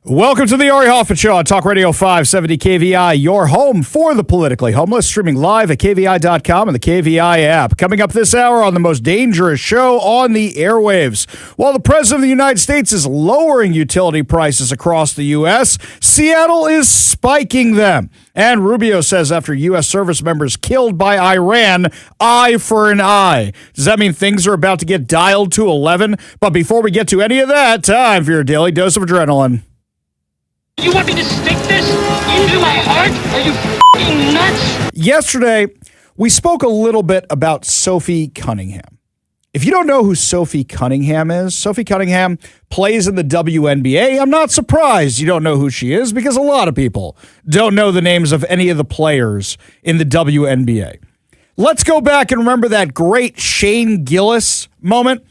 Welcome to the Ari Hoffman Show on Talk Radio 570 KVI, your home for the politically homeless, streaming live at KVI.com and the KVI app. Coming up this hour on the most dangerous show on the airwaves. While the President of the United States is lowering utility prices across the U.S., Seattle is spiking them. And Rubio says after U.S. service members killed by Iran, eye for an eye. Does that mean things are about to get dialed to 11? But before we get to any of that, time for your daily dose of adrenaline. You want me to stick this into my heart? Are you f***ing nuts? Yesterday, we spoke a little bit about Sophie Cunningham. If you don't know who Sophie Cunningham is, Sophie Cunningham plays in the WNBA. I'm not surprised you don't know who she is because a lot of people don't know the names of any of the players in the WNBA. Let's go back and remember that great Shane Gillis moment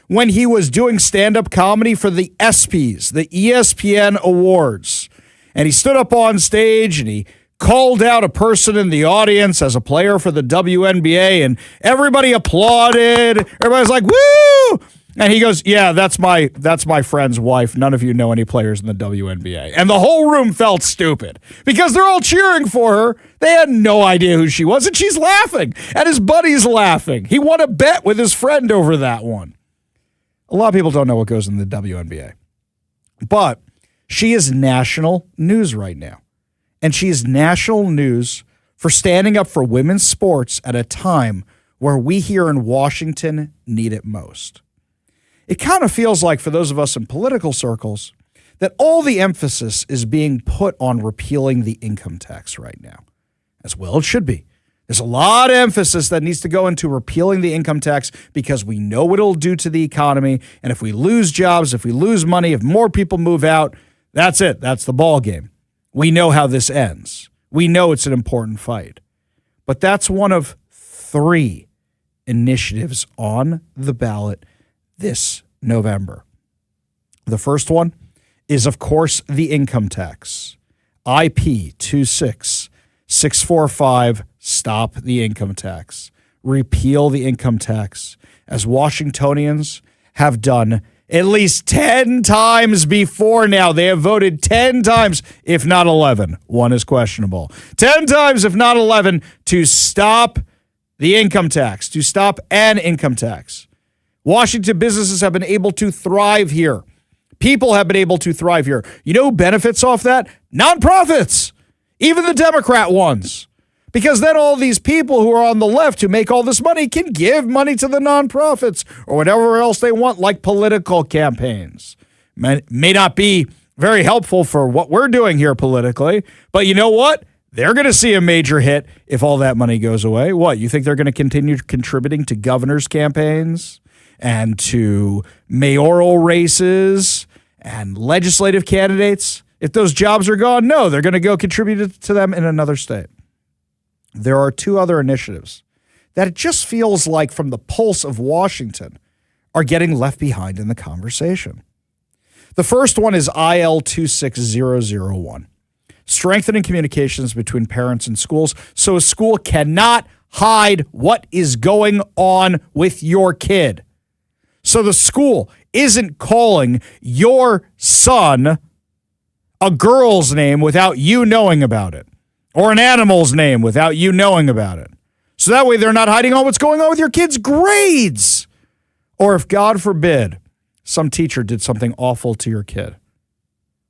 when he was doing stand-up comedy for the ESPYs, the ESPN Awards. And he stood up on stage and he called out a person in the audience as a player for the WNBA, and everybody applauded. Everybody's like, woo! And he goes, yeah, that's my friend's wife. None of you know any players in the WNBA. And the whole room felt stupid because they're all cheering for her. They had no idea who she was, and she's laughing. And his buddy's laughing. He won a bet with his friend over that one. A lot of people don't know what goes in the WNBA. But she is national news right now. And she is national news for standing up for women's sports at a time where we here in Washington need it most. It kind of feels like, for those of us in political circles, that all the emphasis is being put on repealing the income tax right now. As well it should be. There's a lot of emphasis that needs to go into repealing the income tax because we know what it'll do to the economy. And if we lose jobs, if we lose money, if more people move out, that's it. That's the ball game. We know how this ends. We know it's an important fight. But that's one of 3 initiatives on the ballot this November. The first one is, of course, the income tax. IP 26645. Stop the income tax. Repeal the income tax, as Washingtonians have done at least 10 times before now. They have voted 10 times, if not 11. One is questionable. 10 times, if not 11, to stop the income tax, to stop an income tax. Washington businesses have been able to thrive here. People have been able to thrive here. You know who benefits off that? Nonprofits, even the Democrat ones. Because then all these people who are on the left who make all this money can give money to the nonprofits or whatever else they want, like political campaigns. May not be very helpful for what we're doing here politically, but you know what? They're going to see a major hit if all that money goes away. What, you think they're going to continue contributing to governors' campaigns and to mayoral races and legislative candidates? If those jobs are gone, no, they're going to go contribute to them in another state. There are 2 other initiatives that it just feels like, from the pulse of Washington, are getting left behind in the conversation. The first one is IL 26001, strengthening communications between parents and schools so a school cannot hide what is going on with your kid. So the school isn't calling your son a girl's name without you knowing about it, or an animal's name without you knowing about it. So that way they're not hiding on what's going on with your kid's grades. Or if, God forbid, some teacher did something awful to your kid,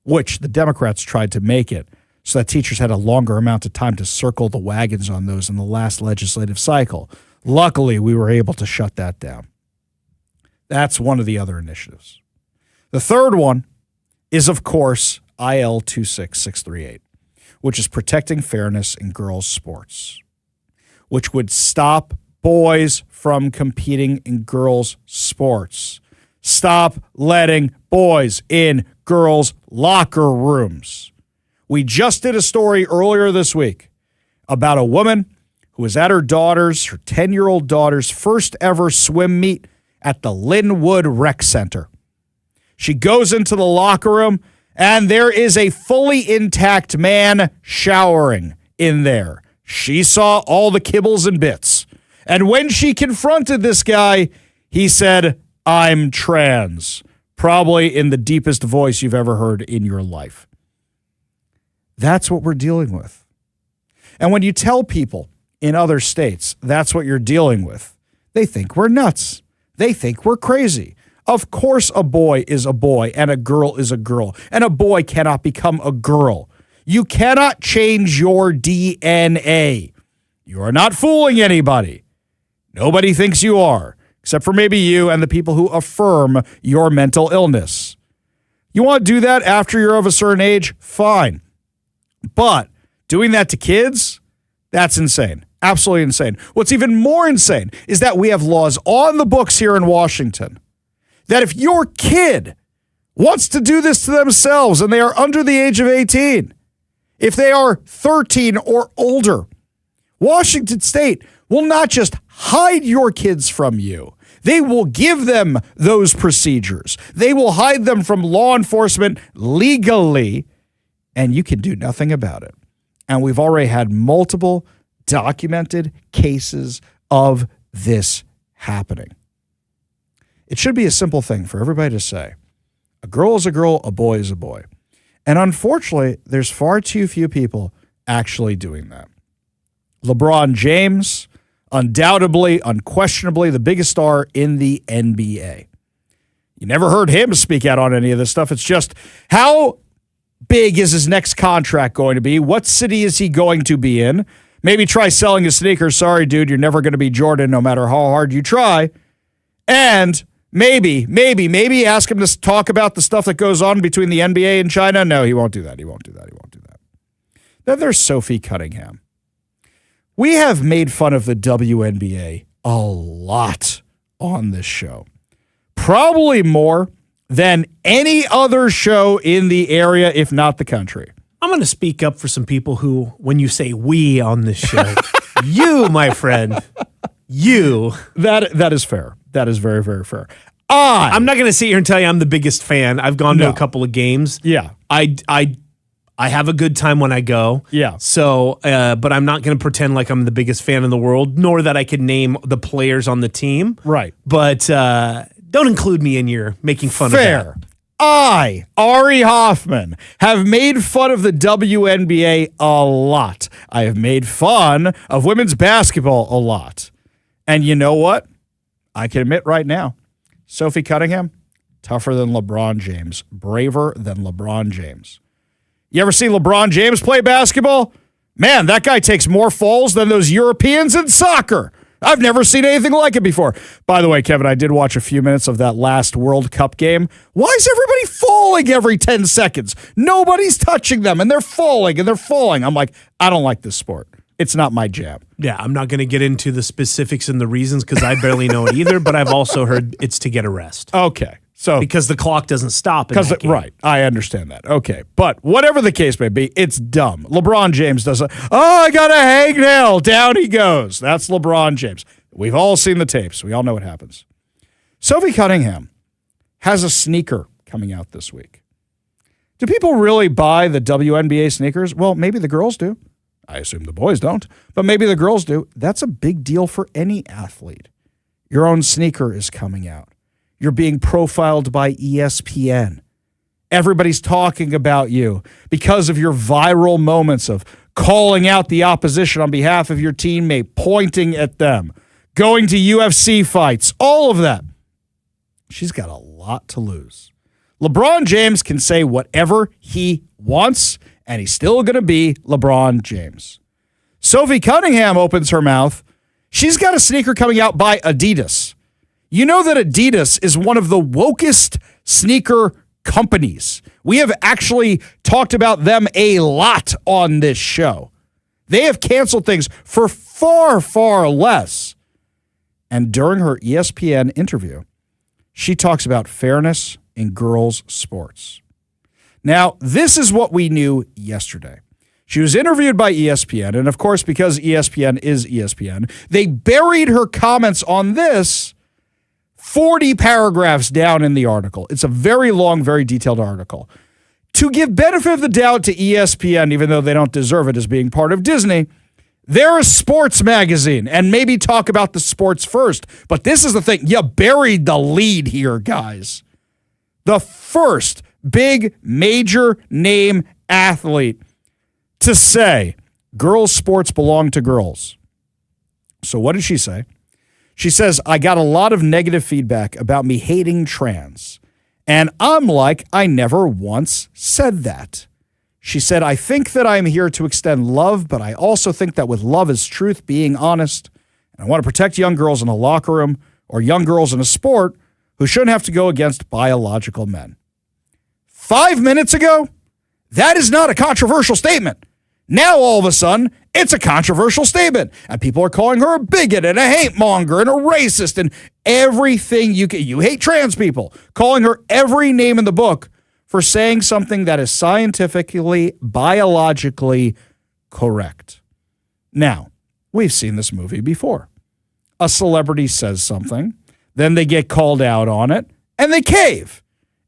which the Democrats tried to make it so that teachers had a longer amount of time to circle the wagons on those in the last legislative cycle. Luckily, we were able to shut that down. That's one of the other initiatives. The third one is, of course, IL 26638. Which is protecting fairness in girls' sports, which would stop boys from competing in girls' sports. Stop letting boys in girls' locker rooms. We just did a story earlier this week about a woman who was at her 10-year-old daughter's first ever swim meet at the Linwood Rec Center. She goes into the locker room, and there is a fully intact man showering in there. She saw all the kibbles and bits. And when she confronted this guy, he said, "I'm trans." probably in the deepest voice you've ever heard in your life. That's what we're dealing with. And when you tell people in other states that's what you're dealing with, they think we're nuts. They think we're crazy. Of course a boy is a boy and a girl is a girl, and a boy cannot become a girl. You cannot change your DNA. You are not fooling anybody. Nobody thinks you are, except for maybe you and the people who affirm your mental illness. You want to do that after you're of a certain age? Fine. But doing that to kids, that's insane. Absolutely insane. What's even more insane is that we have laws on the books here in Washington that if your kid wants to do this to themselves and they are under the age of 18, if they are 13 or older, Washington State will not just hide your kids from you. They will give them those procedures. They will hide them from law enforcement legally, and you can do nothing about it. And we've already had multiple documented cases of this happening. It should be a simple thing for everybody to say, a girl is a girl, a boy is a boy. And unfortunately, there's far too few people actually doing that. LeBron James, undoubtedly, unquestionably, the biggest star in the NBA. You never heard him speak out on any of this stuff. It's just, how big is his next contract going to be? What city is he going to be in? Maybe try selling his sneakers. Sorry, dude, you're never going to be Jordan no matter how hard you try. And maybe ask him to talk about the stuff that goes on between the NBA and China. No, he won't do that. He won't do that. Then there's Sophie Cunningham. We have made fun of the WNBA a lot on this show. Probably more than any other show in the area, if not the country. I'm going to speak up for some people who, when you say we on this show, you, my friend, you. That is fair. That is very, very fair. I'm not going to sit here and tell you I'm the biggest fan. I've gone to a couple of games. Yeah. I have a good time when I go. Yeah. So, but I'm not going to pretend like I'm the biggest fan in the world, nor that I could name the players on the team. Right. But don't include me in your making fun of that. I, Ari Hoffman, have made fun of the WNBA a lot. I have made fun of women's basketball a lot. And you know what? I can admit right now, Sophie Cunningham, tougher than LeBron James, braver than LeBron James. You ever see LeBron James play basketball? Man, that guy takes more falls than those Europeans in soccer. I've never seen anything like it before. By the way, Kevin, I did watch a few minutes of that last World Cup game. Why is everybody falling every 10 seconds? Nobody's touching them, and they're falling, and they're falling. I'm like, I don't like this sport. It's not my jam. Yeah, I'm not going to get into the specifics and the reasons because I barely know it either, but I've also heard it's to get a rest. Okay. So because the clock doesn't stop in that game. Right, I understand that. Okay, but whatever the case may be, it's dumb. LeBron James does it. Oh, I got a hangnail. Down he goes. That's LeBron James. We've all seen the tapes. We all know what happens. Sophie Cunningham has a sneaker coming out this week. Do people really buy the WNBA sneakers? Well, maybe the girls do. I assume the boys don't, but maybe the girls do. That's a big deal for any athlete. Your own sneaker is coming out. You're being profiled by ESPN. Everybody's talking about you because of your viral moments of calling out the opposition on behalf of your teammate, pointing at them, going to UFC fights, all of that. She's got a lot to lose. LeBron James can say whatever he wants, and he's still going to be LeBron James. Sophie Cunningham opens her mouth. She's got a sneaker coming out by Adidas. You know that Adidas is one of the wokest sneaker companies. We have actually talked about them a lot on this show. They have canceled things for far, far less. And during her ESPN interview, she talks about fairness in girls' sports. Now, this is what we knew yesterday. She was interviewed by ESPN, and of course, because ESPN is ESPN, they buried her comments on this 40 paragraphs down in the article. It's a very long, very detailed article. To give benefit of the doubt to ESPN, even though they don't deserve it as being part of Disney, they're a sports magazine, and maybe talk about the sports first. But this is the thing. You buried the lead here, guys. The first big major name athlete to say girls' sports belong to girls. So what did she say? She says, I got a lot of negative feedback about me hating trans. And I'm like, I never once said that. She said, I think that I'm here to extend love, but I also think that with love is truth, being honest. And I want to protect young girls in a locker room or young girls in a sport who shouldn't have to go against biological men. 5 minutes ago, that is not a controversial statement. Now, all of a sudden, it's a controversial statement. And people are calling her a bigot and a hate monger and a racist and everything you hate trans people, calling her every name in the book for saying something that is scientifically, biologically correct. Now, we've seen this movie before. A celebrity says something, then they get called out on it, and they cave.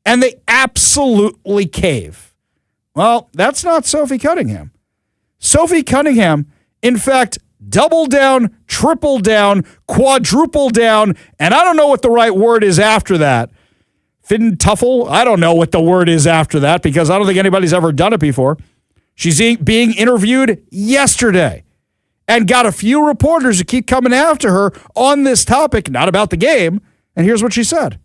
And they absolutely cave. Well, that's not Sophie Cunningham. Sophie Cunningham, in fact, doubled down, tripled down, quadrupled down, and I don't know what the right word is after that. Fintuffle? I don't know what the word is after that because I don't think anybody's ever done it before. She's being interviewed yesterday and got a few reporters who keep coming after her on this topic, not about the game. And here's what she said.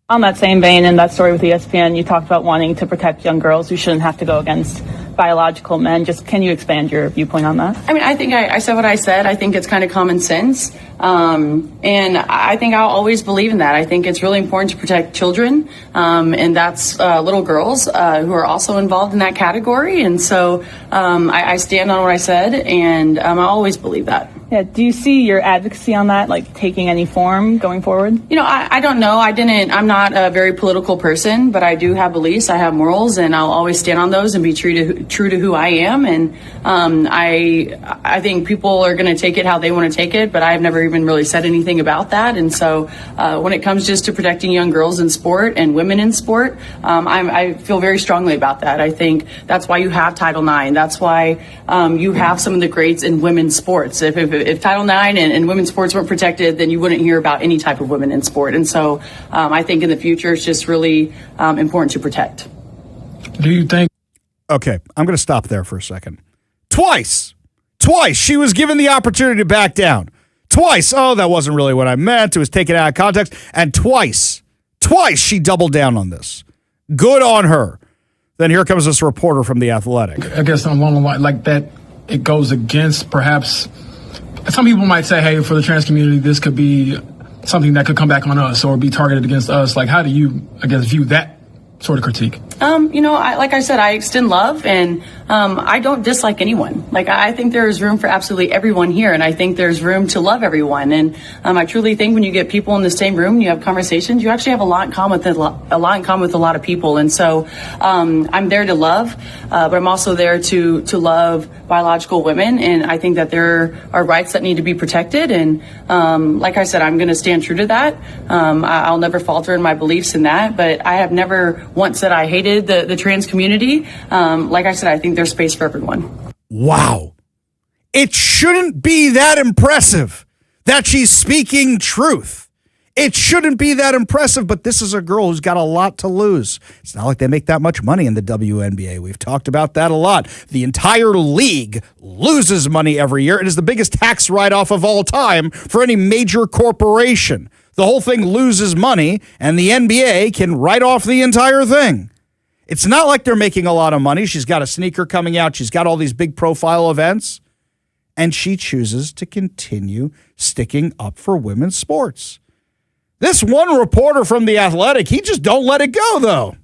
On that same vein, in that story with ESPN, you talked about wanting to protect young girls who shouldn't have to go against biological men. Just can you expand your viewpoint on that? I mean, I think I said what I said. I think it's kind of common sense. And I think I'll always believe in that. I think it's really important to protect children. And that's little girls who are also involved in that category. And so I stand on what I said, and I always believe that. Yeah. Do you see your advocacy on that, like, taking any form going forward? You know, I don't know. I'm not a very political person, but I do have beliefs. I have morals, and I'll always stand on those and be true to who I am. And I think people are going to take it how they want to take it, but I've never even really said anything about that. And so when it comes just to protecting young girls in sport and women in sport, I feel very strongly about that. I think that's why you have Title IX. That's why you have some of the greats in women's sports. If Title IX and women's sports weren't protected, then you wouldn't hear about any type of women in sport. And so I think in the future, it's just really important to protect. Do you think? Okay, I'm going to stop there for a second. Twice she was given the opportunity to back down. Twice, oh, that wasn't really what I meant. It was taken out of context. And twice she doubled down on this. Good on her. Then here comes this reporter from The Athletic. I guess along the line like that, it goes against perhaps. Some people might say, hey, for the trans community, this could be something that could come back on us or be targeted against us. Like, how do you, I guess, view that sort of critique? Like I said, I extend love, and I don't dislike anyone. Like, I think there is room for absolutely everyone here, and I think there's room to love everyone. And I truly think when you get people in the same room and you have conversations, you actually have a lot in common with a lot of people. And so I'm there to love, but I'm also there to love biological women, and I think that there are rights that need to be protected. And like I said, I'm going to stand true to that. I'll never falter in my beliefs in that, but I have never once said I hated the trans community. Like I said, I think there's space for everyone. Wow. It shouldn't be that impressive that she's speaking truth. It shouldn't be that impressive, but this is a girl who's got a lot to lose. It's not like they make that much money in the WNBA. We've talked about that a lot. The entire league loses money every year. It is the biggest tax write-off of all time for any major corporation. The whole thing loses money, and the NBA can write off the entire thing. It's not like they're making a lot of money. She's got a sneaker coming out. She's got all these big profile events, and she chooses to continue sticking up for women's sports. This one reporter from The Athletic, he just don't let it go, though.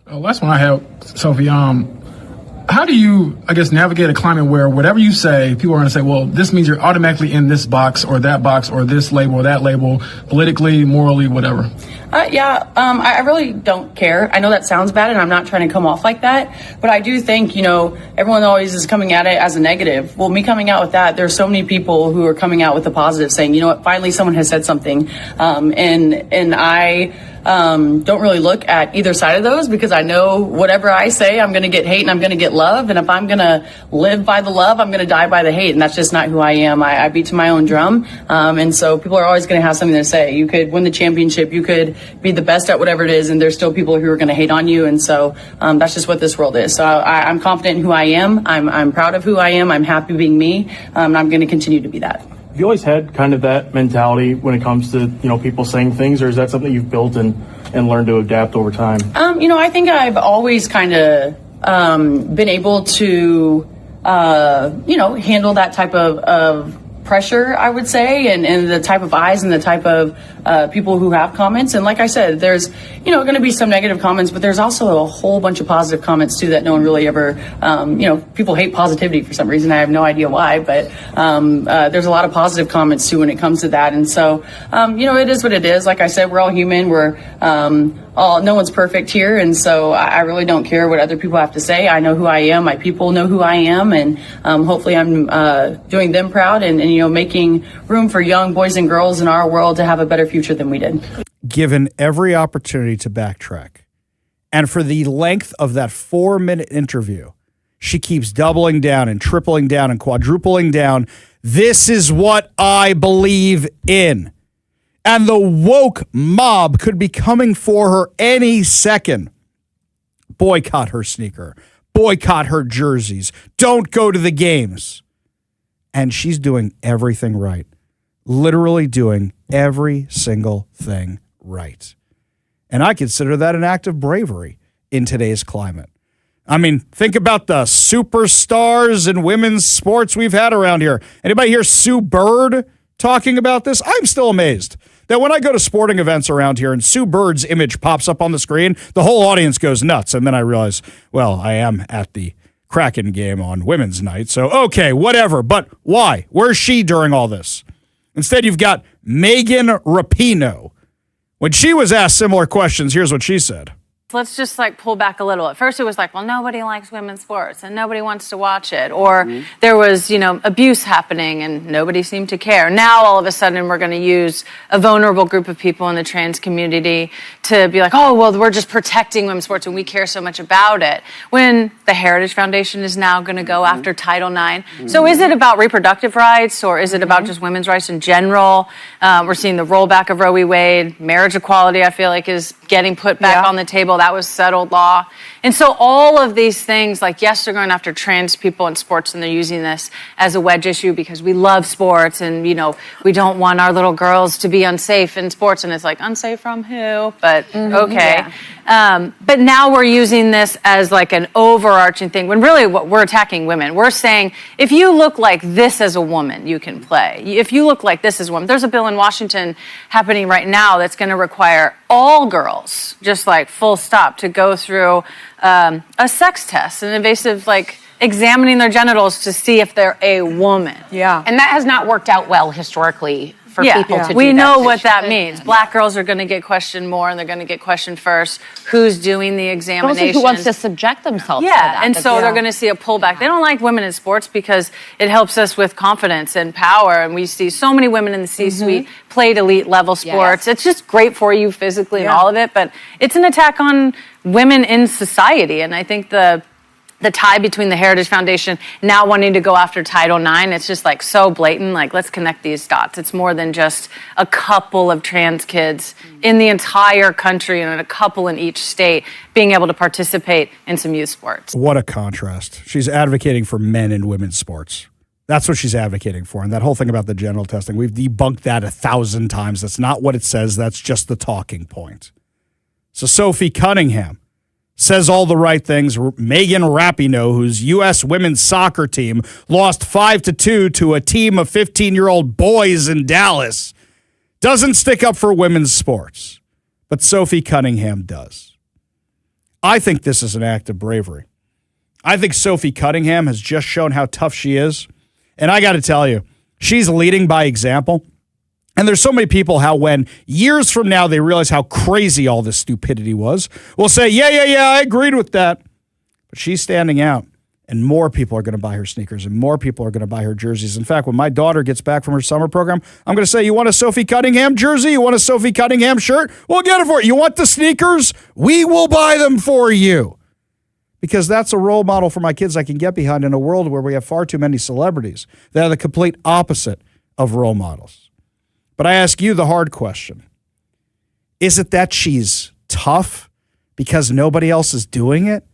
Oh, last one I have, Sophie. How do you, I guess, navigate a climate where whatever you say, people are going to say, well, this means you're automatically in this box or that box or this label or that label, politically, morally, whatever? I really don't care. I know that sounds bad, and I'm not trying to come off like that, but I do think, everyone always is coming at it as a negative. Well, me coming out with that, there's so many people who are coming out with the positive, saying, you know what, finally someone has said something, and I don't really look at either side of those, because I know whatever I say, I'm going to get hate and I'm going to get love, and if I'm going to live by the love, I'm going to die by the hate, and that's just not who I am. I beat to my own drum, and so people are always going to have something to say. You could win the championship, you could be the best at whatever it is, and there's still people who are going to hate on you, and so that's just what this world is. So I'm confident in who I am. I'm proud of who I am. I'm happy being me, and I'm going to continue to be that. Have you always had kind of that mentality when it comes to, people saying things, or is that something you've built and learned to adapt over time? I think I've always kind of been able to, handle that type of pressure, I would say, and the type of eyes and the type of people who have comments. And like I said, there's, going to be some negative comments, but there's also a whole bunch of positive comments too that no one really ever, people hate positivity for some reason. I have no idea why, but there's a lot of positive comments too when it comes to that. And so, it is what it is. Like I said, we're all human. We're no one's perfect here. And so I really don't care what other people have to say. I know who I am. My people know who I am. And hopefully I'm doing them proud and making room for young boys and girls in our world to have a better future than we did. Given every opportunity to backtrack, and for the length of that 4-minute interview, she keeps doubling down and tripling down and quadrupling down. This is what I believe in. And the woke mob could be coming for her any second. Boycott her sneaker. Boycott her jerseys. Don't go to the games. And she's doing everything right. Literally doing every single thing right. And I consider that an act of bravery in today's climate. I mean, think about the superstars in women's sports we've had around here. Anybody hear Sue Bird talking about this? I'm still amazed that when I go to sporting events around here and Sue Bird's image pops up on the screen, the whole audience goes nuts. And then I realize, well, I am at the Kraken game on women's night. So, okay, whatever. But why? Where's she during all this? Instead, you've got Megan Rapinoe. When she was asked similar questions, here's what she said. Let's just pull back a little. At first it was well, nobody likes women's sports and nobody wants to watch it. Or there was, abuse happening and nobody seemed to care. Now all of a sudden we're going to use a vulnerable group of people in the trans community to be oh, well, we're just protecting women's sports and we care so much about it. When the Heritage Foundation is now going to go after Title IX. So is it about reproductive rights or is it about just women's rights in general? We're seeing the rollback of Roe v. Wade. Marriage equality, I feel is getting put back on the table. That was settled law. And so all of these things, yes, they're going after trans people in sports and they're using this as a wedge issue because we love sports and, we don't want our little girls to be unsafe in sports. And it's unsafe from who? But okay. Yeah. But now we're using this as an overarching thing when really what we're attacking women. We're saying, if you look like this as a woman, you can play. If you look like this as a woman, there's a bill in Washington happening right now that's going to require all girls, just full stop, to go through a sex test, an invasive, examining their genitals to see if they're a woman. Yeah. And that has not worked out well historically for people to do we know what that means. Black girls are going to get questioned more and they're going to get questioned first. Who's doing the examination? Who wants to subject themselves to that? And so they're going to see a pullback. They don't like women in sports because it helps us with confidence and power. And we see so many women in the C-suite played elite level sports. It's just great for you physically and all of it. But it's an attack on women in society. And I think the tie between the Heritage Foundation now wanting to go after Title IX, it's just so blatant. Let's connect these dots. It's more than just a couple of trans kids in the entire country and a couple in each state being able to participate in some youth sports. What a contrast. She's advocating for men in women's sports. That's what she's advocating for. And that whole thing about the genital testing, we've debunked that 1,000 times. That's not what it says. That's just the talking point. So Sophie Cunningham says all the right things. Megan Rapinoe, whose U.S. women's soccer team lost 5-2 to a team of 15-year-old boys in Dallas, doesn't stick up for women's sports. But Sophie Cunningham does. I think this is an act of bravery. I think Sophie Cunningham has just shown how tough she is. And I got to tell you, she's leading by example. And there's so many people how when years from now they realize how crazy all this stupidity was, will say, yeah, I agreed with that. But she's standing out, and more people are going to buy her sneakers, and more people are going to buy her jerseys. In fact, when my daughter gets back from her summer program, I'm going to say, you want a Sophie Cunningham jersey? You want a Sophie Cunningham shirt? We'll get it for you. You want the sneakers? We will buy them for you. Because that's a role model for my kids I can get behind in a world where we have far too many celebrities that are the complete opposite of role models. But I ask you the hard question. Is it that she's tough because nobody else is doing it?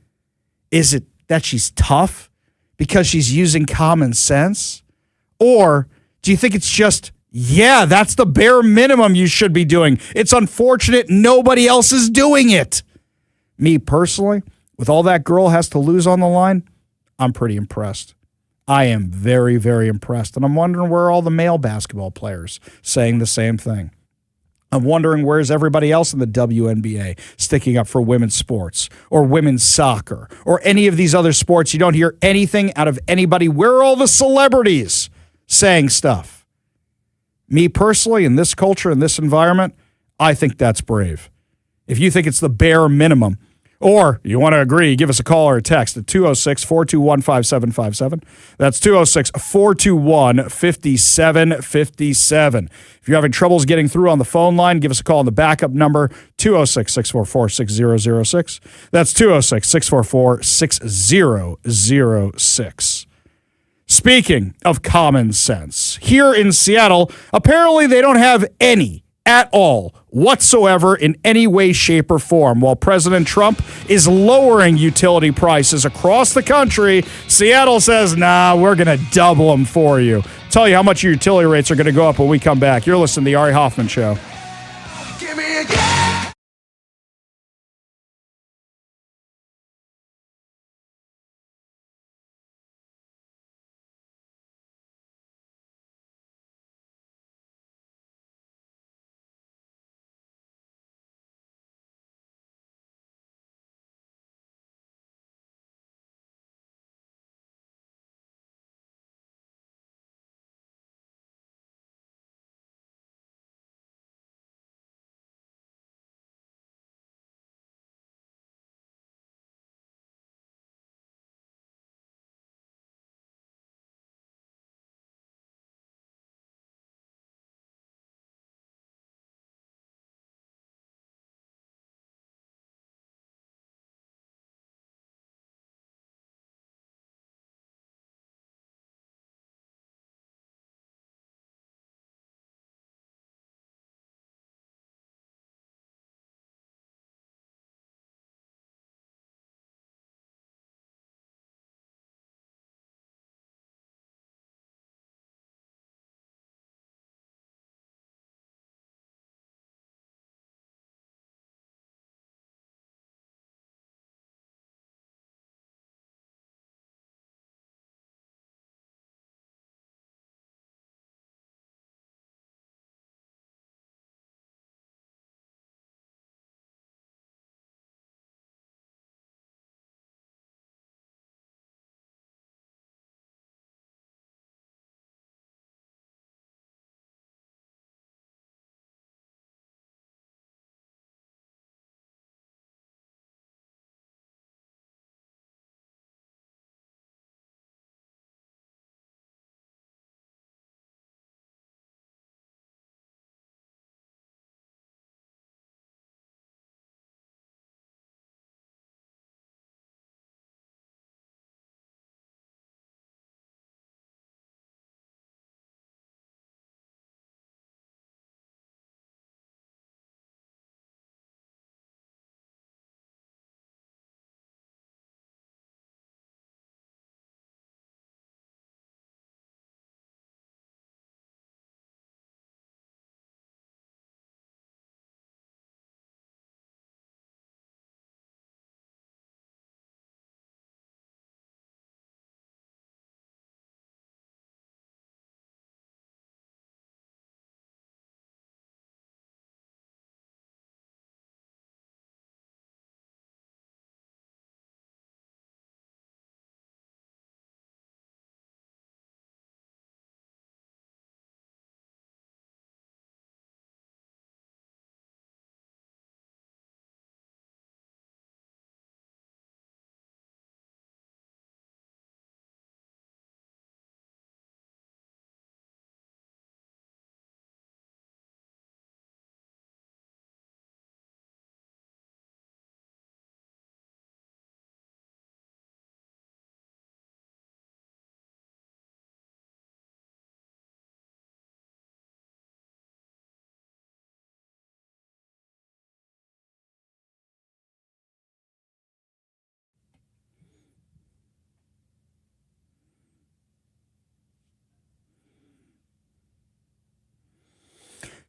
Is it that she's tough because she's using common sense? Or do you think it's just, yeah, that's the bare minimum you should be doing? It's unfortunate nobody else is doing it. Me personally, with all that girl has to lose on the line, I'm pretty impressed. I am very, very impressed. And I'm wondering where are all the male basketball players saying the same thing. I'm wondering where's everybody else in the WNBA sticking up for women's sports or women's soccer or any of these other sports. You don't hear anything out of anybody. Where are all the celebrities saying stuff? Me personally, in this culture, in this environment, I think that's brave. If you think it's the bare minimum, or you want to agree, give us a call or a text at 206-421-5757. That's 206-421-5757. If you're having troubles getting through on the phone line, give us a call on the backup number, 206-644-6006. That's 206-644-6006. Speaking of common sense, here in Seattle, apparently they don't have any at all whatsoever in any way, shape, or form. While President Trump is lowering utility prices across the country, Seattle says, nah, we're going to double them for you. Tell you how much your utility rates are going to go up when we come back. You're listening to The Ari Hoffman Show. Give me a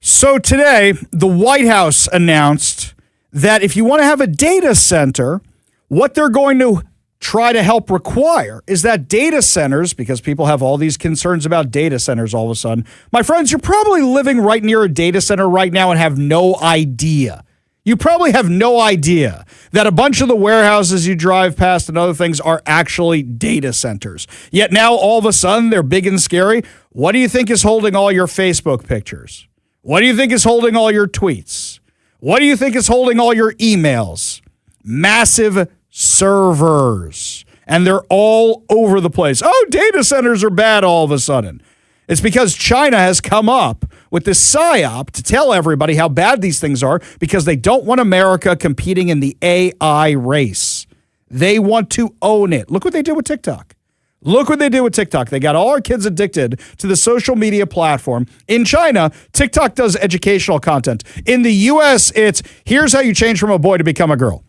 So today, the White House announced that if you want to have a data center, what they're going to try to help require is that data centers, because people have all these concerns about data centers all of a sudden. My friends, you're probably living right near a data center right now and have no idea. You probably have no idea that a bunch of the warehouses you drive past and other things are actually data centers. Yet now all of a sudden they're big and scary. What do you think is holding all your Facebook pictures? What do you think is holding all your tweets? What do you think is holding all your emails? Massive servers. And they're all over the place. Oh, data centers are bad all of a sudden. It's because China has come up with this psyop to tell everybody how bad these things are because they don't want America competing in the AI race. They want to own it. Look what they did with TikTok. Look what they did with TikTok. They got all our kids addicted to the social media platform. In China, TikTok does educational content. In the US, it's here's how you change from a boy to become a girl.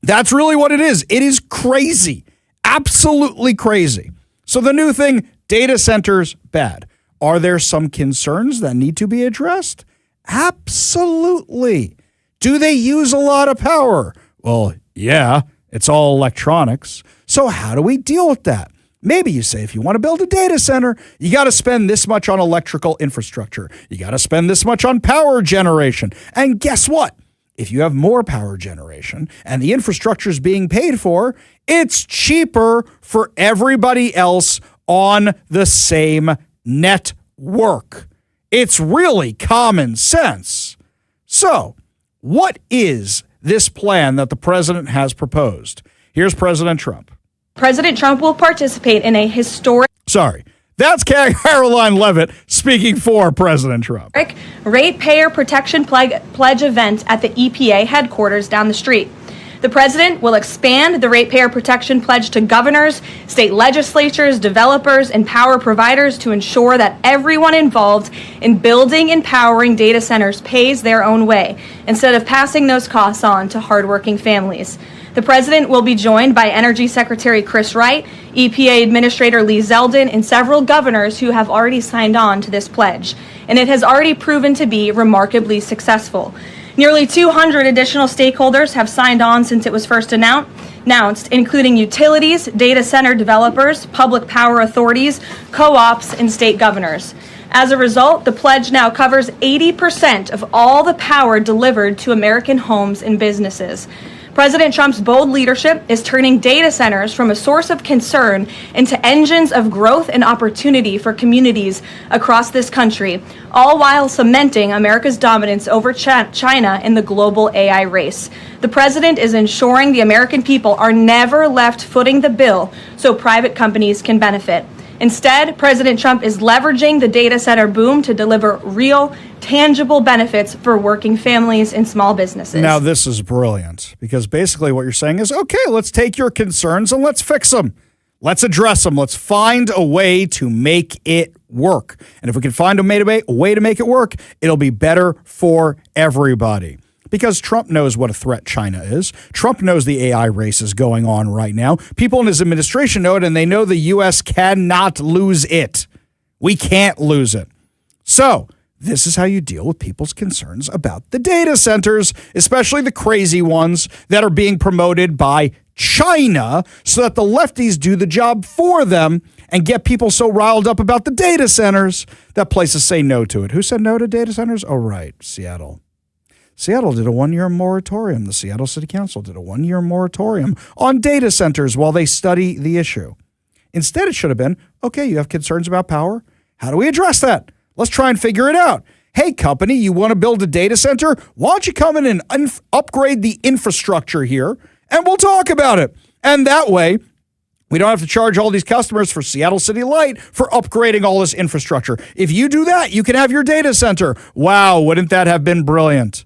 That's really what it is. It is crazy. Absolutely crazy. So the new thing, data centers, bad. Are there some concerns that need to be addressed? Absolutely. Do they use a lot of power? Well, yeah, it's all electronics. So how do we deal with that? Maybe you say if you want to build a data center, you got to spend this much on electrical infrastructure. You got to spend this much on power generation. And guess what? If you have more power generation and the infrastructure is being paid for, it's cheaper for everybody else on the same network. It's really common sense. So, what is this plan that the president has proposed? Here's President Trump. President Trump will participate in a historic... Sorry. That's Caroline Leavitt speaking for President Trump. Ratepayer Protection Pledge event at the EPA headquarters down the street. The president will expand the Ratepayer Protection Pledge to governors, state legislatures, developers, and power providers to ensure that everyone involved in building and powering data centers pays their own way, instead of passing those costs on to hardworking families. The president will be joined by Energy Secretary Chris Wright, EPA Administrator Lee Zeldin, and several governors who have already signed on to this pledge. And it has already proven to be remarkably successful. Nearly 200 additional stakeholders have signed on since it was first announced, including utilities, data center developers, public power authorities, co-ops, and state governors. As a result, the pledge now covers 80% of all the power delivered to American homes and businesses. President Trump's bold leadership is turning data centers from a source of concern into engines of growth and opportunity for communities across this country, all while cementing America's dominance over China in the global AI race. The president is ensuring the American people are never left footing the bill so private companies can benefit. Instead, President Trump is leveraging the data center boom to deliver real, tangible benefits for working families and small businesses. Now, this is brilliant because basically what you're saying is, okay, let's take your concerns and let's fix them. Let's address them. Let's find a way to make it work. And if we can find a way to make it work, it'll be better for everybody. Because Trump knows what a threat China is. Trump knows the AI race is going on right now. People in his administration know it, and they know the U.S. cannot lose it. We can't lose it. So this is how you deal with people's concerns about the data centers, especially the crazy ones that are being promoted by China so that the lefties do the job for them and get people so riled up about the data centers that places say no to it. Who said no to data centers? Oh, right, Seattle. Seattle did a 1-year moratorium. The Seattle City Council did a 1-year moratorium on data centers while they study the issue. Instead, it should have been, okay, you have concerns about power. How do we address that? Let's try and figure it out. Hey, company, you want to build a data center? Why don't you come in and upgrade the infrastructure here, and we'll talk about it. And that way, we don't have to charge all these customers for Seattle City Light for upgrading all this infrastructure. If you do that, you can have your data center. Wow, wouldn't that have been brilliant?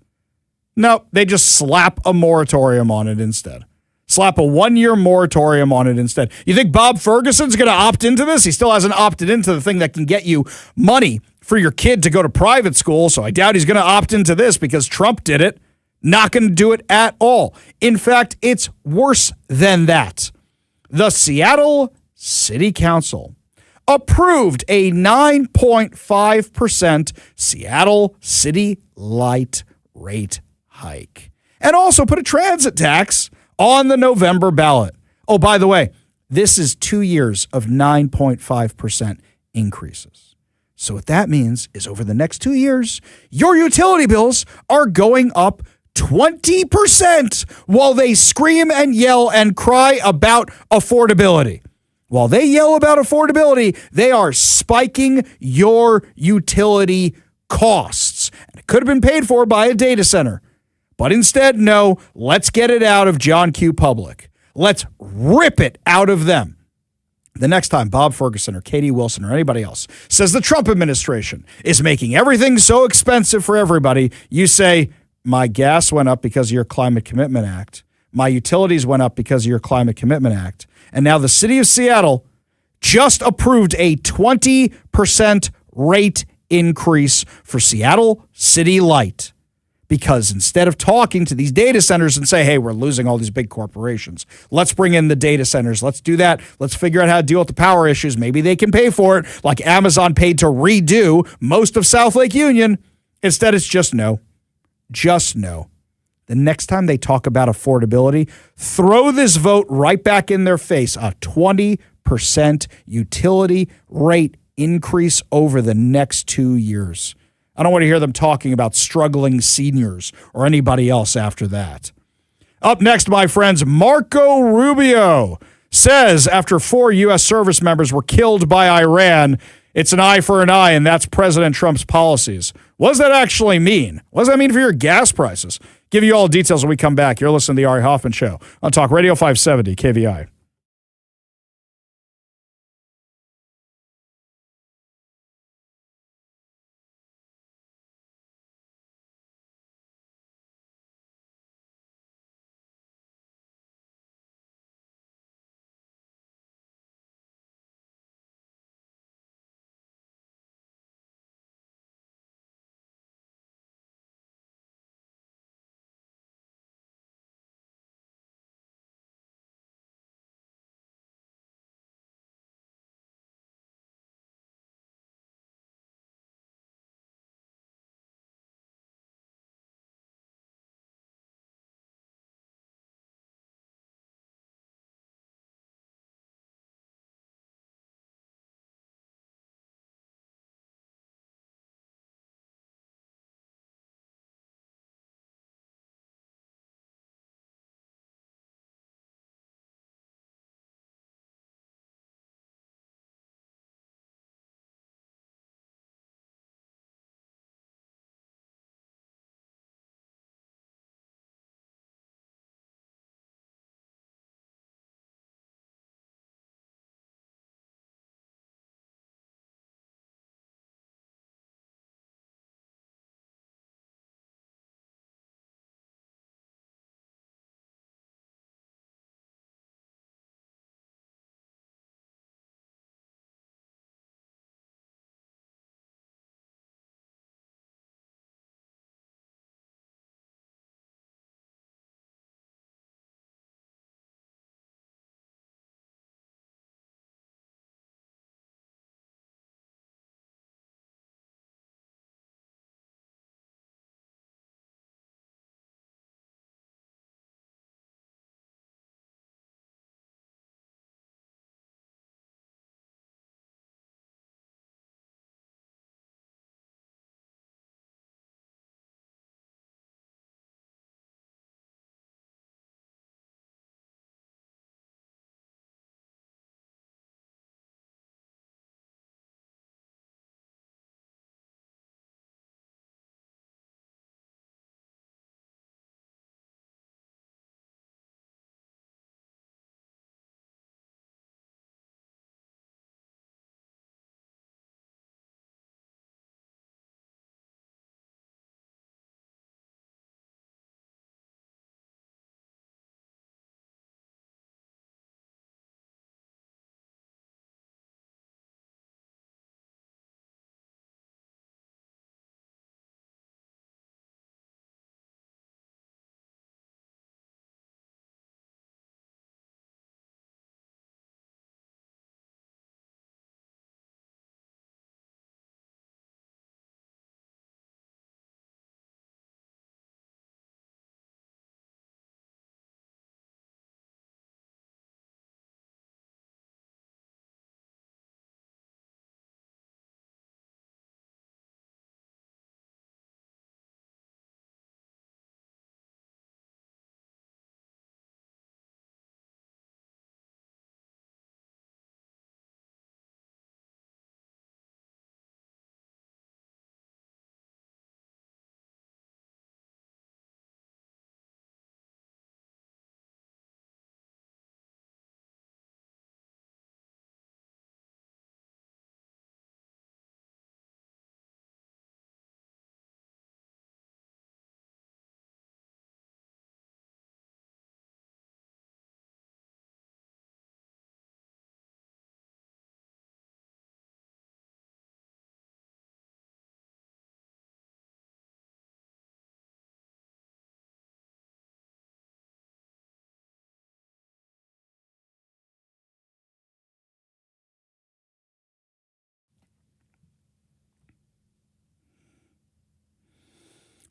No, they just slap a moratorium on it instead. Slap a 1-year moratorium on it instead. You think Bob Ferguson's going to opt into this? He still hasn't opted into the thing that can get you money for your kid to go to private school, so I doubt he's going to opt into this because Trump did it. Not going to do it at all. In fact, it's worse than that. The Seattle City Council approved a 9.5% Seattle City Light rate hike and also put a transit tax on the November ballot. Oh, by the way, this is 2 years of 9.5% increases. So what that means is over the next 2 years, your utility bills are going up 20% while they scream and yell and cry about affordability. While they yell about affordability, they are spiking your utility costs. And it could have been paid for by a data center. But instead, no, let's get it out of John Q. Public. Let's rip it out of them. The next time Bob Ferguson or Katie Wilson or anybody else says the Trump administration is making everything so expensive for everybody, you say, my gas went up because of your Climate Commitment Act. My utilities went up because of your Climate Commitment Act. And now the city of Seattle just approved a 20% rate increase for Seattle City Light. Because instead of talking to these data centers and say, hey, we're losing all these big corporations, let's bring in the data centers. Let's do that. Let's figure out how to deal with the power issues. Maybe they can pay for it, like Amazon paid to redo most of South Lake Union. Instead, it's just no. Just no. The next time they talk about affordability, throw this vote right back in their face. A 20% utility rate increase over the next 2 years. I don't want to hear them talking about struggling seniors or anybody else after that. Up next, my friends, Marco Rubio says after 4 U.S. service members were killed by Iran, it's an eye for an eye, and that's President Trump's policies. What does that actually mean? What does that mean for your gas prices? Give you all the details when we come back. You're listening to The Ari Hoffman Show on Talk Radio 570 KVI.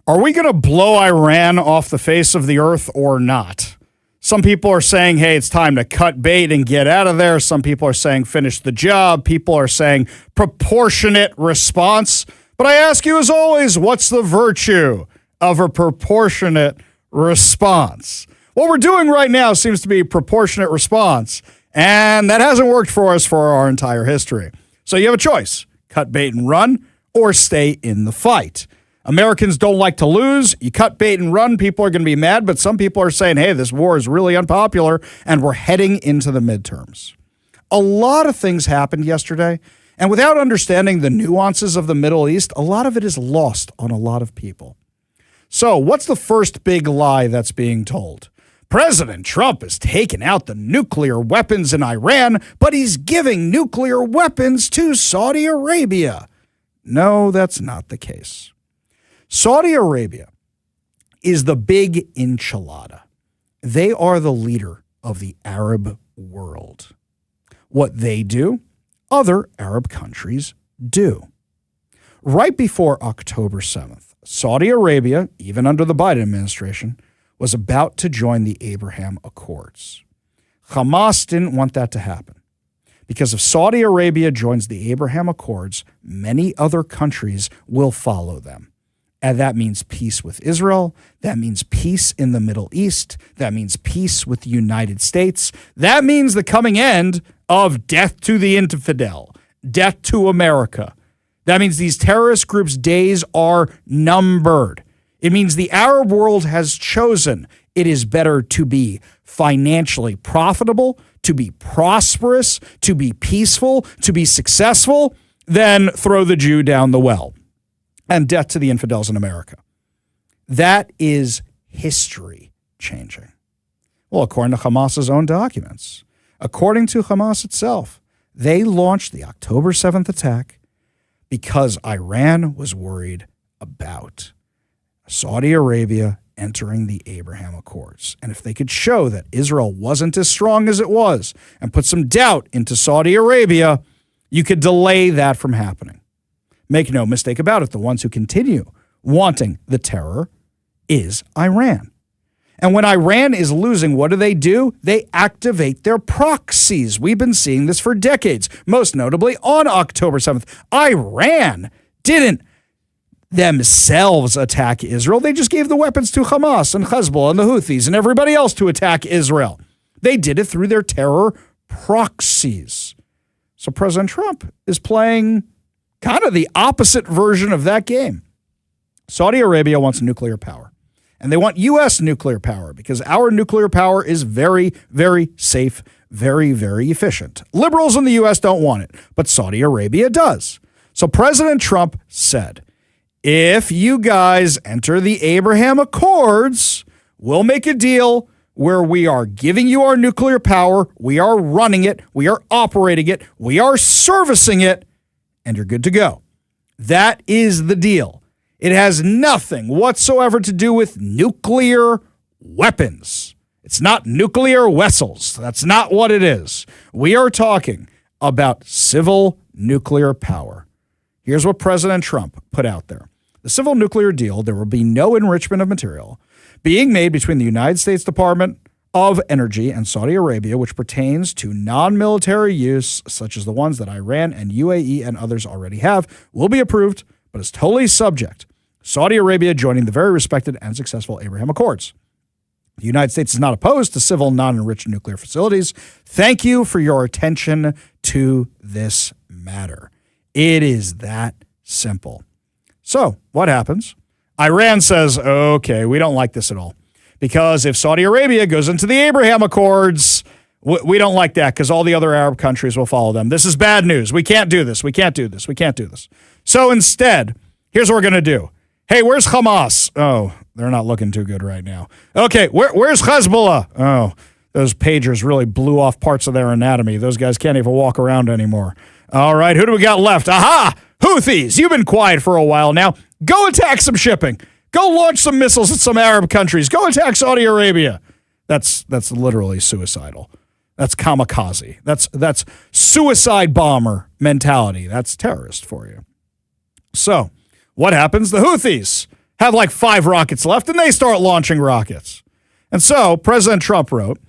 Are we going to blow Iran off the face of the earth or not? Some people are saying, hey, it's time to cut bait and get out of there. Some people are saying finish the job. People are saying proportionate response. But I ask you, as always, what's the virtue of a proportionate response? What we're doing right now seems to be proportionate response, and that hasn't worked for us for our entire history. So you have a choice: cut bait and run, or stay in the fight. Americans don't like to lose. You cut bait and run, people are going to be mad, but some people are saying, hey, this war is really unpopular, and we're heading into the midterms. A lot of things happened yesterday, and without understanding the nuances of the Middle East, a lot of it is lost on a lot of people. So what's the first big lie that's being told? President Trump has taken out the nuclear weapons in Iran, but he's giving nuclear weapons to Saudi Arabia. No, that's not the case. Saudi Arabia is the big enchilada. They are the leader of the Arab world. What they do, other Arab countries do. Right before October 7th, Saudi Arabia, even under the Biden administration, was about to join the Abraham Accords. Hamas didn't want that to happen. Because if Saudi Arabia joins the Abraham Accords, many other countries will follow them. And that means peace with Israel. That means peace in the Middle East. That means peace with the United States. That means the coming end of death to the infidel, death to America. That means these terrorist groups' days are numbered. It means the Arab world has chosen it is better to be financially profitable, to be prosperous, to be peaceful, to be successful, than throw the Jew down the well. And death to the infidels in America. That is history changing. Well, according to Hamas's own documents, according to Hamas itself, they launched the October 7th attack because Iran was worried about Saudi Arabia entering the Abraham Accords. And if they could show that Israel wasn't as strong as it was and put some doubt into Saudi Arabia, you could delay that from happening. Make no mistake about it, the ones who continue wanting the terror is Iran. And when Iran is losing, what do? They activate their proxies. We've been seeing this for decades, most notably on October 7th. Iran didn't themselves attack Israel. They just gave the weapons to Hamas and Hezbollah and the Houthis and everybody else to attack Israel. They did it through their terror proxies. So President Trump is playing kind of the opposite version of that game. Saudi Arabia wants nuclear power. And they want U.S. nuclear power because our nuclear power is very, very safe, very, very efficient. Liberals in the U.S. don't want it, but Saudi Arabia does. So President Trump said, if you guys enter the Abraham Accords, we'll make a deal where we are giving you our nuclear power, we are running it, we are operating it, we are servicing it, and you're good to go. That is the deal. It has nothing whatsoever to do with nuclear weapons. It's not nuclear vessels. That's not what it is. We are talking about civil nuclear power. Here's what President Trump put out there. The civil nuclear deal, there will be no enrichment of material being made between the United States Department of Energy and Saudi Arabia, which pertains to non-military use, such as the ones that Iran and UAE and others already have, will be approved, but is totally subject. Saudi Arabia joining the very respected and successful Abraham Accords. The United States is not opposed to civil non-enriched nuclear facilities. Thank you for your attention to this matter. It is that simple. So what happens? Iran says, okay, we don't like this at all. Because if Saudi Arabia goes into the Abraham Accords, we don't like that because all the other Arab countries will follow them. This is bad news. We can't do this. We can't do this. We can't do this. So instead, here's what we're going to do. Hey, where's Hamas? Oh, they're not looking too good right now. Okay, where's Hezbollah? Oh, those pagers really blew off parts of their anatomy. Those guys can't even walk around anymore. All right, who do we got left? Aha! Houthis, you've been quiet for a while now. Go attack some shipping. Go launch some missiles at some Arab countries. Go attack Saudi Arabia. That's literally suicidal. That's kamikaze. That's suicide bomber mentality. That's terrorist for you. So what happens? The Houthis have like 5 rockets left, and they start launching rockets. And so President Trump wrote,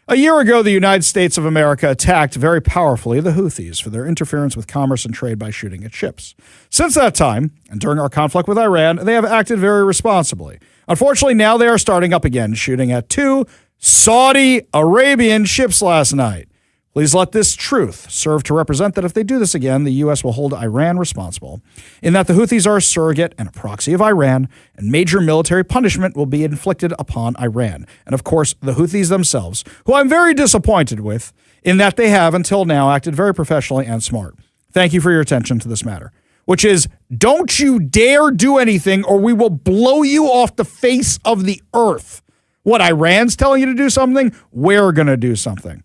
a year ago, the United States of America attacked very powerfully the Houthis for their interference with commerce and trade by shooting at ships. Since that time, and during our conflict with Iran, they have acted very responsibly. Unfortunately, now they are starting up again, shooting at 2 Saudi Arabian ships last night. Please let this truth serve to represent that if they do this again, the U.S. will hold Iran responsible, in that the Houthis are a surrogate and a proxy of Iran, and major military punishment will be inflicted upon Iran. And of course, the Houthis themselves, who I'm very disappointed with, in that they have until now acted very professionally and smart. Thank you for your attention to this matter, which is, don't you dare do anything or we will blow you off the face of the earth. What, Iran's telling you to do something? We're going to do something.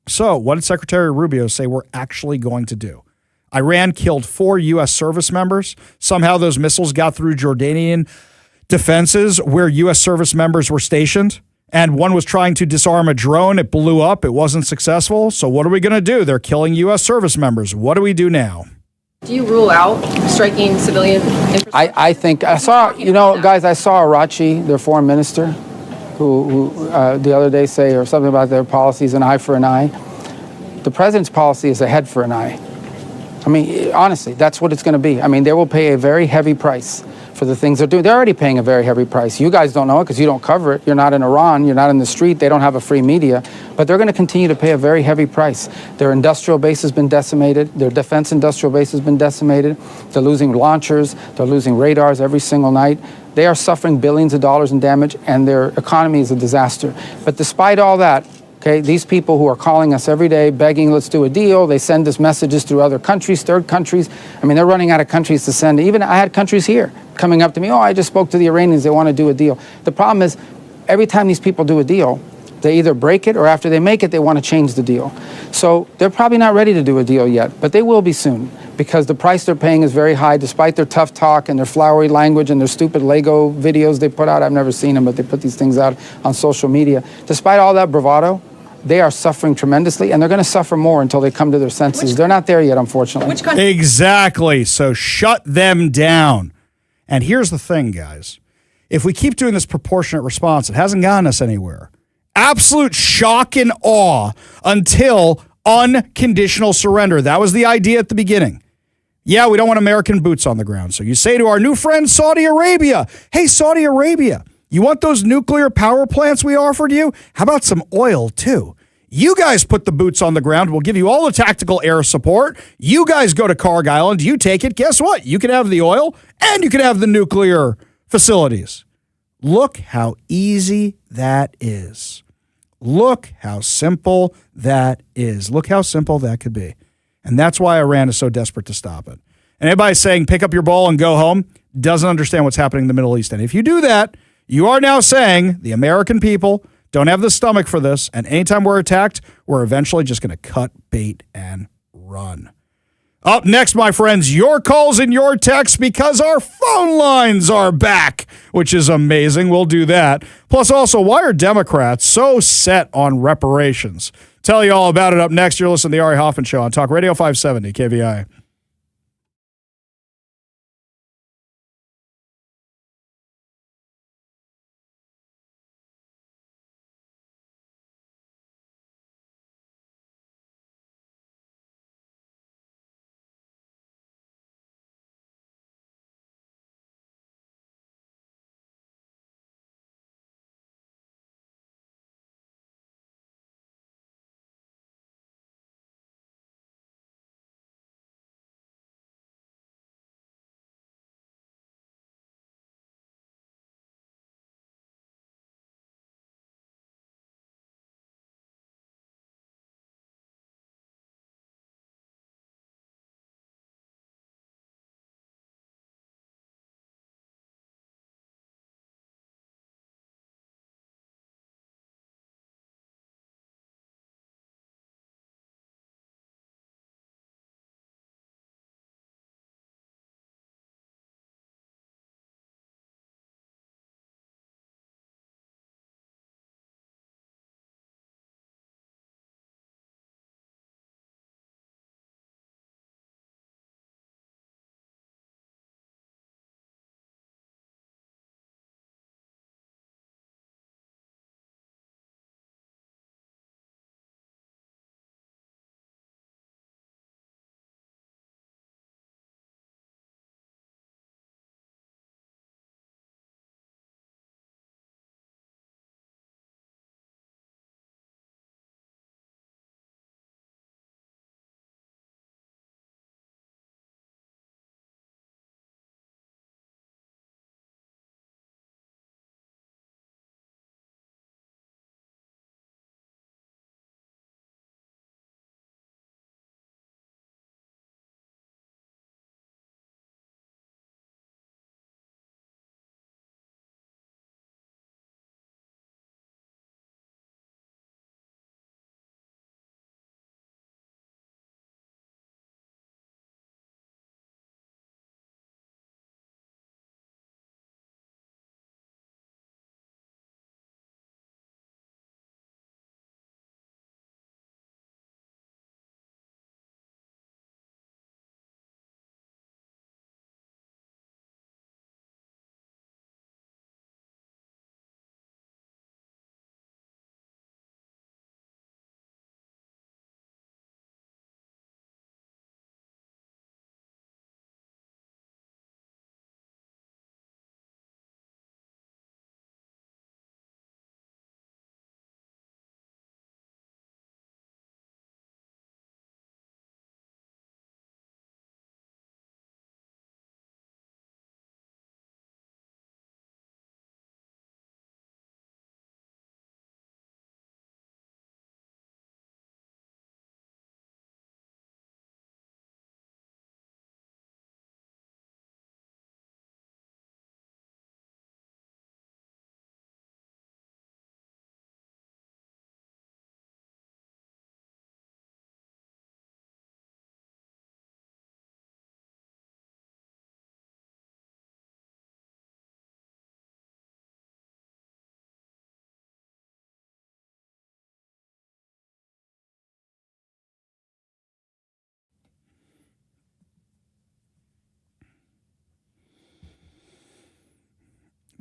So, what did Secretary Rubio say we're actually going to do? Iran killed 4 U.S. service members. Somehow those missiles got through Jordanian defenses where U.S. service members were stationed. And one was trying to disarm a drone. It blew up. It wasn't successful. So what are we going to do? They're killing U.S. service members. What do we do now? Do you rule out striking civilian infrastructure? I think, I saw Arachi, their foreign minister, who the other day say or something about their policies, an eye for an eye. The president's policy is a head for an eye. I mean, honestly, that's what it's going to be. I mean, they will pay a very heavy price for the things they're doing. They're already paying a very heavy price. You guys don't know it because you don't cover it. You're not in Iran. You're not in the street. They don't have a free media. But they're going to continue to pay a very heavy price. Their industrial base has been decimated. Their defense industrial base has been decimated. They're losing launchers. They're losing radars every single night. They are suffering billions of dollars in damage, and their economy is a disaster. But despite all that, okay, these people who are calling us every day, begging, let's do a deal, they send us messages through other countries, third countries. I mean, they're running out of countries to send. Even I had countries here coming up to me, I just spoke to the Iranians, they want to do a deal. The problem is, every time these people do a deal, they either break it or after they make it, they want to change the deal. So they're probably not ready to do a deal yet, but they will be soon because the price they're paying is very high despite their tough talk and their flowery language and their stupid Lego videos they put out. I've never seen them, but they put these things out on social media. Despite all that bravado, they are suffering tremendously, and they're going to suffer more until they come to their senses. They're not there yet, unfortunately. Which country? Exactly. So shut them down. And here's the thing, guys. If we keep doing this proportionate response, it hasn't gotten us anywhere. Absolute shock and awe until unconditional surrender. That was the idea at the beginning. Yeah, we don't want American boots on the ground. So you say to our new friend, Saudi Arabia, hey, Saudi Arabia, you want those nuclear power plants we offered you? How about some oil, too? You guys put the boots on the ground. We'll give you all the tactical air support. You guys go to Karg Island. You take it. Guess what? You can have the oil and you can have the nuclear facilities. Look how easy that is. Look how simple that is. Look how simple that could be. And that's why Iran is so desperate to stop it. And anybody saying pick up your ball and go home doesn't understand what's happening in the Middle East. And if you do that, you are now saying the American people don't have the stomach for this, and anytime we're attacked, we're eventually just going to cut bait and run. Up next, my friends, your calls and your texts because our phone lines are back, which is amazing. We'll do that. Plus, also, why are Democrats so set on reparations? Tell you all about it up next. You're listening to The Ari Hoffman Show on Talk Radio 570 KVI.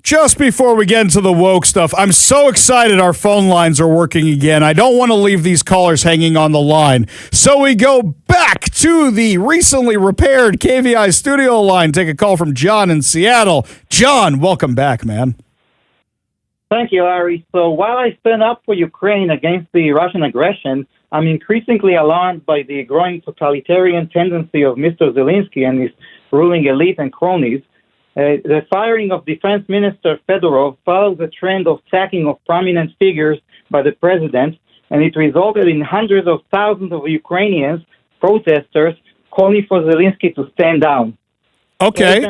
Just before we get into the woke stuff, I'm so excited our phone lines are working again. I don't want to leave these callers hanging on the line. So we go back to the recently repaired KVI studio line. Take a call from John in Seattle. John, welcome back, man. Thank you, Larry. So while I stand up for Ukraine against the Russian aggression, I'm increasingly alarmed by the growing totalitarian tendency of Mr. Zelensky and his ruling elite and cronies. The firing of Defense Minister Fedorov follows a trend of sacking of prominent figures by the president, and it resulted in hundreds of thousands of Ukrainians, protesters, calling for Zelensky to stand down. Okay,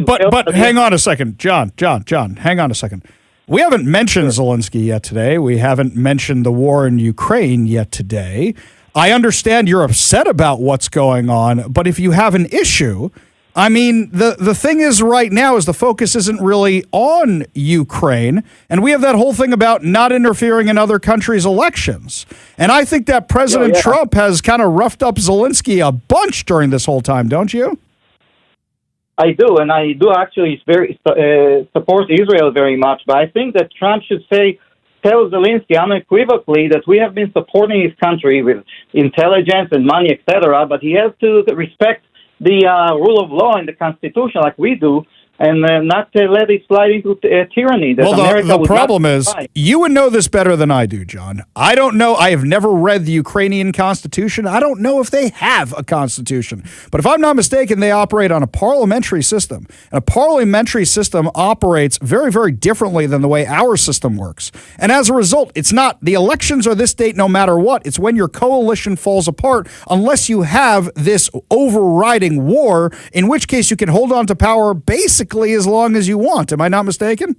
but hang on a second. John, hang on a second. We haven't mentioned Zelensky yet today. We haven't mentioned the war in Ukraine yet today. I understand you're upset about what's going on, but if you have an issue... I mean, the thing is right now is the focus isn't really on Ukraine, and we have that whole thing about not interfering in other countries' elections. And I think that President Trump has kind of roughed up Zelensky a bunch during this whole time, don't you? I do, and I do actually support Israel very much, but I think that Trump should tell Zelensky unequivocally that we have been supporting his country with intelligence and money, etc., but he has to respect the rule of law and the Constitution like we do, and not let it slide into tyranny. Well, the problem is, you would know this better than I do, John. I don't know. I have never read the Ukrainian Constitution. I don't know if they have a constitution. But if I'm not mistaken, they operate on a parliamentary system. And a parliamentary system operates very, very differently than the way our system works. And as a result, it's not the elections are this date no matter what. It's when your coalition falls apart unless you have this overriding war, in which case you can hold on to power basically as long as you want. Am I not mistaken?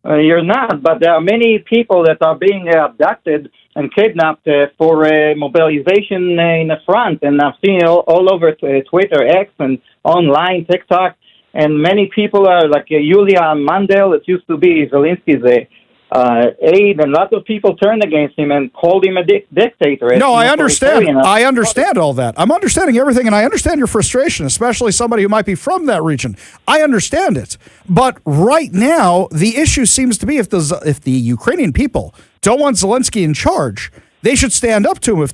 You're not, but there are many people that are being abducted and kidnapped for mobilization in the front, and I've seen it all over Twitter, X, and online, TikTok, and many people are like Yulia Mandel, that used to be Zelensky's aide, and lots of people turned against him and called him a dictator. No, I understand. I understand all that. I'm understanding everything, and I understand your frustration, especially somebody who might be from that region. I understand it. But right now, the issue seems to be if the Ukrainian people don't want Zelensky in charge, they should stand up to him. If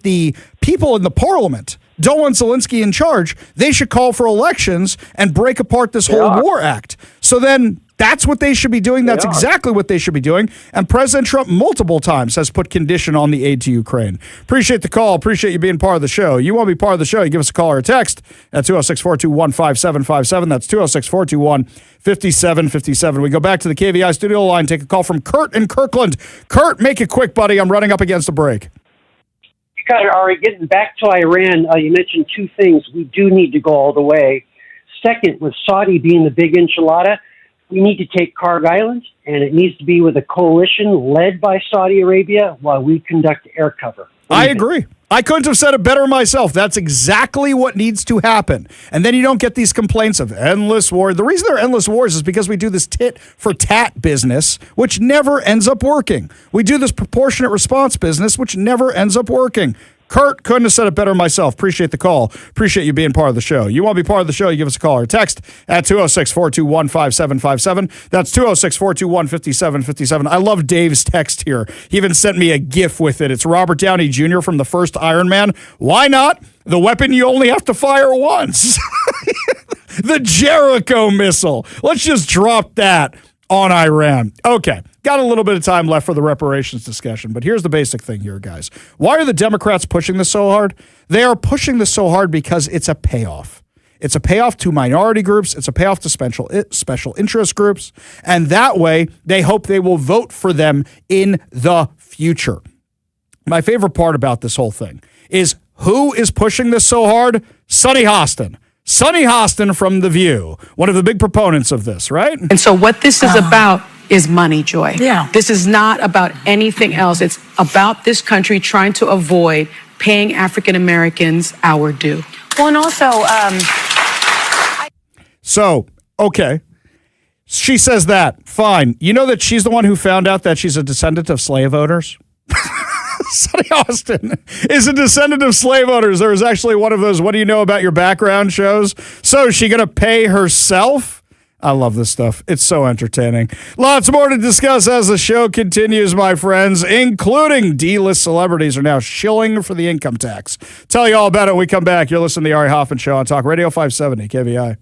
the people in the parliament don't want Zelensky in charge, they should call for elections and break apart this whole war act. So then... that's what they should be doing. That's exactly what they should be doing. And President Trump multiple times has put condition on the aid to Ukraine. Appreciate the call. Appreciate you being part of the show. You want to be part of the show, you give us a call or a text at 206-421-5757. That's 206-421-5757. We go back to the KVI studio line, take a call from Kurt in Kirkland. Kurt, make it quick, buddy. I'm running up against a break. You got it, Ari. Getting back to Iran, you mentioned two things. We do need to go all the way. Second, with Saudi being the big enchilada, we need to take Karg Island, and it needs to be with a coalition led by Saudi Arabia while we conduct air cover. I agree. I couldn't have said it better myself. That's exactly what needs to happen. And then you don't get these complaints of endless war. The reason there are endless wars is because we do this tit-for-tat business, which never ends up working. We do this proportionate response business, which never ends up working. Kurt, couldn't have said it better myself. Appreciate the call. Appreciate you being part of the show. You want to be part of the show, you give us a call or text at 206-421-5757. That's 206-421-5757. I love Dave's text here. He even sent me a GIF with it. It's Robert Downey Jr. from the first Iron Man. Why not? The weapon you only have to fire once. The Jericho missile. Let's just drop that on Iran. Okay. Got a little bit of time left for the reparations discussion, but here's the basic thing here, guys. Why are the Democrats pushing this so hard? They are pushing this so hard because it's a payoff. It's a payoff to minority groups. It's a payoff to special interest groups. And that way, they hope they will vote for them in the future. My favorite part about this whole thing is who is pushing this so hard? Sonny Hostin. Sonny Hostin from The View, one of the big proponents of this, right? And so what this is about is money, Joy. Yeah. This is not about anything else. It's about this country trying to avoid paying African Americans our due. Well, and also, So, okay. She says that. Fine. You know that she's the one who found out that she's a descendant of slave owners? Sonny Hostin is a descendant of slave owners. There was actually one of those, what do you know about your background shows? So is she going to pay herself? I love this stuff. It's so entertaining. Lots more to discuss as the show continues, my friends, including D-list celebrities are now shilling for the income tax. Tell you all about it when we come back. You're listening to the Ari Hoffman Show on Talk Radio 570 KVI.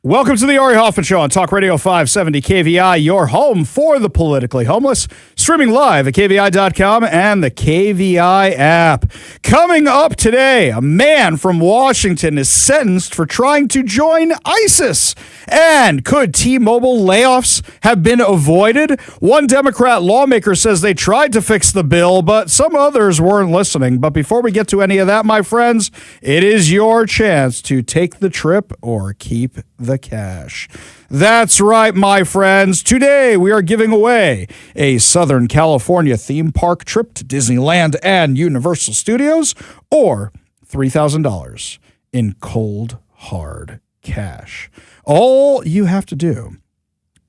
Welcome to the Ari Hoffman Show on Talk Radio 570 KVI, your home for the politically homeless. Streaming live at KVI.com and the KVI app. Coming up today, a man from Washington is sentenced for trying to join ISIS. And could T-Mobile layoffs have been avoided? One Democrat lawmaker says they tried to fix the bill, but some others weren't listening. But before we get to any of that, my friends, it is your chance to take the trip or keep the cash. That's right, my friends. Today we are giving away a Southern California theme park trip to Disneyland and Universal Studios, or $3,000 in cold, hard cash. All you have to do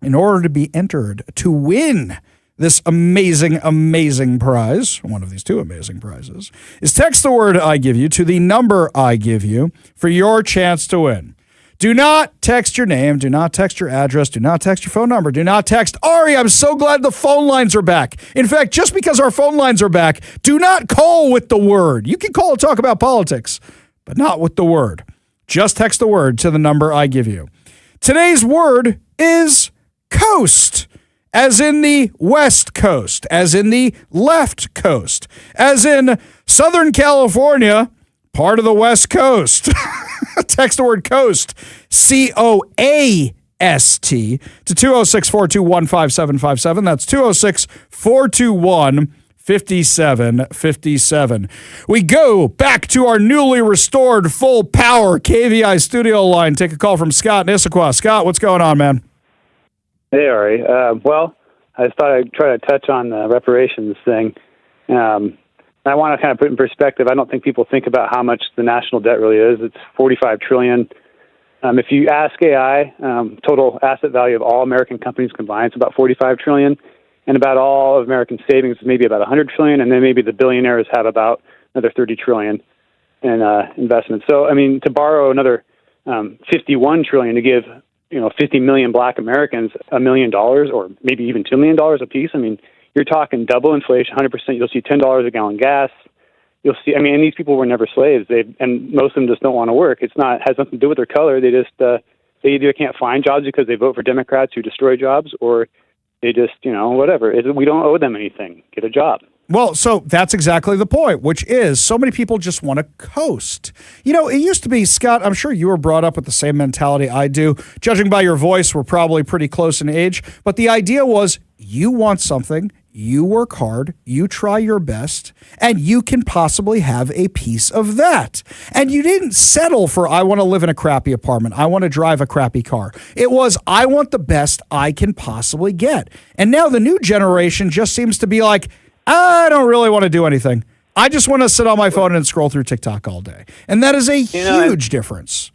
in order to be entered to win this amazing, amazing prize, one of these two amazing prizes, is text the word I give you to the number I give you for your chance to win. Do not text your name. Do not text your address. Do not text your phone number. Do not text, Ari, I'm so glad the phone lines are back. In fact, just because our phone lines are back, do not call with the word. You can call and talk about politics, but not with the word. Just text the word to the number I give you. Today's word is coast, as in the West Coast, as in the left coast, as in Southern California, part of the West Coast. Text the word coast, C-O-A-S-T, to 206-421-5757. That's 206-421-5757. We go back to our newly restored full power KVI studio line. Take a call from Scott in Issaquah. Scott, what's going on, man? Hey, Ari. Well, I just thought I'd try to touch on the reparations thing. I want to kind of put in perspective, I don't think people think about how much the national debt really is. It's $45 trillion. If you ask AI, total asset value of all American companies combined is about $45 trillion, and about all of American savings is maybe about $100 trillion, and then maybe the billionaires have about another $30 trillion in investments. So, I mean, to borrow another $51 trillion to give 50 million black Americans $1 million or maybe even $2 million a piece, I mean, you're talking double inflation, 100%. You'll see $10 a gallon gas. You'll see, and these people were never slaves. And most of them just don't want to work. Has nothing to do with their color. They just, they either can't find jobs because they vote for Democrats who destroy jobs, or they just, whatever. We don't owe them anything. Get a job. Well, so that's exactly the point, which is so many people just want to coast. It used to be, Scott, I'm sure you were brought up with the same mentality I do. Judging by your voice, we're probably pretty close in age. But the idea was you want something, you work hard, you try your best, and you can possibly have a piece of that. And you didn't settle for, I want to live in a crappy apartment, I want to drive a crappy car. It was, I want the best I can possibly get. And now the new generation just seems to be like, I don't really want to do anything. I just want to sit on my phone and scroll through TikTok all day. And that is a huge difference.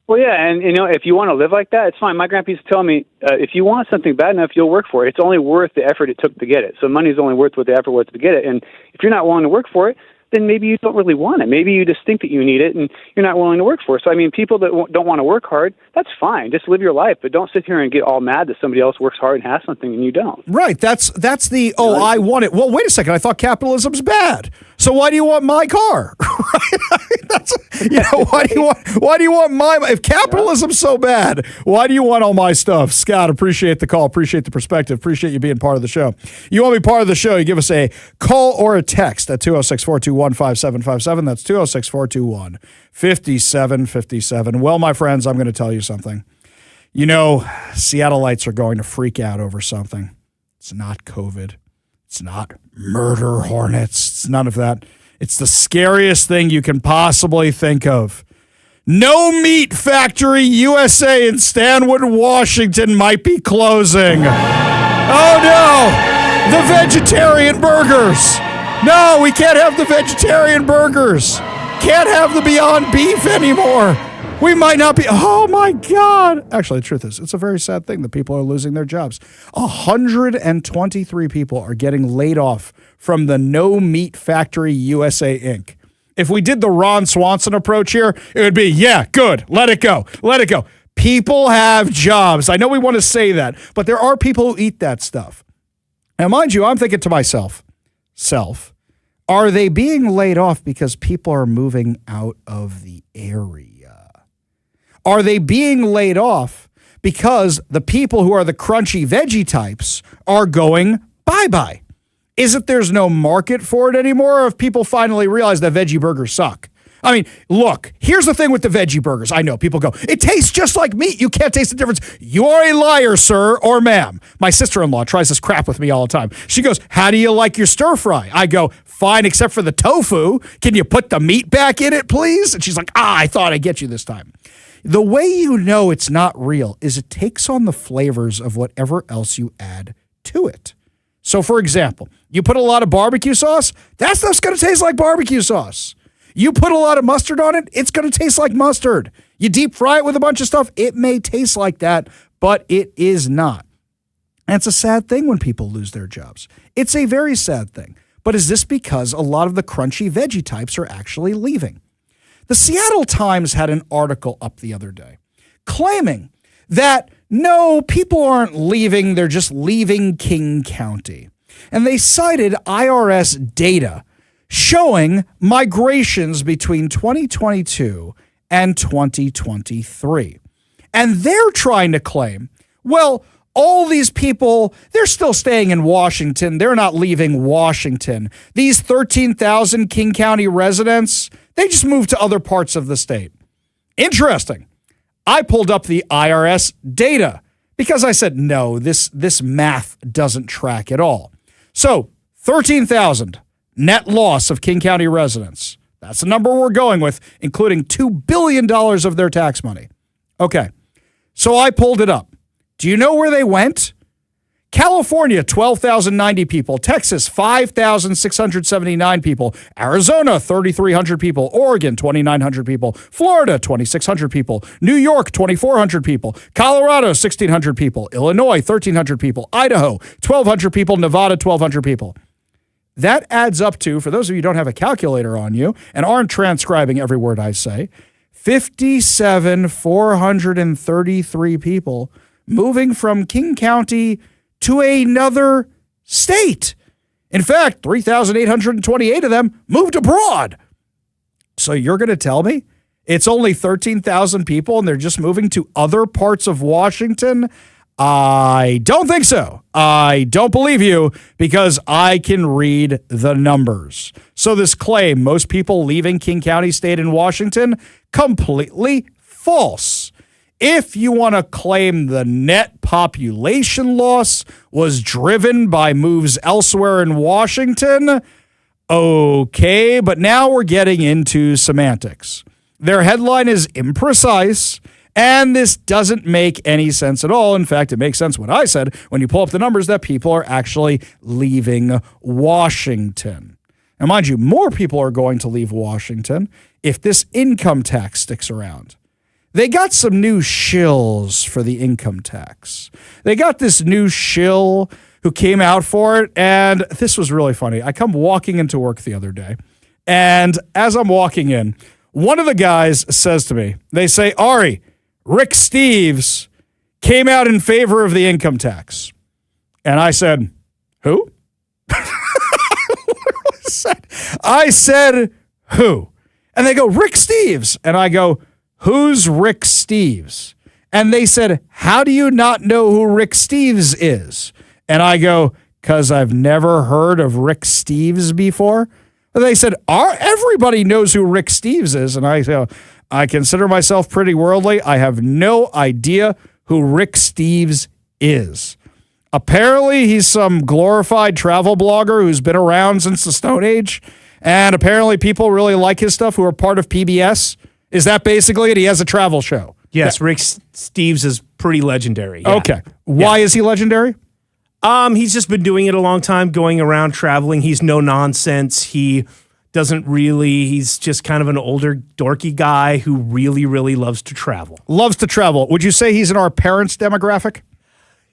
Well, yeah, and if you want to live like that, it's fine. My grandpa used to tell me, if you want something bad enough, you'll work for it. It's only worth the effort it took to get it. So money is only worth what the effort was to get it. And if you're not willing to work for it, then maybe you don't really want it. Maybe you just think that you need it and you're not willing to work for it. So, people that don't want to work hard, that's fine. Just live your life, but don't sit here and get all mad that somebody else works hard and has something and you don't. Right. That's the, I want it. Well, wait a second. I thought capitalism's bad. So why do you want my car? Right? Why do you want my, if capitalism's so bad, why do you want all my stuff? Scott, appreciate the call. Appreciate the perspective. Appreciate you being part of the show. You want to be part of the show, you give us a call or a text at 206-421-5757. That's 206-421-5757. Well, my friends, I'm going to tell you something. Seattleites are going to freak out over something. It's not COVID. It's not murder hornets. It's none of that. It's the scariest thing you can possibly think of. No Meat Factory USA in Stanwood, Washington might be closing. Oh, no. The vegetarian burgers. No, we can't have the vegetarian burgers. Can't have the Beyond Beef anymore. We might not be. Oh, my God. Actually, the truth is, it's a very sad thing that people are losing their jobs. 123 people are getting laid off from the No Meat Factory USA, Inc. If we did the Ron Swanson approach here, it would be, yeah, good. Let it go. Let it go. People have jobs. I know we want to say that, but there are people who eat that stuff. Now, mind you, I'm thinking to myself, are they being laid off because people are moving out of the area? Are they being laid off because the people who are the crunchy veggie types are going bye-bye? Is it there's no market for it anymore, or if people finally realize that veggie burgers suck? I mean, look, here's the thing with the veggie burgers. I know people go, it tastes just like meat. You can't taste the difference. You are a liar, sir or ma'am. My sister-in-law tries this crap with me all the time. She goes, how do you like your stir fry? I go, fine, except for the tofu. Can you put the meat back in it, please? And she's like, I thought I'd get you this time. The way you know it's not real is it takes on the flavors of whatever else you add to it. So, for example, you put a lot of barbecue sauce, that stuff's going to taste like barbecue sauce. You put a lot of mustard on it, it's going to taste like mustard. You deep fry it with a bunch of stuff, it may taste like that, but it is not. And it's a sad thing when people lose their jobs. It's a very sad thing. But is this because a lot of the crunchy veggie types are actually leaving? The Seattle Times had an article up the other day claiming that no, people aren't leaving, they're just leaving King County. And they cited IRS data showing migrations between 2022 and 2023. And they're trying to claim, well, all these people, they're still staying in Washington. They're not leaving Washington. These 13,000 King County residents, they just moved to other parts of the state. Interesting. I pulled up the IRS data because I said, no, this math doesn't track at all. So 13,000 net loss of King County residents. That's the number we're going with, including $2 billion of their tax money. Okay, so I pulled it up. Do you know where they went? California, 12,090 people. Texas, 5,679 people. Arizona, 3,300 people. Oregon, 2,900 people. Florida, 2,600 people. New York, 2,400 people. Colorado, 1,600 people. Illinois, 1,300 people. Idaho, 1,200 people. Nevada, 1,200 people. That adds up to, for those of you who don't have a calculator on you and aren't transcribing every word I say, 57,433 people moving from King County to another state. In fact, 3,828 of them moved abroad. So you're going to tell me it's only 13,000 people and they're just moving to other parts of Washington? I don't think so. I don't believe you because I can read the numbers. So this claim, most people leaving King County stayed in Washington, completely false. If you want to claim the net population loss was driven by moves elsewhere in Washington, okay, but now we're getting into semantics. Their headline is imprecise, and this doesn't make any sense at all. In fact, it makes sense what I said when you pull up the numbers that people are actually leaving Washington. Now, mind you, more people are going to leave Washington if this income tax sticks around. They got some new shills for the income tax. They got this new shill who came out for it, and this was really funny. I come walking into work the other day, and as I'm walking in, one of the guys says to me, they say, Ari, Rick Steves came out in favor of the income tax. And I said, who? I said, who? And they go, Rick Steves. And I go, who's Rick Steves? And they said, how do you not know who Rick Steves is? And I go, because I've never heard of Rick Steves before. And they said, everybody knows who Rick Steves is. And I go, I consider myself pretty worldly. I have no idea who Rick Steves is. Apparently, he's some glorified travel blogger who's been around since the Stone Age. And apparently people really like his stuff who are part of PBS. Is that basically it? He has a travel show. Yes, Rick Steves is pretty legendary. Yeah. Okay. Why is he legendary? He's just been doing it a long time, going around traveling. He's no nonsense. He's just kind of an older, dorky guy who really, really loves to travel. Loves to travel. Would you say he's in our parents' demographic?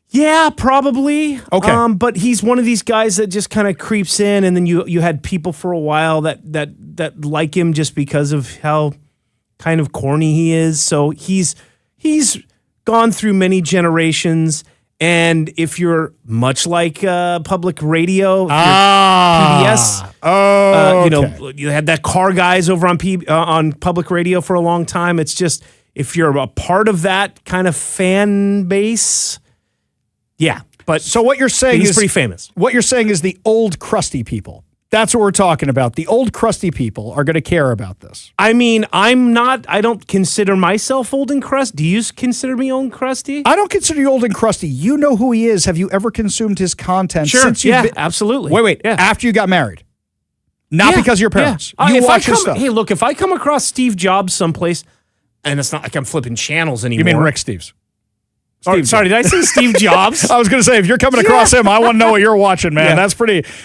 Yeah, probably. Okay. But he's one of these guys that just kind of creeps in, and then you had people for a while that like him just because of how kind of corny he is. So he's gone through many generations. And if you're much like public radio, PBS, okay. You had that car guys over on public radio for a long time. It's just if you're a part of that kind of fan base, yeah. But so what you're saying he's is pretty famous. What you're saying is the old crusty people. That's what we're talking about. The old crusty people are going to care about this. I mean, I don't consider myself old and crusty. Do you consider me old and crusty? I don't consider you old and crusty. You know who he is. Have you ever consumed his content? Sure. Since you've been, absolutely. Wait. Yeah. After you got married. Not because of your parents. Yeah. You If watch his stuff. Hey, look, if I come across Steve Jobs someplace, and it's not like I'm flipping channels anymore. You mean Rick Steves? Sorry, did I say Steve Jobs? I was going to say, if you're coming across him, I want to know what you're watching, man. Yeah.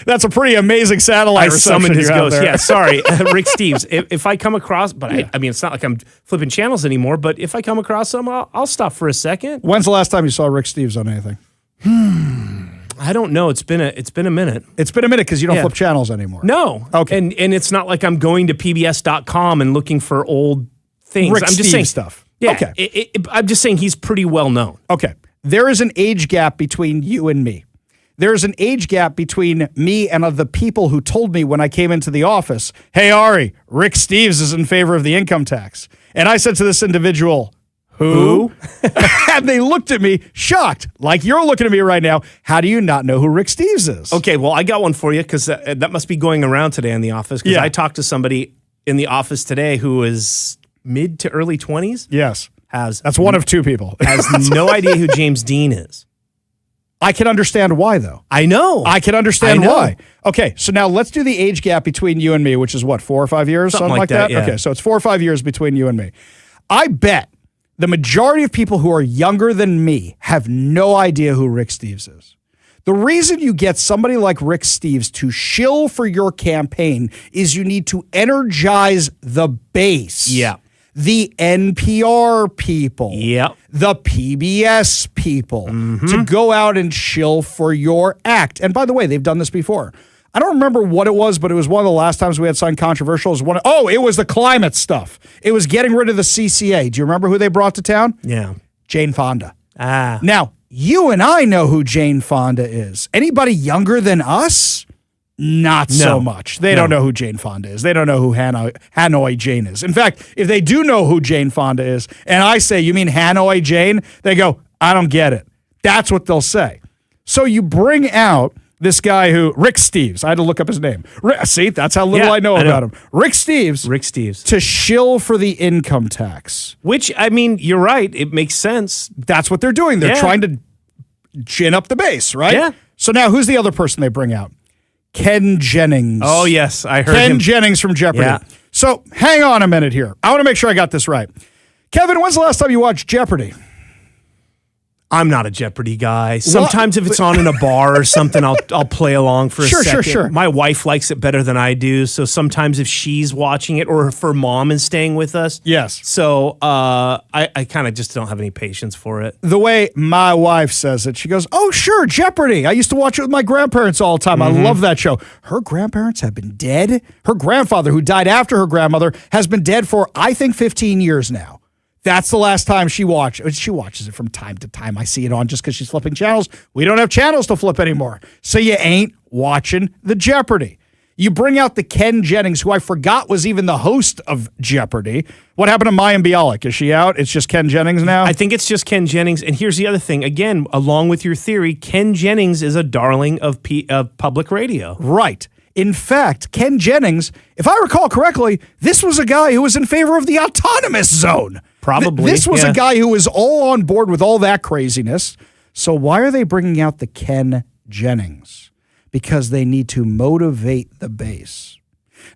That's a pretty amazing satellite I reception summoned his you have ghost. there. Yeah, sorry, Rick Steves. If I come across, but I mean, it's not like I'm flipping channels anymore. But if I come across him, I'll stop for a second. When's the last time you saw Rick Steves on anything? I don't know. It's been a minute. It's been a minute because you don't flip channels anymore. No. Okay. And it's not like I'm going to PBS.com and looking for old things. Rick I'm just Steves saying stuff. Yeah. Okay. I'm just saying he's pretty well known. Okay. There is an age gap between you and me. There's an age gap between me and the people who told me when I came into the office, hey, Ari, Rick Steves is in favor of the income tax. And I said to this individual, who? And they looked at me shocked, like you're looking at me right now. How do you not know who Rick Steves is? Okay, well, I got one for you because that must be going around today in the office because I talked to somebody in the office today who is mid to early 20s. Yes. That's one of two people. Has no idea who James Dean is. I can understand why, though. I know. I can understand why. Okay, so now let's do the age gap between you and me, which is what, 4 or 5 years? Something like that, yeah. Okay, so it's 4 or 5 years between you and me. I bet the majority of people who are younger than me have no idea who Rick Steves is. The reason you get somebody like Rick Steves to shill for your campaign is you need to energize the base. Yeah. The NPR people, Yep. the PBS people, to go out and shill for your act. And by the way, they've done this before. I don't remember what it was, but it was one of the last times we had something controversial. It was the climate stuff. It was getting rid of the CCA. Do you remember who they brought to town? Yeah. Jane Fonda. Ah. Now, you and I know who Jane Fonda is. Anybody younger than us? Not so much. They don't know who Jane Fonda is. They don't know who Hanoi Jane is. In fact, if they do know who Jane Fonda is, and I say, you mean Hanoi Jane? They go, I don't get it. That's what they'll say. So you bring out this guy Rick Steves. I had to look up his name. See, that's how little I know about him. Rick Steves. To shill for the income tax. Which, I mean, you're right. It makes sense. That's what they're doing. They're trying to gin up the base, right? Yeah. So now who's the other person they bring out? Ken Jennings. Oh, yes. I heard Ken him. Jennings from Jeopardy. Yeah. So hang on a minute here. I want to make sure I got this right. Kevin, when's the last time you watched Jeopardy? I'm not a Jeopardy guy. Sometimes if it's on in a bar or something, I'll play along for a second. Sure. My wife likes it better than I do. So sometimes if she's watching it or if her mom is staying with us. Yes. So I kind of just don't have any patience for it. The way my wife says it, she goes, oh, sure, Jeopardy. I used to watch it with my grandparents all the time. I love that show. Her grandparents have been dead. Her grandfather, who died after her grandmother, has been dead for, I think, 15 years now. That's the last time she watched. She watches it from time to time. I see it on just because she's flipping channels. We don't have channels to flip anymore. So you ain't watching the Jeopardy. You bring out the Ken Jennings, who I forgot was even the host of Jeopardy. What happened to Mayim Bialik? Is she out? It's just Ken Jennings now? I think it's just Ken Jennings. And here's the other thing. Again, along with your theory, Ken Jennings is a darling of public radio. Right. In fact, Ken Jennings, if I recall correctly, this was a guy who was in favor of the autonomous zone. Probably. This was a guy who was all on board with all that craziness. So why are they bringing out the Ken Jennings? Because they need to motivate the base.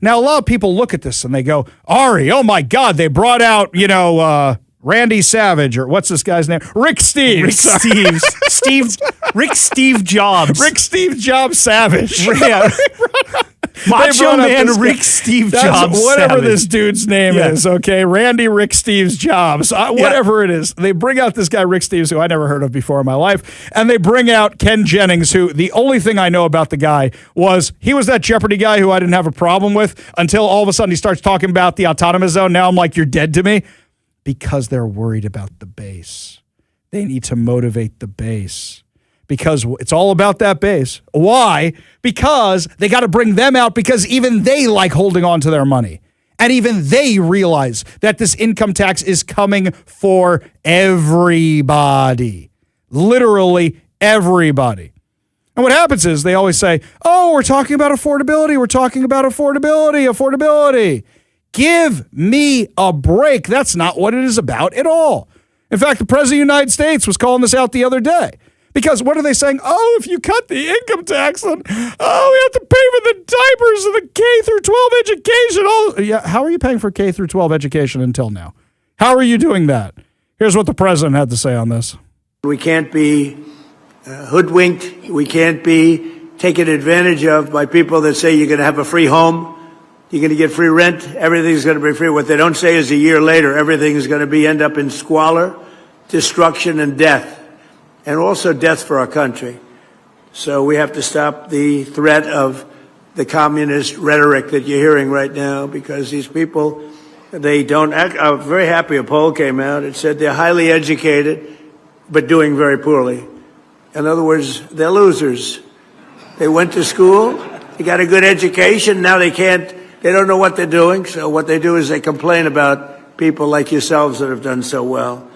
Now, a lot of people look at this and they go, Ari, oh my God, they brought out, Randy Savage, or what's this guy's name? Rick Steves. Rick Steve Jobs. Rick Steve Jobs Savage. Yeah. Macho Man Rick Steve Jobs. Whatever Savage. this dude's name is, okay? Randy Rick Steves Jobs. Whatever it is. They bring out this guy, Rick Steves, who I never heard of before in my life, and they bring out Ken Jennings, who the only thing I know about the guy was he was that Jeopardy guy who I didn't have a problem with until all of a sudden he starts talking about the autonomous zone. Now I'm like, you're dead to me. Because they're worried about the base. They need to motivate the base. Because it's all about that base. Why? Because they got to bring them out because even they like holding on to their money. And even they realize that this income tax is coming for everybody. Literally everybody. And what happens is they always say, oh, we're talking about affordability. We're talking about affordability. Give me a break. That's not what it is about at all. In fact, the President of the United States was calling this out the other day. Because what are they saying? Oh, if you cut the income tax, then, we have to pay for the diapers and the K through 12 education. Oh, yeah. How are you paying for K through 12 education until now? How are you doing that? Here's what the president had to say on this. We can't be hoodwinked. We can't be taken advantage of by people that say you're going to have a free home, you're going to get free rent, everything's going to be free. What they don't say is a year later, everything is going to end up in squalor, destruction, and death. And also death for our country. So we have to stop the threat of the communist rhetoric that you're hearing right now, because these people, they don't act. I'm very happy a poll came out. It said they're highly educated, but doing very poorly. In other words, they're losers. They went to school, they got a good education, now they don't know what they're doing. So what they do is they complain about people like yourselves that have done so well.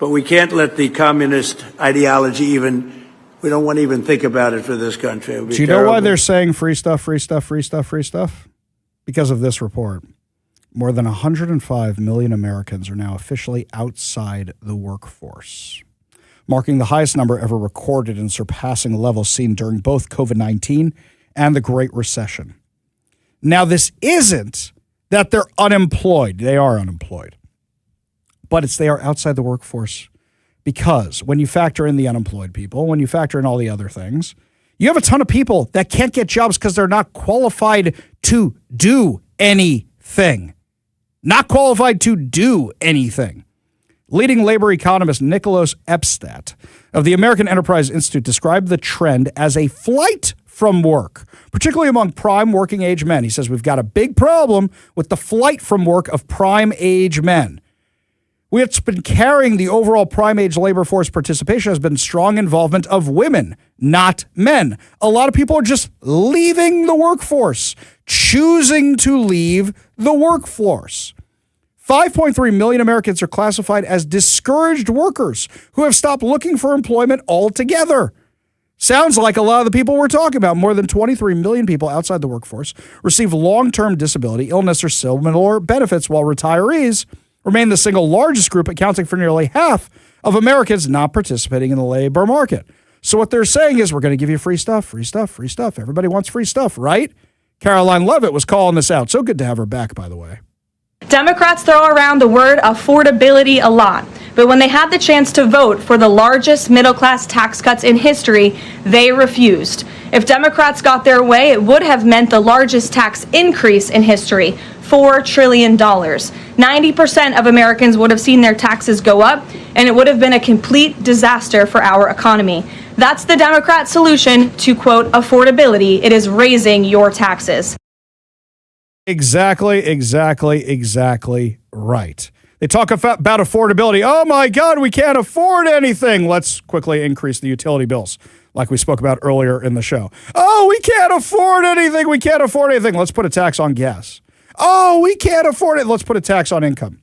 But we can't let the communist ideology we don't want to even think about it for this country. Do you know why they're saying free stuff? Because of this report. More than 105 million Americans are now officially outside the workforce, marking the highest number ever recorded and surpassing levels seen during both COVID-19 and the Great Recession. Now, this isn't that they're unemployed. They are unemployed. But they are outside the workforce because when you factor in the unemployed people, when you factor in all the other things, you have a ton of people that can't get jobs because they're not qualified to do anything. Not qualified to do anything. Leading labor economist Nicholas Epstedt of the American Enterprise Institute described the trend as a flight from work, particularly among prime working age men. He says we've got a big problem with the flight from work of prime age men. What's been carrying the overall prime age labor force participation has been strong involvement of women, not men. A lot of people are just leaving the workforce, choosing to leave the workforce. 5.3 million Americans are classified as discouraged workers who have stopped looking for employment altogether. Sounds like a lot of the people we're talking about. More than 23 million people outside the workforce receive long-term disability, illness, or similar benefits, while retirees remain the single largest group, accounting for nearly half of Americans not participating in the labor market. So what they're saying is we're going to give you free stuff. Everybody wants free stuff, right? Caroline Levitt was calling this out. So good to have her back, by the way. Democrats throw around the word affordability a lot, but when they had the chance to vote for the largest middle-class tax cuts in history, they refused. If Democrats got their way, it would have meant the largest tax increase in history, $4 trillion. 90% of Americans would have seen their taxes go up, and it would have been a complete disaster for our economy. That's the Democrat solution to, quote, affordability. It is raising your taxes. Exactly right. They talk about affordability. Oh my God, we can't afford anything. Let's quickly increase the utility bills, like we spoke about earlier in the show. Oh, we can't afford anything. Let's put a tax on gas. Oh, we can't afford it. Let's put a tax on income.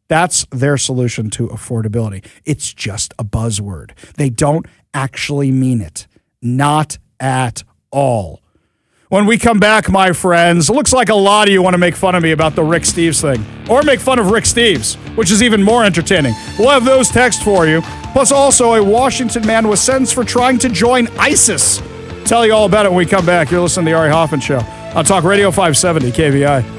That's their solution to affordability. It's just a buzzword. They don't actually mean it. Not at all. When we come back, my friends, it looks like a lot of you want to make fun of me about the Rick Steves thing, or make fun of Rick Steves, which is even more entertaining. We'll have those texts for you. Plus, also, a Washington man was sentenced for trying to join ISIS. Tell you all about it when we come back. You're listening to The Ari Hoffman Show on Talk Radio 570 KVI.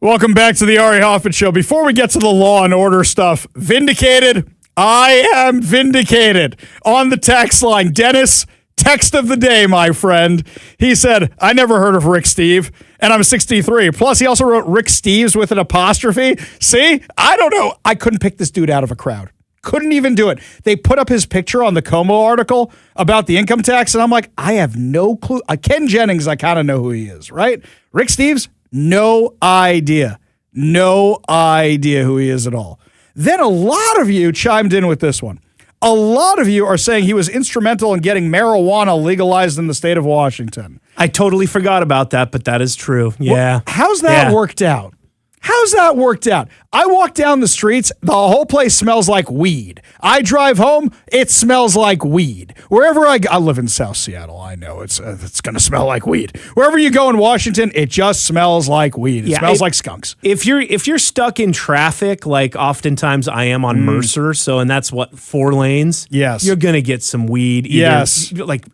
Welcome back to the Ari Hoffman Show. Before we get to the law and order stuff, vindicated. I am vindicated. On the text line, Dennis, text of the day, my friend. He said, I never heard of Rick Steve, and I'm 63. Plus, he also wrote Rick Steves with an apostrophe. See? I don't know. I couldn't pick this dude out of a crowd. Couldn't even do it. They put up his picture on the Como article about the income tax, and I'm like, I have no clue. Ken Jennings, I kind of know who he is, right? Rick Steves, no idea. No idea who he is at all. Then a lot of you chimed in with this one. A lot of you are saying he was instrumental in getting marijuana legalized in the state of Washington. I totally forgot about that, but that is true. Yeah. Well, how's that worked out? How's that worked out? I walk down the streets, the whole place smells like weed. I drive home, it smells like weed. Wherever I live in South Seattle, I know it's going to smell like weed. Wherever you go in Washington, it just smells like weed. It smells like skunks. If you're stuck in traffic, like oftentimes I am on Mercer, and that's 4 lanes. Yes, you're going to get some weed. Yes, like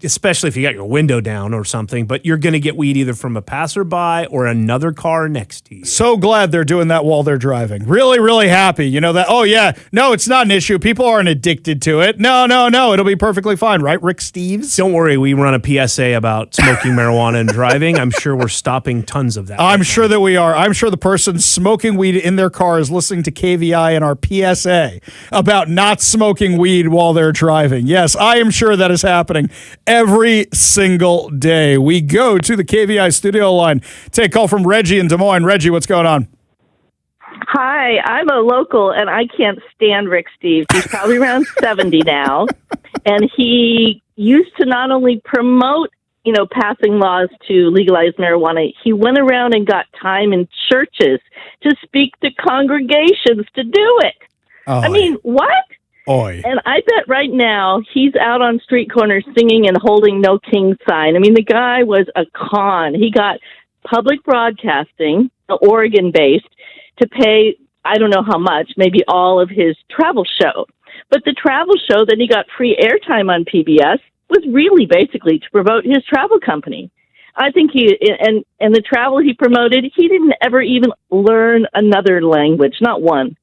especially if you got your window down or something. But you're going to get weed either from a passerby or another car next to you. So glad they're doing that while they're driving. Really, really happy. You know that, oh yeah, no, it's not an issue. People aren't addicted to it. No, it'll be perfectly fine, right, Rick Steves? Don't worry, we run a PSA about smoking marijuana and driving. I'm sure we're stopping tons of that. I'm sure that we are. I'm sure the person smoking weed in their car is listening to KVI and our PSA about not smoking weed while they're driving. Yes, I am sure that is happening every single day. We go to the KVI studio line. Take a call from Reggie in Des Moines. Reggie, what's going on? Hi, I'm a local, and I can't stand Rick Steves. He's probably around 70 now, and he used to not only promote, passing laws to legalize marijuana, he went around and got time in churches to speak to congregations to do it. I mean, what? Oy. And I bet right now he's out on street corners singing and holding No King sign. I mean, the guy was a con. He got public broadcasting, Oregon-based, to pay, I don't know how much, maybe all of his travel show. But the travel show that he got free airtime on PBS was really basically to promote his travel company. I think and the travel he promoted, he didn't ever even learn another language, not one.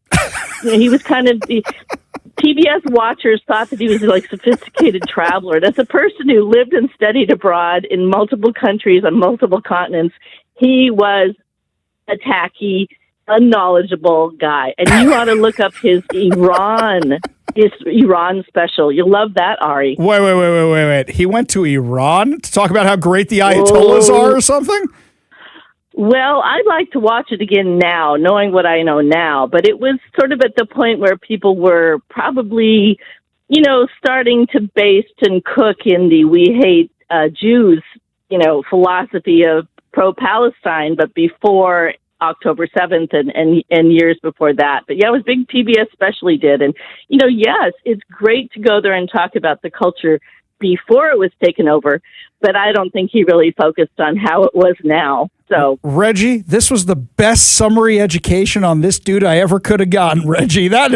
He was kind of, PBS watchers thought that he was like a sophisticated traveler. And as a person who lived and studied abroad in multiple countries on multiple continents, he was a tacky, unknowledgeable guy. And you ought to look up his Iran special. You'll love that, Ari. Wait. He went to Iran to talk about how great the Ayatollahs are or something? Well, I'd like to watch it again now, knowing what I know now. But it was sort of at the point where people were probably, starting to baste and cook in the we hate Jews, philosophy of pro-Palestine, but before October 7th and years before that. But yeah, it was big PBS special he did. And, yes, it's great to go there and talk about the culture before it was taken over, but I don't think he really focused on how it was now. So, Reggie, this was the best summary education on this dude I ever could have gotten, Reggie. That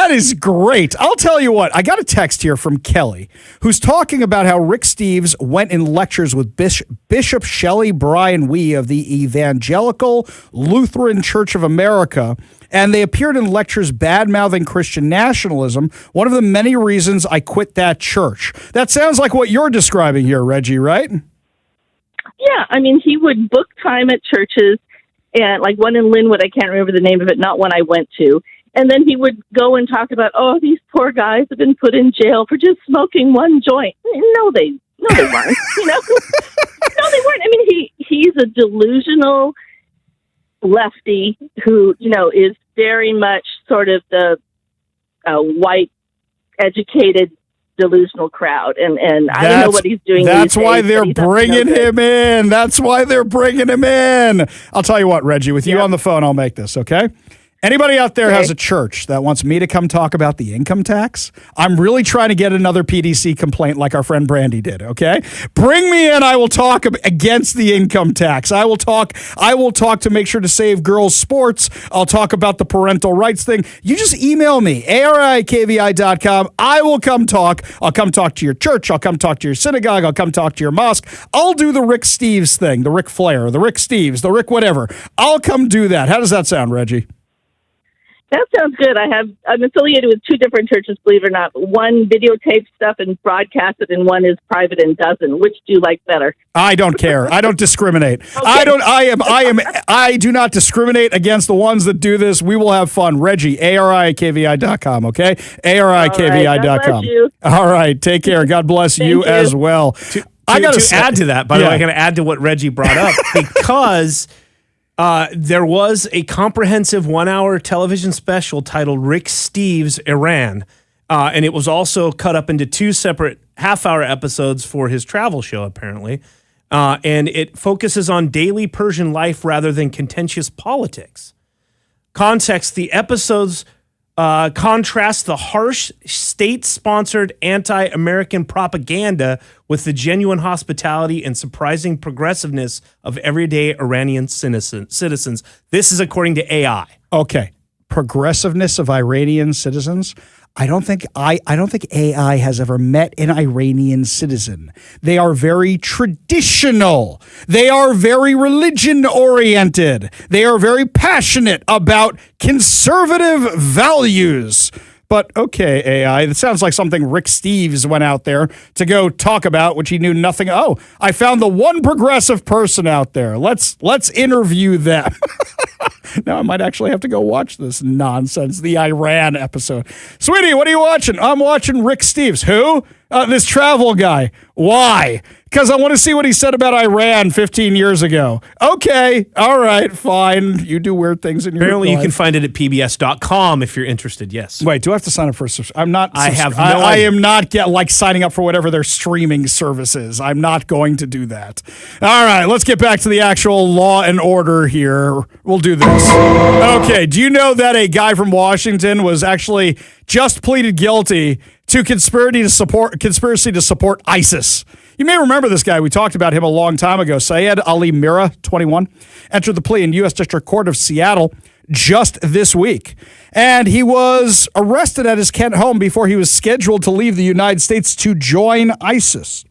is great. I'll tell you what, I got a text here from Kelly, who's talking about how Rick Steves went in lectures with Bishop Shelley Bryan Wee of the Evangelical Lutheran Church of America, and they appeared in lectures bad-mouthing Christian nationalism, one of the many reasons I quit that church. That sounds like what you're describing here, Reggie, right? Yeah, I mean, he would book time at churches, and like one in Linwood, I can't remember the name of it, not one I went to. And then he would go and talk about, these poor guys have been put in jail for just smoking one joint. No, they weren't. No, they weren't. I mean, he's a delusional lefty who, is very much sort of the white, educated, delusional crowd, and I don't know what he's doing. That's why they're bringing him in. That's why they're bringing him in. I'll tell you what, Reggie, with you on the phone, I'll make this, okay? Anybody out there has a church that wants me to come talk about the income tax? I'm really trying to get another PDC complaint like our friend Brandy did, okay? Bring me in. I will talk against the income tax. I will talk to make sure to save girls' sports. I'll talk about the parental rights thing. You just email me, arikvi.com. I will come talk. I'll come talk to your church. I'll come talk to your synagogue. I'll come talk to your mosque. I'll do the Rick Steves thing, the Rick Flair, the Rick Steves, the Rick whatever. I'll come do that. How does that sound, Reggie? That sounds good. I'm affiliated with 2 different churches, believe it or not. One videotapes stuff and broadcasts it, and one is private and doesn't. Which do you like better? I don't care. I don't discriminate. Okay. I do not discriminate against the ones that do this. We will have fun. Reggie, arikvi.com, okay? arikvi.com. All right. Take care. God bless you as well. To add to that, by the way, I'm going to add to what Reggie brought up because there was a comprehensive 1-hour television special titled Rick Steves Iran, and it was also cut up into 2 separate half-hour episodes for his travel show, apparently, and it focuses on daily Persian life rather than contentious politics. Context, the episodes contrast the harsh state-sponsored anti-American propaganda with the genuine hospitality and surprising progressiveness of everyday Iranian citizens. This is according to AI. Okay. Progressiveness of Iranian citizens. I don't think AI has ever met an Iranian citizen. They are very traditional. They are very religion oriented. They are very passionate about conservative values. But okay, AI, that sounds like something Rick Steves went out there to go talk about, which he knew nothing. Oh, I found the one progressive person out there. Let's interview them. Now I might actually have to go watch this nonsense, the Iran episode. Sweetie, what are you watching? I'm watching Rick Steves. Who? This travel guy. Why? Because I want to see what he said about Iran 15 years ago. Okay. All right. Fine. You do weird things in your life. Apparently you can find it at pbs.com if you're interested. Yes. Wait, do I have to sign up for a subscription? I'm not. I have no I idea. am not signing up for whatever their streaming service is. I'm not going to do that. All right. Let's get back to the actual law and order here. We'll do this. Okay. Do you know that a guy from Washington was actually just pleaded guilty to conspiracy to support ISIS? You may remember this guy. We talked about him a long time ago. Syed Ali Mira, 21, entered the plea in U.S. District Court of Seattle just this week. And he was arrested at his Kent home before he was scheduled to leave the United States to join ISIS.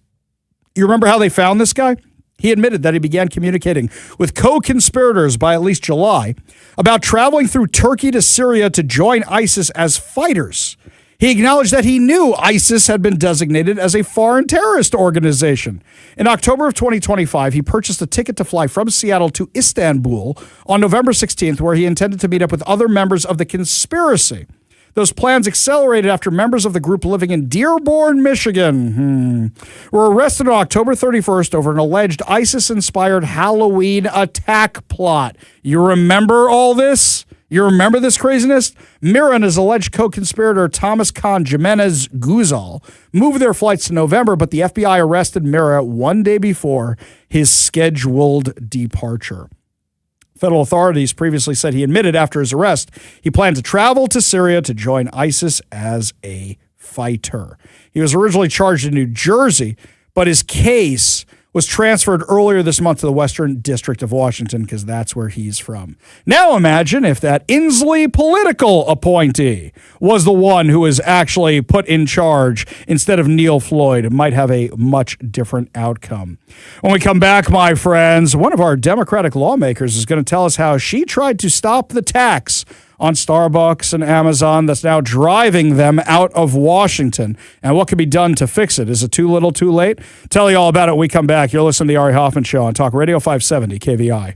You remember how they found this guy? He admitted that he began communicating with co-conspirators by at least July about traveling through Turkey to Syria to join ISIS as fighters. He acknowledged that he knew ISIS had been designated as a foreign terrorist organization. In October of 2025, he purchased a ticket to fly from Seattle to Istanbul on November 16th, where he intended to meet up with other members of the conspiracy. Those plans accelerated after members of the group living in Dearborn, Michigan, were arrested on October 31st over an alleged ISIS-inspired Halloween attack plot. You remember all this? You remember this craziness? Mira and his alleged co-conspirator Thomas Khan Jimenez Guzal moved their flights to November, but the FBI arrested Mira one day before his scheduled departure. Federal authorities previously said he admitted after his arrest he planned to travel to Syria to join ISIS as a fighter. He was originally charged in New Jersey, but his case was transferred earlier this month to the Western District of Washington because that's where he's from. Now imagine if that Inslee political appointee was the one who was actually put in charge instead of Neil Floyd. It might have a much different outcome. When we come back, my friends, one of our Democratic lawmakers is going to tell us how she tried to stop the tax on Starbucks and Amazon that's now driving them out of Washington, and what can be done to fix it. Is it too little, too late? Tell you all about it when we come back. You're listening to the Ari Hoffman Show on Talk Radio 570 KVI.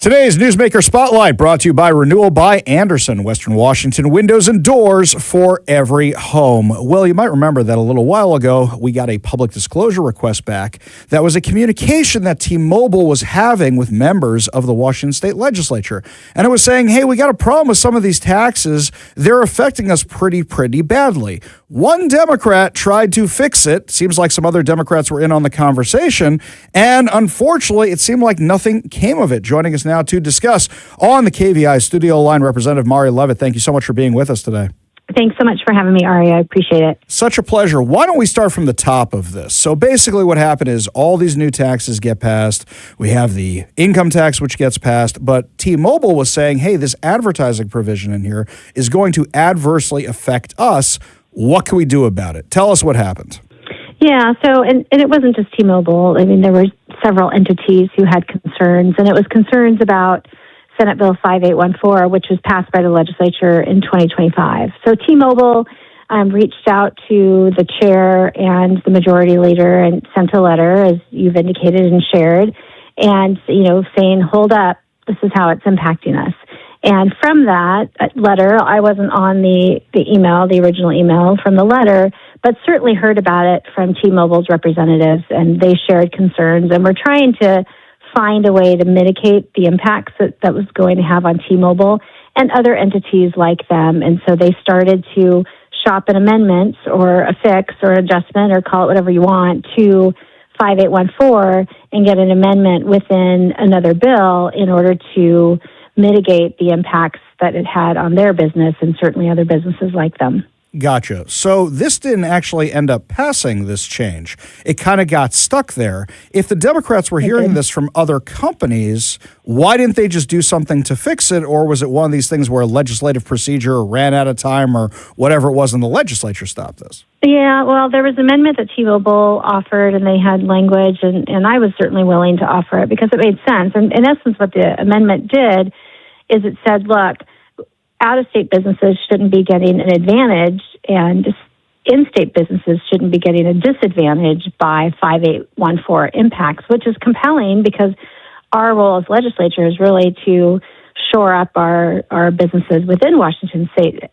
Today's Newsmaker Spotlight brought to you by Renewal by Anderson, Western Washington, windows and doors for every home. Well, you might remember that a little while ago, we got a public disclosure request back. That was a communication that T-Mobile was having with members of the Washington State Legislature. And it was saying, hey, we got a problem with some of these taxes. They're affecting us pretty badly. One Democrat tried to fix it. Seems like some other Democrats were in on the conversation. And unfortunately, it seemed like nothing came of it. Joining us now to discuss on the KVI studio line, Representative Mari Levitt. Thank you so much for being with us today. Thanks so much for having me, Ari. I appreciate it. Such a pleasure. Why don't we start from the top of this? So basically what happened is all these new taxes get passed. We have the income tax, which gets passed, but T-Mobile was saying, hey, this advertising provision in here is going to adversely affect us. What can we do about it? Tell us what happened. Yeah, so, and it wasn't just T-Mobile. I mean, there were several entities who had concerns, and it was concerns about Senate Bill 5814, which was passed by the legislature in 2025. So T-Mobile reached out to the chair and the majority leader and sent a letter, as you've indicated and shared, and, saying, hold up, this is how it's impacting us. And from that letter, I wasn't on the email, the original email from the letter, but certainly heard about it from T-Mobile's representatives, and they shared concerns. And we're trying to find a way to mitigate the impacts that was going to have on T-Mobile and other entities like them. And so they started to shop an amendment or a fix or adjustment, or call it whatever you want, to 5814 and get an amendment within another bill in order to mitigate the impacts that it had on their business and certainly other businesses like them. Gotcha. So this didn't actually end up passing, this change. It kind of got stuck there. If the Democrats were hearing this from other companies, why didn't they just do something to fix it? Or was it one of these things where a legislative procedure ran out of time or whatever it was and the legislature stopped this? Yeah, well, there was an amendment that T-Mobile offered, and they had language, and I was certainly willing to offer it because it made sense. And in essence, what the amendment did is it said, look, out-of-state businesses shouldn't be getting an advantage, and in-state businesses shouldn't be getting a disadvantage by 5814 impacts, which is compelling because our role as legislature is really to shore up our businesses within Washington State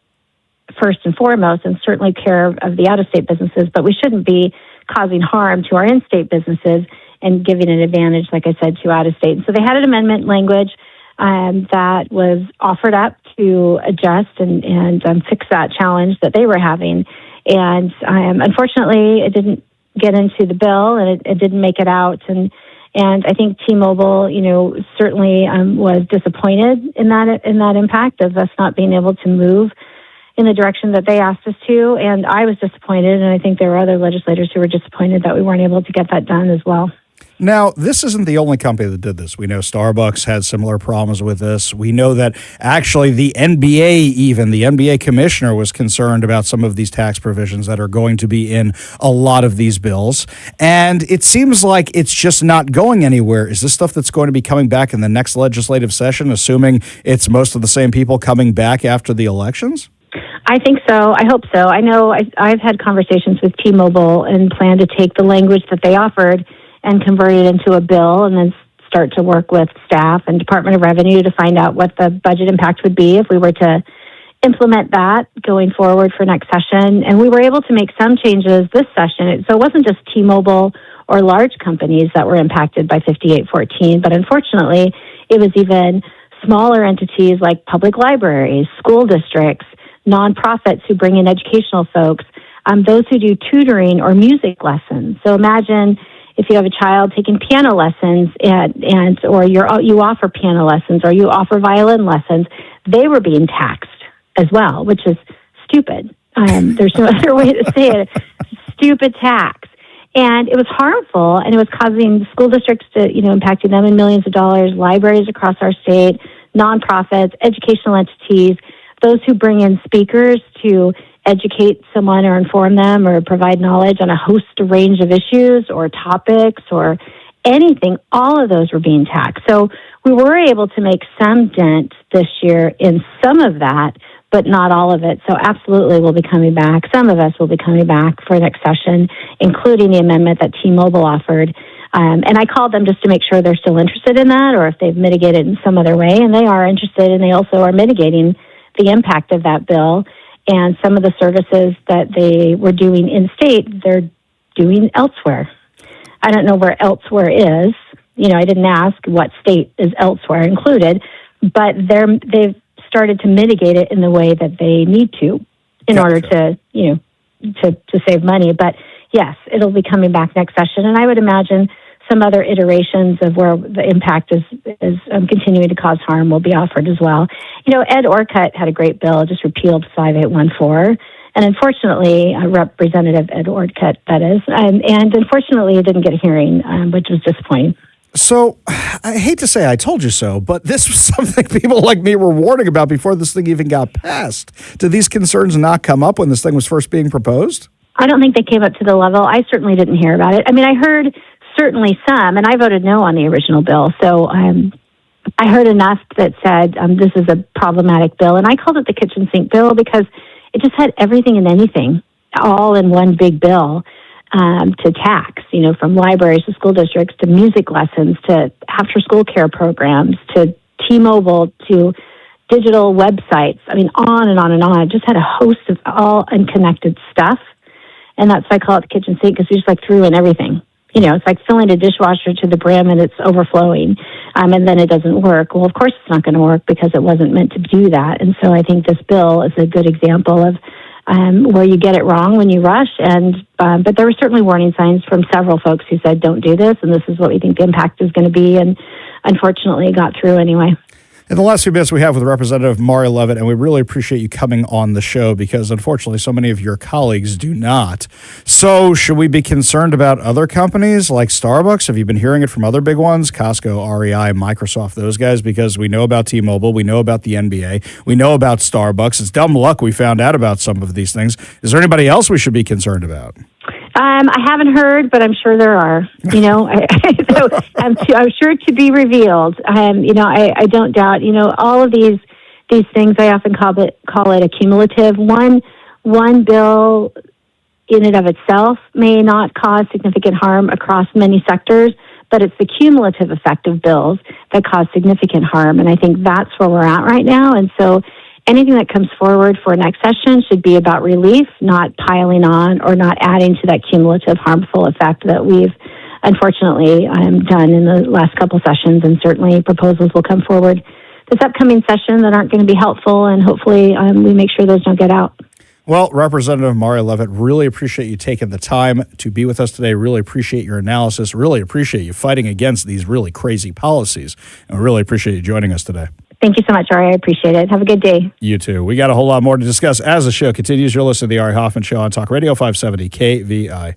first and foremost, and certainly care of the out-of-state businesses, but we shouldn't be causing harm to our in-state businesses and giving an advantage, like I said, to out-of-state. So they had an amendment language that was offered up to adjust and fix that challenge that they were having. And unfortunately, it didn't get into the bill, and it didn't make it out. And I think T-Mobile, certainly was disappointed in that impact of us not being able to move in the direction that they asked us to. And I was disappointed, and I think there were other legislators who were disappointed that we weren't able to get that done as well. Now, this isn't the only company that did this. We know Starbucks had similar problems with this. We know that actually the NBA commissioner was concerned about some of these tax provisions that are going to be in a lot of these bills. And it seems like it's just not going anywhere. Is this stuff that's going to be coming back in the next legislative session, assuming it's most of the same people coming back after the elections? I think so. I hope so. I know I've had conversations with T-Mobile and plan to take the language that they offered and convert it into a bill, and then start to work with staff and Department of Revenue to find out what the budget impact would be if we were to implement that going forward for next session. And we were able to make some changes this session. So it wasn't just T-Mobile or large companies that were impacted by 5814, but unfortunately, it was even smaller entities like public libraries, school districts, nonprofits who bring in educational folks, those who do tutoring or music lessons. So imagine if you have a child taking piano lessons or you offer piano lessons or you offer violin lessons, they were being taxed as well, which is stupid. There's no other way to say it. Stupid tax. And it was harmful, and it was causing school districts to, impacting them in millions of dollars, libraries across our state, nonprofits, educational entities, those who bring in speakers to educate someone or inform them or provide knowledge on a range of issues or topics or anything, all of those were being taxed. So we were able to make some dent this year in some of that, but not all of it. So absolutely we'll be coming back. Some of us will be coming back for next session, including the amendment that T-Mobile offered. And I called them just to make sure they're still interested in that or if they've mitigated in some other way. And they are interested, and they also are mitigating the impact of that bill. And some of the services that they were doing in state, they're doing elsewhere. I don't know where elsewhere is. I didn't ask what state is elsewhere included, but they've started to mitigate it in the way that they need to in order to, to save money. But yes, it'll be coming back next session. And I would imagine some other iterations of where the impact is continuing to cause harm will be offered as well. Ed Orcutt had a great bill, just repealed 5814. And unfortunately, Representative Ed Orcutt, that is, and unfortunately it didn't get a hearing, which was disappointing. So, I hate to say I told you so, but this was something people like me were warning about before this thing even got passed. Did these concerns not come up when this thing was first being proposed? I don't think they came up to the level. I certainly didn't hear about it. I mean, I heard certainly some, and I voted no on the original bill. So I heard enough that said this is a problematic bill. And I called it the kitchen sink bill because it just had everything and anything all in one big bill. To tax, from libraries to school districts to music lessons to after-school care programs to T-Mobile to digital websites. I mean, on and on and on. It just had a host of all unconnected stuff. And that's why I call it the kitchen sink, because we just threw in everything. It's like filling a dishwasher to the brim and it's overflowing, and then it doesn't work. Well, of course it's not going to work because it wasn't meant to do that. And so I think this bill is a good example of where you get it wrong when you rush. But there were certainly warning signs from several folks who said, don't do this, and this is what we think the impact is going to be. And unfortunately, it got through anyway. In the last few minutes we have with Representative Mari Levitt, and we really appreciate you coming on the show because, unfortunately, so many of your colleagues do not. So should we be concerned about other companies like Starbucks? Have you been hearing it from other big ones, Costco, REI, Microsoft, those guys? Because we know about T-Mobile, we know about the NBA, we know about Starbucks. It's dumb luck we found out about some of these things. Is there anybody else we should be concerned about? I haven't heard, but I'm sure there are. So I'm sure to be revealed. I don't doubt. All of these things. I often call it a cumulative. One bill in and of itself may not cause significant harm across many sectors, but it's the cumulative effect of bills that cause significant harm. And I think that's where we're at right now. And so anything that comes forward for next session should be about relief, not piling on or not adding to that cumulative harmful effect that we've unfortunately done in the last couple sessions, and certainly proposals will come forward this upcoming session that aren't going to be helpful, and hopefully we make sure those don't get out. Well, Representative Mari Levitt, really appreciate you taking the time to be with us today. Really appreciate your analysis. Really appreciate you fighting against these really crazy policies. And we really appreciate you joining us today. Thank you so much, Ari. I appreciate it. Have a good day. You too. We got a whole lot more to discuss as the show continues. You're listening to The Ari Hoffman Show on Talk Radio 570 KVI.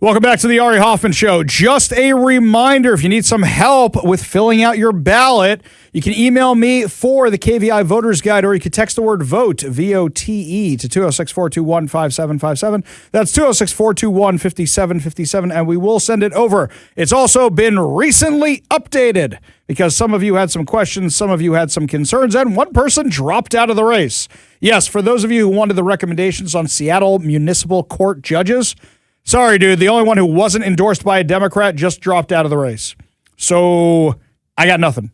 Welcome back to the Ari Hoffman Show. Just a reminder, if you need some help with filling out your ballot, you can email me for the KVI Voters Guide, or you can text the word VOTE, V-O-T-E, to 206-421-5757. That's 206-421-5757, and we will send it over. It's also been recently updated because some of you had some questions, some of you had some concerns, and one person dropped out of the race. Yes, for those of you who wanted the recommendations on Seattle Municipal Court judges, sorry, dude, the only one who wasn't endorsed by a Democrat just dropped out of the race. So I got nothing.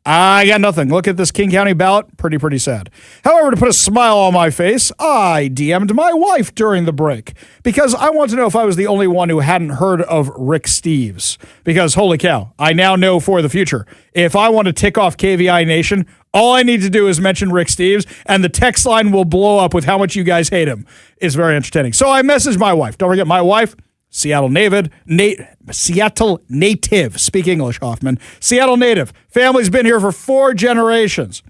Look at this King County ballot. Pretty sad. However, to put a smile on my face, I DM'd my wife during the break because I want to know if I was the only one who hadn't heard of Rick Steves. Because holy cow, I now know for the future, if I want to tick off KVI Nation, all I need to do is mention Rick Steves, and the text line will blow up with how much you guys hate him. It's very entertaining. So I messaged my wife. Don't forget, my wife, Seattle native, speak English, Hoffman. Seattle native. Family's been here for 4 generations.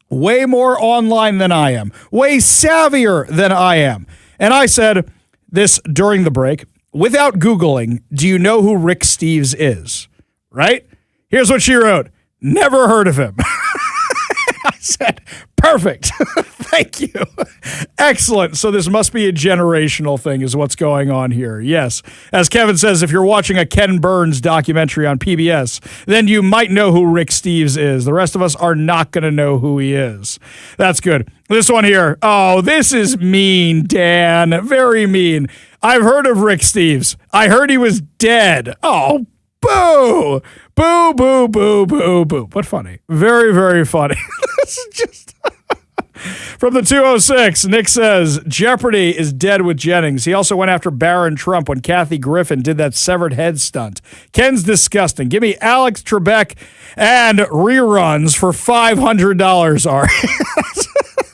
Way more online than I am. Way savvier than I am. And I said this during the break, without Googling, do you know who Rick Steves is? Right? Here's what she wrote. Never heard of him. I said, perfect. Thank you. Excellent. So this must be a generational thing is what's going on here. Yes. As Kevin says, if you're watching a Ken Burns documentary on PBS, then you might know who Rick Steves is. The rest of us are not going to know who he is. That's good. This one here. Oh, this is mean, Dan. Very mean. I've heard of Rick Steves. I heard he was dead. Oh, boo. Boo, boo, boo, boo, boo. But funny. Very, very funny. This is just... From the 206, Nick says, Jeopardy is dead with Jennings. He also went after Barron Trump when Kathy Griffin did that severed head stunt. Ken's disgusting. Give me Alex Trebek and reruns for $500, Ari.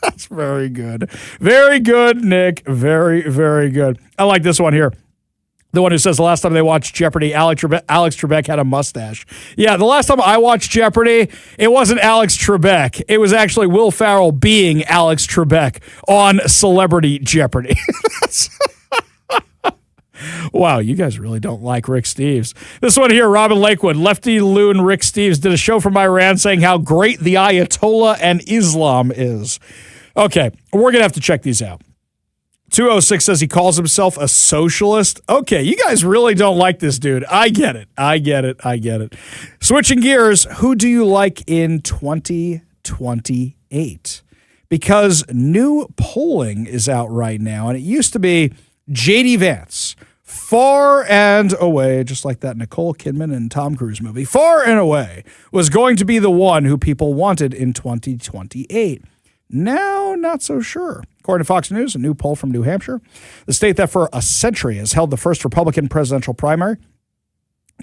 That's very good. Very good, Nick. Very, very good. I like this one here. The one who says the last time they watched Jeopardy, Alex Trebek had a mustache. Yeah, the last time I watched Jeopardy, it wasn't Alex Trebek. It was actually Will Ferrell being Alex Trebek on Celebrity Jeopardy. Wow, you guys really don't like Rick Steves. This one here, Robin Lakewood, Lefty Loon Rick Steves did a show from Iran saying how great the Ayatollah and Islam is. Okay, we're going to have to check these out. 206 says he calls himself a socialist. Okay, you guys really don't like this dude. I get it. Switching gears, who do you like in 2028? Because new polling is out right now, and it used to be J.D. Vance, far and away, just like that Nicole Kidman and Tom Cruise movie, far and away, was going to be the one who people wanted in 2028. Now, not so sure. According to Fox News, a new poll from New Hampshire, the state that for a century has held the first Republican presidential primary,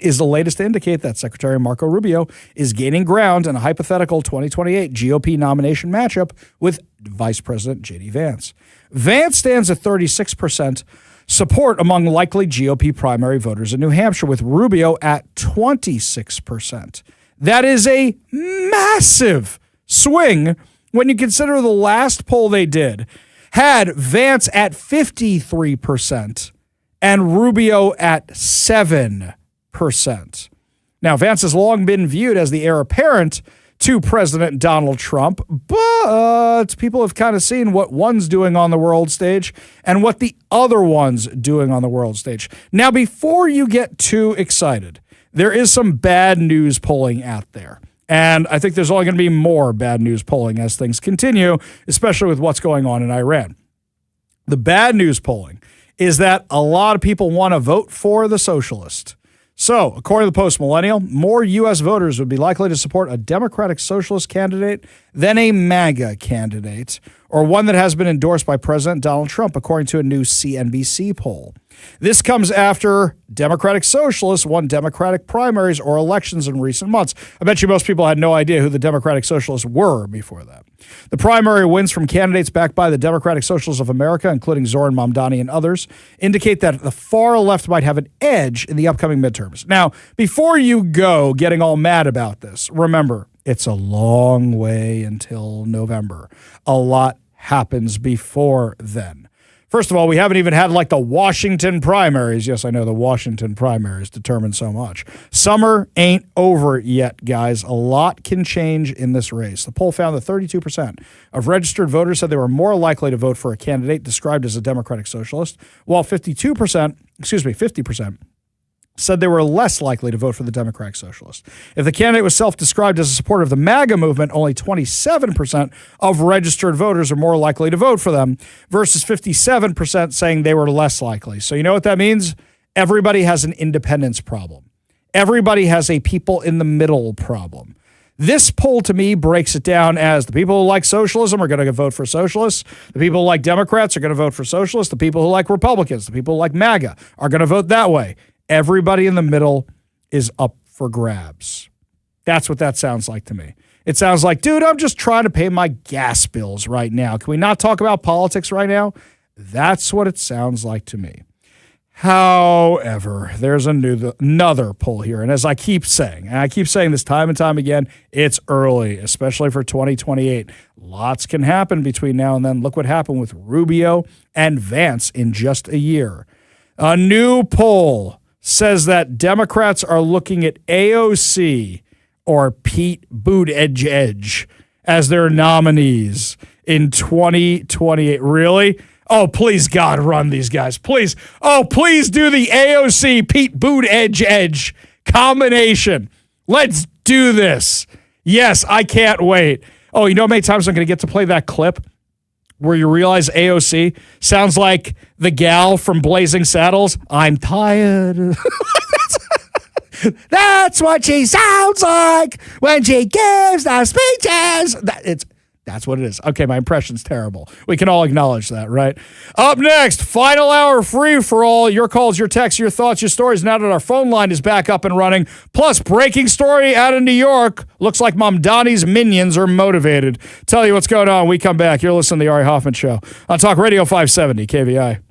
is the latest to indicate that Secretary Marco Rubio is gaining ground in a hypothetical 2028 GOP nomination matchup with Vice President J.D. Vance. Vance stands at 36% support among likely GOP primary voters in New Hampshire, with Rubio at 26%. That is a massive swing when you consider the last poll they did had Vance at 53% and Rubio at 7%. Now, Vance has long been viewed as the heir apparent to President Donald Trump, but people have kind of seen what one's doing on the world stage and what the other one's doing on the world stage. Now, before you get too excited, there is some bad news polling out there. And I think there's only going to be more bad news polling as things continue, especially with what's going on in Iran. The bad news polling is that a lot of people want to vote for the socialist. So, according to the Post-Millennial, more U.S. voters would be likely to support a Democratic Socialist candidate than a MAGA candidate, or one that has been endorsed by President Donald Trump, according to a new CNBC poll. This comes after Democratic Socialists won Democratic primaries or elections in recent months. I bet you most people had no idea who the Democratic Socialists were before that. The primary wins from candidates backed by the Democratic Socialists of America, including Zoran Mamdani and others, indicate that the far left might have an edge in the upcoming midterms. Now, before you go getting all mad about this, remember, it's a long way until November. A lot happens before then. First of all, we haven't even had like the Washington primaries. Yes, I know the Washington primaries determine so much. Summer ain't over yet, guys. A lot can change in this race. The poll found that 32% of registered voters said they were more likely to vote for a candidate described as a Democratic Socialist, while 50% said they were less likely to vote for the Democratic Socialist. If the candidate was self-described as a supporter of the MAGA movement, only 27% of registered voters are more likely to vote for them versus 57% saying they were less likely. So you know what that means? Everybody has an independence problem. Everybody has a people in the middle problem. This poll to me breaks it down as the people who like socialism are going to vote for socialists. The people who like Democrats are going to vote for socialists. The people who like Republicans, the people who like MAGA are going to vote that way. Everybody in the middle is up for grabs. That's what that sounds like to me. It sounds like, dude, I'm just trying to pay my gas bills right now. Can we not talk about politics right now? That's what it sounds like to me. However, there's another poll here. And as I keep saying, and I keep saying this time and time again, it's early, especially for 2028. Lots can happen between now and then. Look what happened with Rubio and Vance in just a year. A new poll says that Democrats are looking at AOC or Pete Buttigieg as their nominees in 2028. Really? Oh, please, God, run these guys. Please. Oh, please do the AOC Pete Buttigieg combination. Let's do this. Yes, I can't wait. Oh, you know how many times I'm going to get to play that clip where you realize AOC sounds like the gal from Blazing Saddles? I'm tired. That's what she sounds like when she gives the speeches. That's what it is. Okay, my impression's terrible. We can all acknowledge that, right? Up next, final hour free for all. Your calls, your texts, your thoughts, your stories. Now that our phone line is back up and running. Plus, breaking story out of New York. Looks like Mom Donnie's minions are motivated. Tell you what's going on. We come back. You're listening to the Ari Hoffman Show on Talk Radio 570 KVI.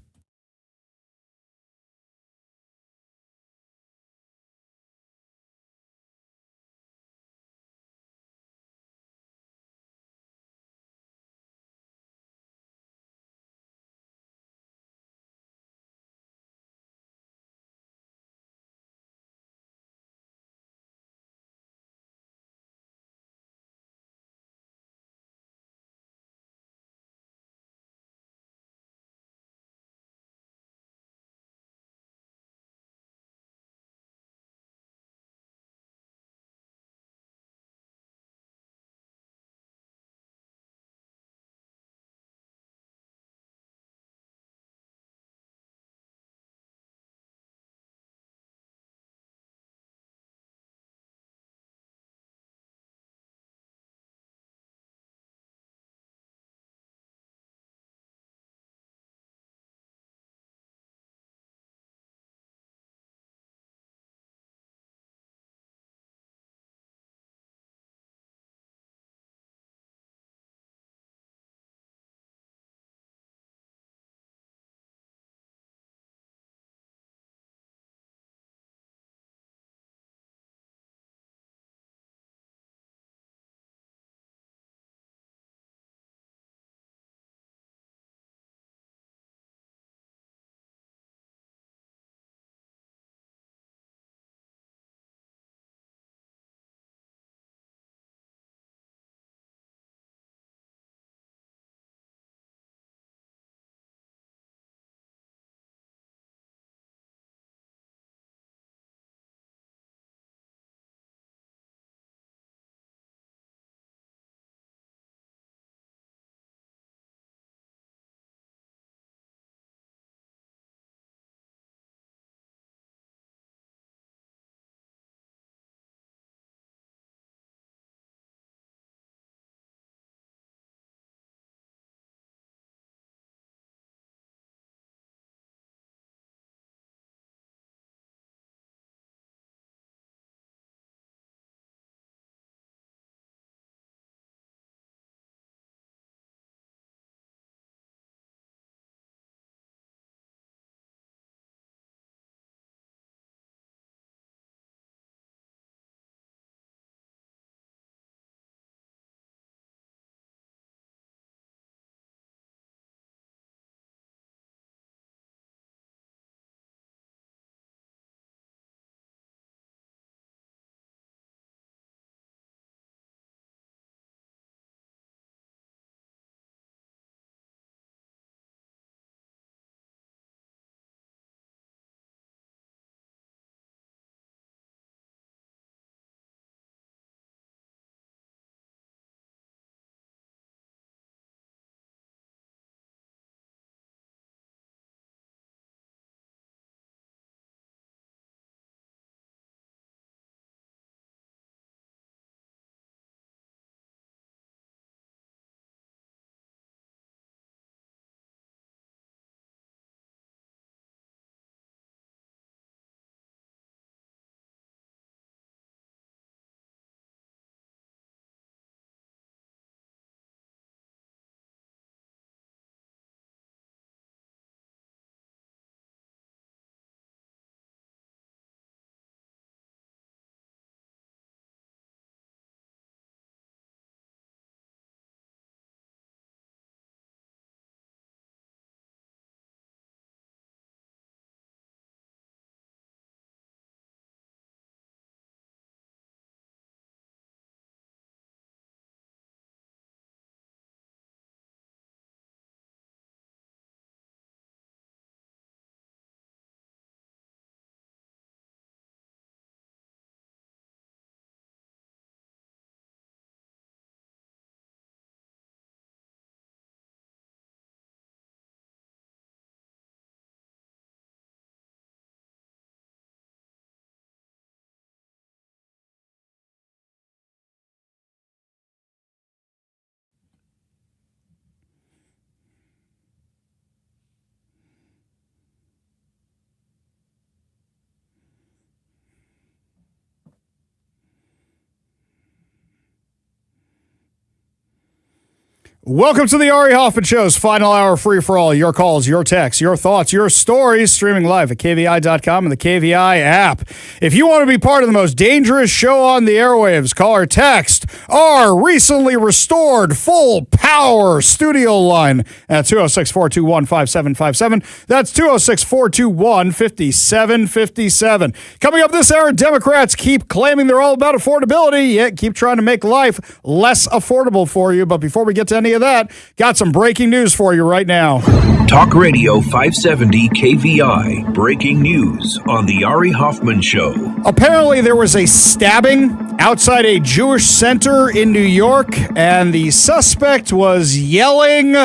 Welcome to the Ari Hoffman Show's final hour free for all. Your calls, your texts, your thoughts, your stories, streaming live at KVI.com and the KVI app. If you want to be part of the most dangerous show on the airwaves, call or text our recently restored full power studio line at 206-421-5757. That's 206-421-5757. Coming up this hour, Democrats keep claiming they're all about affordability, yet keep trying to make life less affordable for you. But before we get to any of that, got some breaking news for you right now. Talk Radio 570 KVI. Breaking news on the Ari Hoffman Show. Apparently there was a stabbing outside a Jewish center in New York, and the suspect was yelling,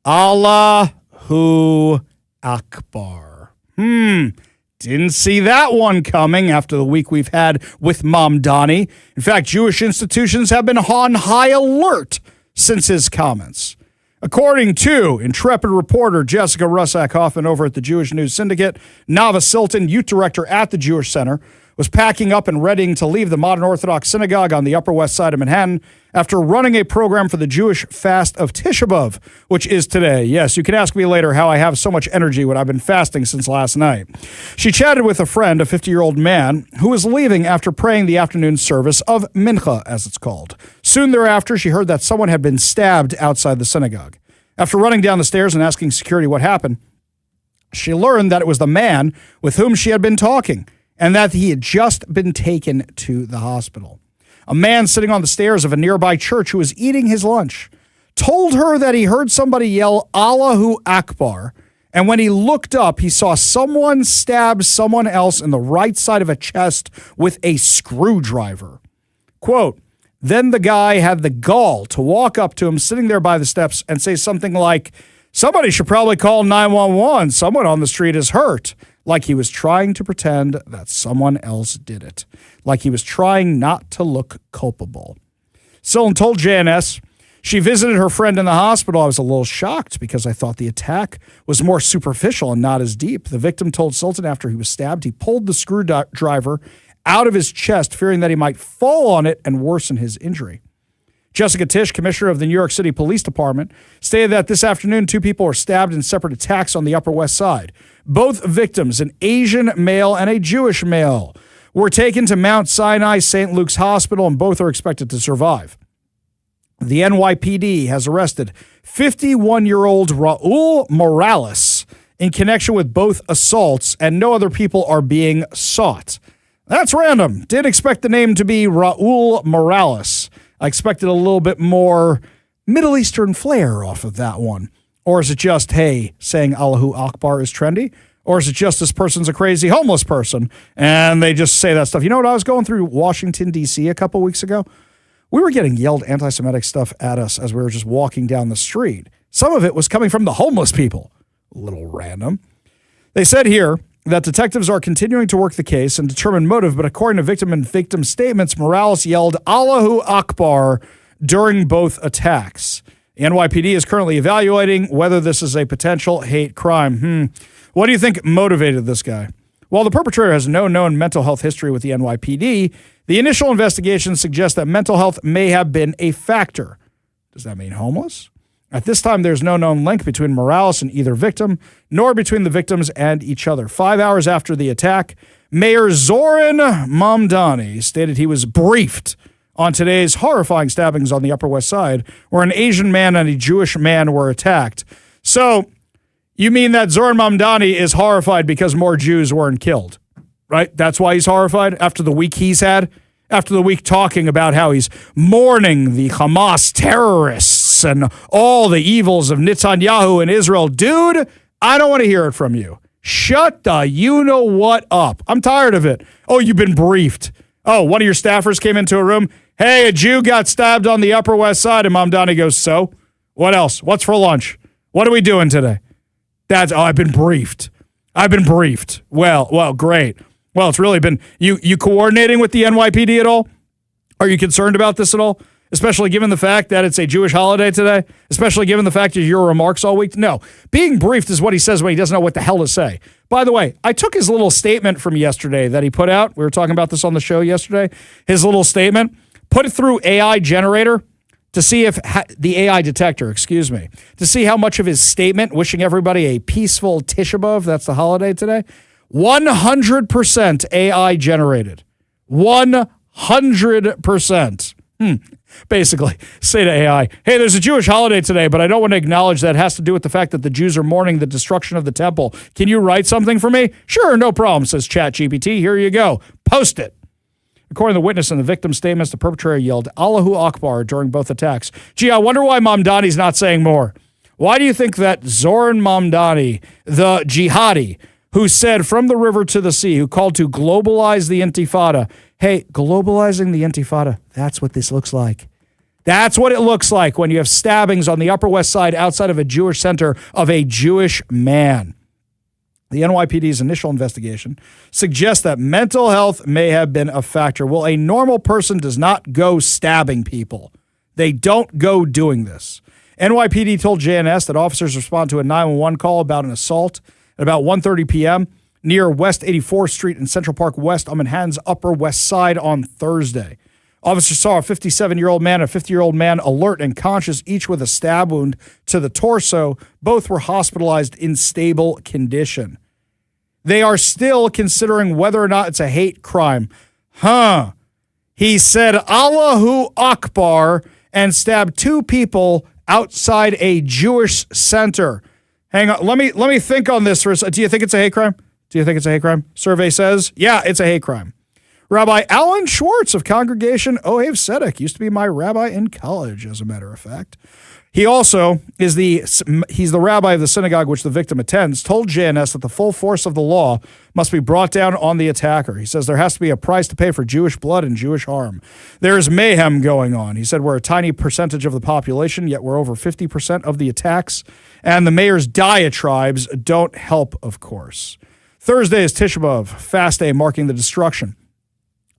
Allahu Akbar. Didn't see that one coming after the week we've had with Mamdani. In fact, Jewish institutions have been on high alert since his comments. According to intrepid reporter Jessica Russack-Hoffman over at the Jewish News Syndicate, Nava Silton, youth director at the Jewish Center, was packing up and readying to leave the modern Orthodox synagogue on the Upper West Side of Manhattan after running a program for the Jewish fast of Tisha B'Av, which is today. Yes, you can ask me later how I have so much energy when I've been fasting since last night. She chatted with a friend, a 50-year-old man, who was leaving after praying the afternoon service of Mincha, as it's called. Soon thereafter, she heard that someone had been stabbed outside the synagogue. After running down the stairs and asking security what happened, she learned that it was the man with whom she had been talking, and that he had just been taken to the hospital. A man sitting on the stairs of a nearby church who was eating his lunch told her that he heard somebody yell Allahu Akbar, and when he looked up, he saw someone stab someone else in the right side of a chest with a screwdriver. Quote, then the guy had the gall to walk up to him sitting there by the steps and say something like, somebody should probably call 911. Someone on the street is hurt. Like he was trying to pretend that someone else did it. Like he was trying not to look culpable. Silton told JNS she visited her friend in the hospital. I was a little shocked because I thought the attack was more superficial and not as deep. The victim told Silton after he was stabbed, he pulled the screwdriver out of his chest, fearing that he might fall on it and worsen his injury. Jessica Tisch, commissioner of the New York City Police Department, stated that this afternoon, 2 people were stabbed in separate attacks on the Upper West Side. Both victims, an Asian male and a Jewish male, were taken to Mount Sinai St. Luke's Hospital, and both are expected to survive. The NYPD has arrested 51-year-old Raul Morales in connection with both assaults, and no other people are being sought. That's random. Did expect the name to be Raul Morales. I expected a little bit more Middle Eastern flair off of that one. Or is it just, hey, saying Allahu Akbar is trendy? Or is it just this person's a crazy homeless person and they just say that stuff? You know what? I was going through Washington, D.C. a couple weeks ago. We were getting yelled anti-Semitic stuff at us as we were just walking down the street. Some of it was coming from the homeless people. A little random. They said here that detectives are continuing to work the case and determine motive, but according to victim statements, Morales yelled Allahu Akbar during both attacks. The NYPD is currently evaluating whether this is a potential hate crime. What do you think motivated this guy? While the perpetrator has no known mental health history with the NYPD, the initial investigation suggests that mental health may have been a factor. Does that mean homeless? At this time, there's no known link between Morales and either victim, nor between the victims and each other. 5 hours after the attack, Mayor Zoran Mamdani stated he was briefed on today's horrifying stabbings on the Upper West Side, where an Asian man and a Jewish man were attacked. So, you mean that Zoran Mamdani is horrified because more Jews weren't killed, right? That's why he's horrified after the week he's had? After the week talking about how he's mourning the Hamas terrorists and all the evils of Netanyahu and Israel. Dude, I don't want to hear it from you. Shut the you-know-what up. I'm tired of it. Oh, you've been briefed. Oh, one of your staffers came into a room. Hey, a Jew got stabbed on the Upper West Side. And Mamdani goes, so? What else? What's for lunch? What are we doing today? I've been briefed. I've been briefed. Well, great. Well, it's really been, you coordinating with the NYPD at all? Are you concerned about this at all? Especially given the fact that it's a Jewish holiday today? Especially given the fact of your remarks all week? No. Being briefed is what he says when he doesn't know what the hell to say. By the way, I took his little statement from yesterday that he put out. We were talking about this on the show yesterday. His little statement. Put it through AI generator to see if the AI detector, to see how much of his statement wishing everybody a peaceful Tisha B'Av, that's the holiday today, 100% AI generated. 100%. Basically, say to AI, hey, there's a Jewish holiday today, but I don't want to acknowledge that it has to do with the fact that the Jews are mourning the destruction of the temple. Can you write something for me? Sure, no problem, says ChatGPT. Here you go. Post it. According to the witness and the victim's statements, the perpetrator yelled Allahu Akbar during both attacks. Gee, I wonder why Mamdani's not saying more. Why do you think that Zoran Mamdani, the jihadi, who said from the river to the sea, who called to globalize the intifada, hey, globalizing the intifada, that's what this looks like. That's what it looks like when you have stabbings on the Upper West Side outside of a Jewish center of a Jewish man. The NYPD's initial investigation suggests that mental health may have been a factor. Well, a normal person does not go stabbing people. They don't go doing this. NYPD told JNS that officers respond to a 911 call about an assault at about 1:30 p.m. near West 84th Street in Central Park West on Manhattan's Upper West Side on Thursday. Officers saw a 57-year-old man and a 50-year-old man alert and conscious, each with a stab wound to the torso. Both were hospitalized in stable condition. They are still considering whether or not it's a hate crime. He said Allahu Akbar and stabbed two people outside a Jewish center. Hang on, let me think on this for a second. Do you think it's a hate crime? Survey says, yeah, it's a hate crime. Rabbi Alan Schwartz of Congregation Ohev Tzedek used to be my rabbi in college, as a matter of fact. He also he's the rabbi of the synagogue which the victim attends, told JNS that the full force of the law must be brought down on the attacker. He says there has to be a price to pay for Jewish blood and Jewish harm. There is mayhem going on. He said we're a tiny percentage of the population, yet we're over 50% of the attacks, and the mayor's diatribes don't help, of course. Thursday is Tisha B'Av, fast day marking the destruction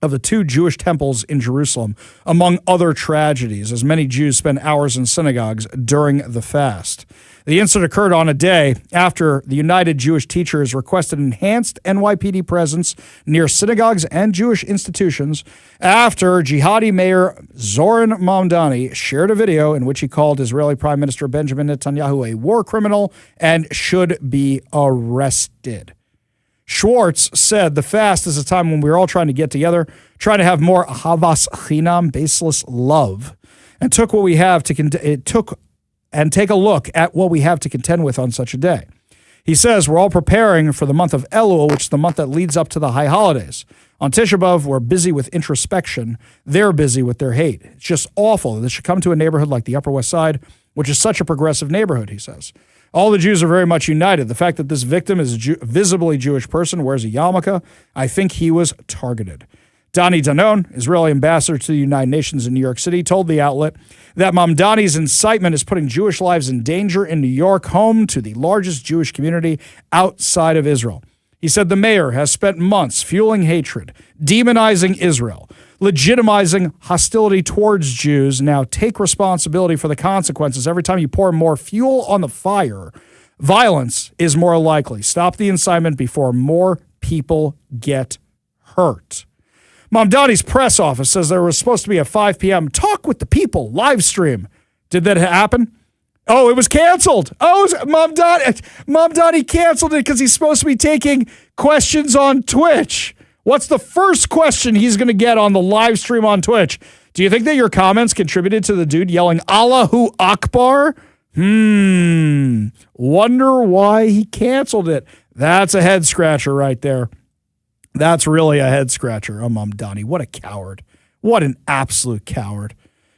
of the two Jewish temples in Jerusalem, among other tragedies, as many Jews spend hours in synagogues during the fast. The incident occurred on a day after the United Jewish Teachers requested enhanced NYPD presence near synagogues and Jewish institutions after jihadi mayor Zoran Mamdani shared a video in which he called Israeli Prime Minister Benjamin Netanyahu a war criminal and should be arrested. Schwartz said the fast is a time when we're all trying to get together, trying to have more ahavas chinam, baseless love, and take a look at what we have to contend with on such a day. He says we're all preparing for the month of Elul, which is the month that leads up to the high holidays. On Tisha B'Av, we're busy with introspection. They're busy with their hate. It's just awful that this should come to a neighborhood like the Upper West Side, which is such a progressive neighborhood, he says. All the Jews are very much united. The fact that this victim is a visibly Jewish person, wears a yarmulke, I think he was targeted. Dani Danon, Israeli ambassador to the United Nations in New York City, told the outlet that Mamdani's incitement is putting Jewish lives in danger in New York, home to the largest Jewish community outside of Israel. He said the mayor has spent months fueling hatred, demonizing Israel, legitimizing hostility towards Jews. Now take responsibility for the consequences. Every time you pour more fuel on the fire, violence is more likely. Stop the incitement before more people get hurt. Mamdani's press office says there was supposed to be a 5 p.m. Talk with the People live stream. Did that happen? Oh, it was canceled. Mamdani canceled it because he's supposed to be taking questions on Twitch. What's the first question he's going to get on the live stream on Twitch? Do you think that your comments contributed to the dude yelling Allahu Akbar? Wonder why he canceled it. That's a head scratcher right there. That's really a head scratcher. Mamdani, what a coward. What an absolute coward.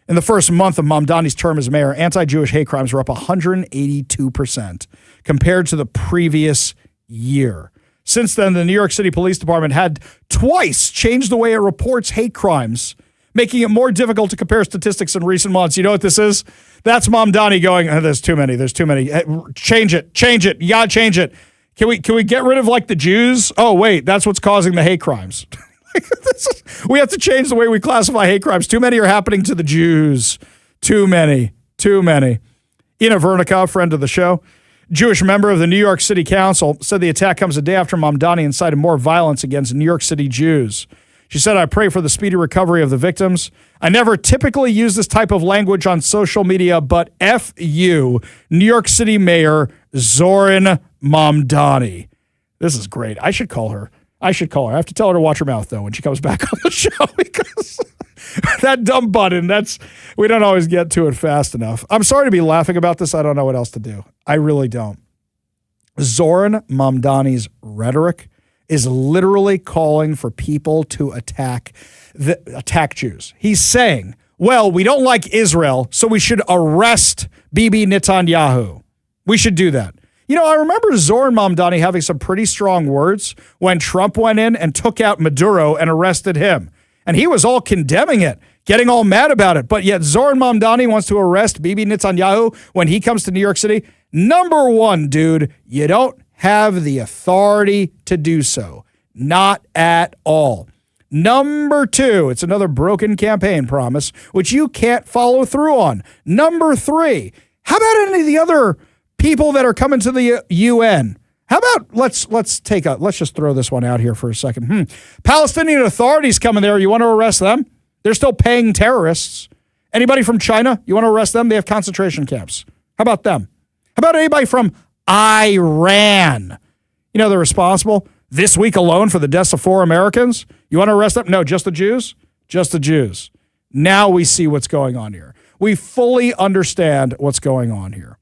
In the first month of Mamdani's term as mayor, anti-Jewish hate crimes were up 182% compared to the previous year. Since then, the New York City Police Department had twice changed the way it reports hate crimes, making it more difficult to compare statistics in recent months. You know what this is? That's Mamdani going, there's too many. Change it. You gotta change it. Can we get rid of like the Jews? Oh, wait, that's what's causing the hate crimes. We have to change the way we classify hate crimes. Too many are happening to the Jews. Too many. Ina Vernica, friend of the show, Jewish member of the New York City Council, said the attack comes a day after Mamdani incited more violence against New York City Jews. She said, I pray for the speedy recovery of the victims. I never typically use this type of language on social media, but F you, New York City Mayor Zoran Mamdani. This is great. I should call her. I have to tell her to watch her mouth, though, when she comes back on the show, because that dumb button, we don't always get to it fast enough. I'm sorry to be laughing about this. I don't know what else to do. I really don't. Zoran Mamdani's rhetoric is literally calling for people to attack Jews. He's saying, well, we don't like Israel, so we should arrest Bibi Netanyahu. We should do that. You know, I remember Zoran Mamdani having some pretty strong words when Trump went in and took out Maduro and arrested him. And he was all condemning it, getting all mad about it. But yet Zoran Mamdani wants to arrest Bibi Netanyahu when he comes to New York City. Number one, dude, you don't have the authority to do so. Not at all. Number two, it's another broken campaign promise, which you can't follow through on. Number three, how about any of the other people that are coming to the UN? How about let's just throw this one out here for a second. Palestinian authorities coming there. You want to arrest them? They're still paying terrorists. Anybody from China? You want to arrest them? They have concentration camps. How about them? How about anybody from Iran? You know, they're responsible this week alone for the deaths of 4 Americans. You want to arrest them? No, just the Jews? Just the Jews. Now we see what's going on here. We fully understand what's going on here.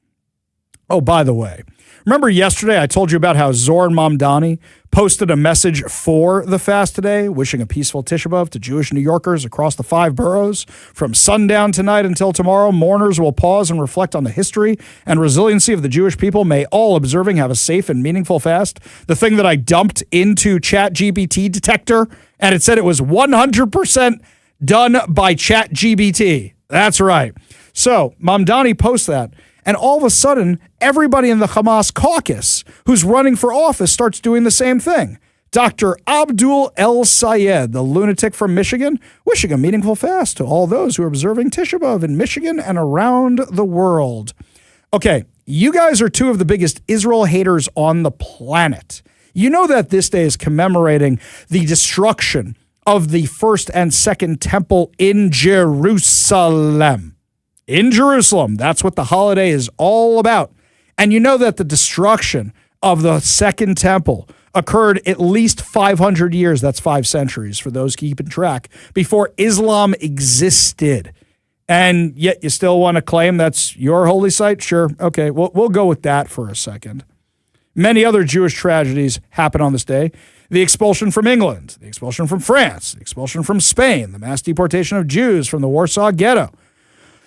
Oh, by the way, remember yesterday I told you about how Zoran Mamdani posted a message for the fast today, wishing a peaceful Tisha B'Av to Jewish New Yorkers across the 5 boroughs. From sundown tonight until tomorrow, mourners will pause and reflect on the history and resiliency of the Jewish people. May all observing have a safe and meaningful fast. The thing that I dumped into ChatGPT detector, and it said it was 100% done by ChatGPT. That's right. So Mamdani posts that. And all of a sudden, everybody in the Hamas caucus who's running for office starts doing the same thing. Dr. Abdul El Sayed, the lunatic from Michigan, wishing a meaningful fast to all those who are observing Tisha B'Av in Michigan and around the world. Okay, you guys are 2 of the biggest Israel haters on the planet. You know that this day is commemorating the destruction of the first and second temple in Jerusalem. In Jerusalem, that's what the holiday is all about. And you know that the destruction of the second temple occurred at least 500 years, that's 5 centuries for those keeping track, before Islam existed. And yet you still want to claim that's your holy site? Sure. Okay, we'll go with that for a second. Many other Jewish tragedies happen on this day. The expulsion from England, the expulsion from France, the expulsion from Spain, the mass deportation of Jews from the Warsaw Ghetto,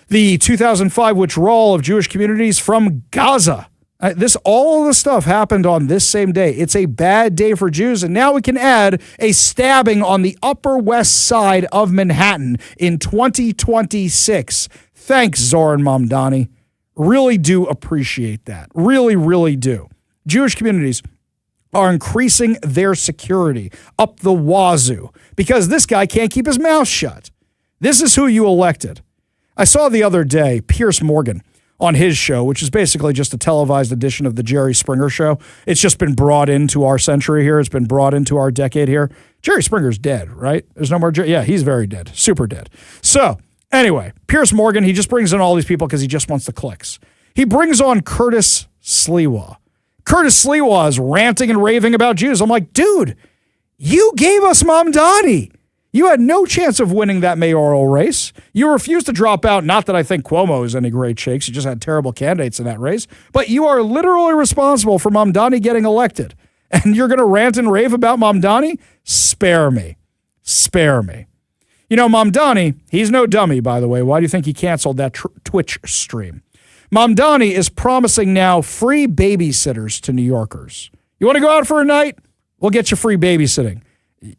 the 2005 withdrawal of Jewish communities from Gaza. All of the stuff happened on this same day. It's a bad day for Jews, and now we can add a stabbing on the Upper West Side of Manhattan in 2026. Thanks, Zoran Mamdani. Really do appreciate that. Really, really do. Jewish communities are increasing their security up the wazoo because this guy can't keep his mouth shut. This is who you elected. I saw the other day Piers Morgan on his show, which is basically just a televised edition of the Jerry Springer show. It's just been brought into our century here. It's been brought into our decade here. Jerry Springer's dead, right? There's no more Jerry. Yeah, he's very dead. Super dead. So anyway, Piers Morgan, he just brings in all these people because he just wants the clicks. He brings on Curtis Sliwa. Curtis Sliwa is ranting and raving about Jews. I'm like, dude, you gave us Mamdani. You had no chance of winning that mayoral race. You refused to drop out. Not that I think Cuomo is any great shakes. You just had terrible candidates in that race. But you are literally responsible for Mamdani getting elected. And you're going to rant and rave about Mamdani? Spare me. Spare me. You know, Mamdani, he's no dummy, by the way. Why do you think he canceled that Twitch stream? Mamdani is promising now free babysitters to New Yorkers. You want to go out for a night? We'll get you free babysitting.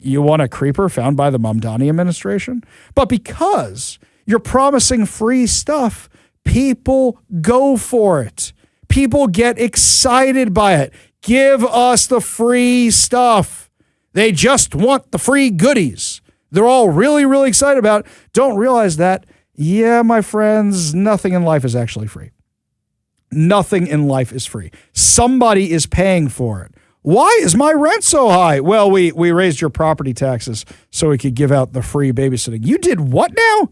You want a creeper found by the Mamdani administration? But because you're promising free stuff, people go for it. People get excited by it. Give us the free stuff. They just want the free goodies. They're all really, really excited about it. Don't realize that, yeah, my friends, nothing in life is actually free. Nothing in life is free. Somebody is paying for it. Why is my rent so high? Well, we raised your property taxes so we could give out the free babysitting. You did what now?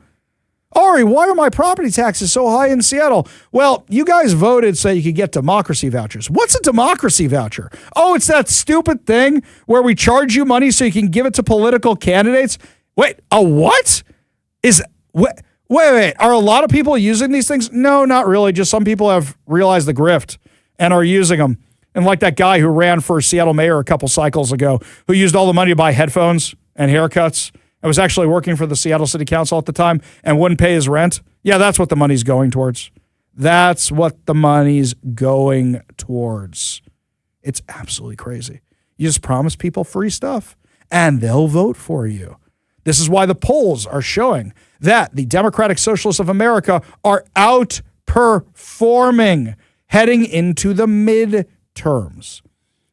Ari, why are my property taxes so high in Seattle? Well, you guys voted so you could get democracy vouchers. What's a democracy voucher? Oh, it's that stupid thing where we charge you money so you can give it to political candidates. Wait, a what? Wait. Are a lot of people using these things? No, not really. Just some people have realized the grift and are using them. And like that guy who ran for Seattle mayor a couple cycles ago, who used all the money to buy headphones and haircuts, and was actually working for the Seattle City Council at the time and wouldn't pay his rent. Yeah, that's what the money's going towards. That's what the money's going towards. It's absolutely crazy. You just promise people free stuff, and they'll vote for you. This is why the polls are showing that the Democratic Socialists of America are outperforming heading into the midterms.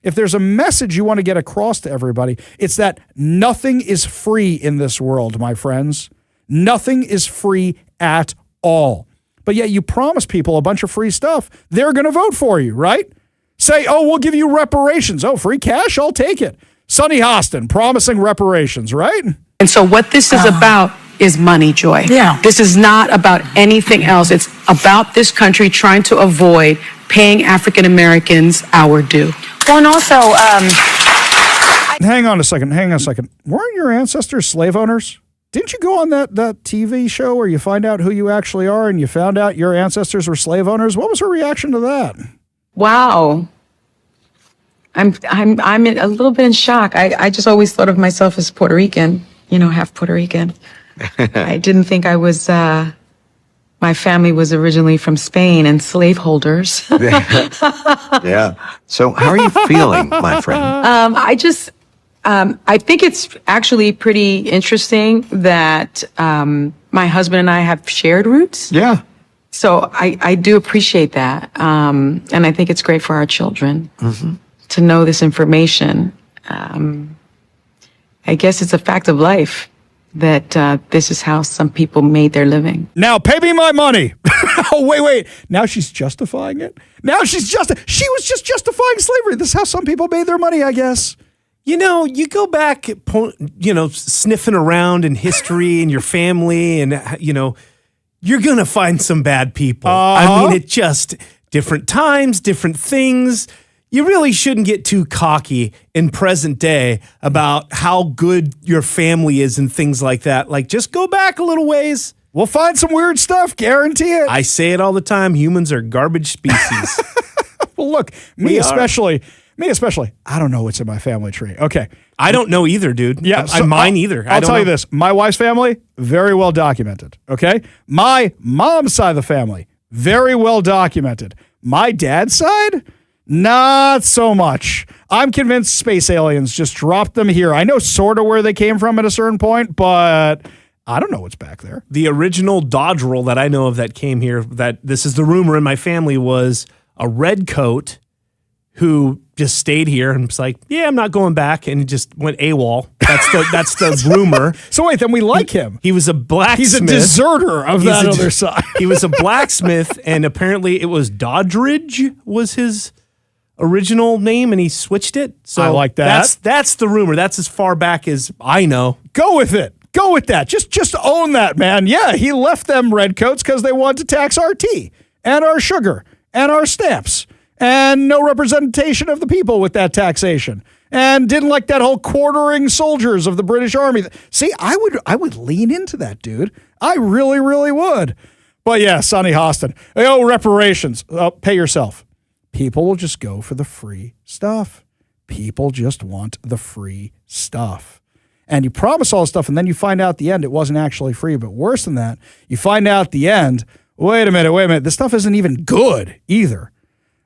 If there's a message you want to get across to everybody, it's that nothing is free in this world, my friends. Nothing is free at all. But yet you promise people a bunch of free stuff. They're going to vote for you, right? Say, oh, we'll give you reparations. Oh, free cash? I'll take it. Sonny Hostin promising reparations, right? And so what this is about is money, Joy. Yeah. This is not about anything else. It's about this country trying to avoid paying African Americans our due. Well, and also, Hang on a second. Weren't your ancestors slave owners? Didn't you go on that TV show where you find out who you actually are and you found out your ancestors were slave owners? What was her reaction to that? wow. I'm a little bit in shock. I just always thought of myself as Puerto Rican, half Puerto Rican. I didn't think I was, my family was originally from Spain and slaveholders. Yeah. So how are you feeling, my friend? I think it's actually pretty interesting that my husband and I have shared roots. Yeah. So I do appreciate that. And I think it's great for our children to know this information. I guess it's a fact of life that this is how some people made their living. Now pay me my money. Oh, wait. Now she's justifying it? She was just justifying slavery. This is how some people made their money, I guess. You go back, sniffing around in history and your family and, you're going to find some bad people. I mean, it just different times, different things. You really shouldn't get too cocky in present day about how good your family is and things like that. Like, just go back a little ways. We'll find some weird stuff, guarantee it. I say it all the time. Humans are garbage species. Well, look, me especially, I don't know what's in my family tree. Okay. I don't know either, dude. Yeah. Mine either. I'll tell you this. My wife's family, very well documented. Okay. My mom's side of the family, very well documented. My dad's side, not so much. I'm convinced space aliens just dropped them here. I know sort of where they came from at a certain point, but I don't know what's back there. The original Dodgerel that I know of that came here, that this is the rumor in my family, was a red coat who just stayed here and was like, yeah, I'm not going back, and just went AWOL. That's the rumor. So wait, then we like him. He was a blacksmith. He's a deserter of that other side. He was a blacksmith, and apparently it was Doddridge was his original name, and he switched it. So I like that. That's the rumor. That's as far back as I know. Go with it. Go with that. Just own that, man. Yeah, he left them redcoats because they wanted to tax our tea and our sugar and our stamps. And no representation of the people with that taxation. And didn't like that whole quartering soldiers of the British Army. See, I would lean into that, dude. I really, really would. But yeah, Sonny Hostin. Oh, reparations. Pay yourself. People will just go for the free stuff. People just want the free stuff. And you promise all this stuff, and then you find out at the end it wasn't actually free. But worse than that, you find out at the end, wait a minute, this stuff isn't even good either.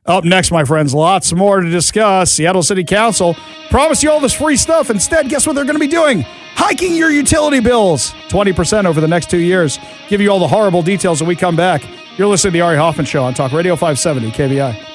Up next, my friends, lots more to discuss. Seattle City Council promised you all this free stuff. Instead, guess what they're going to be doing? Hiking your utility bills 20% over the next 2 years. Give you all the horrible details when we come back. You're listening to The Ari Hoffman Show on Talk Radio 570 KVI.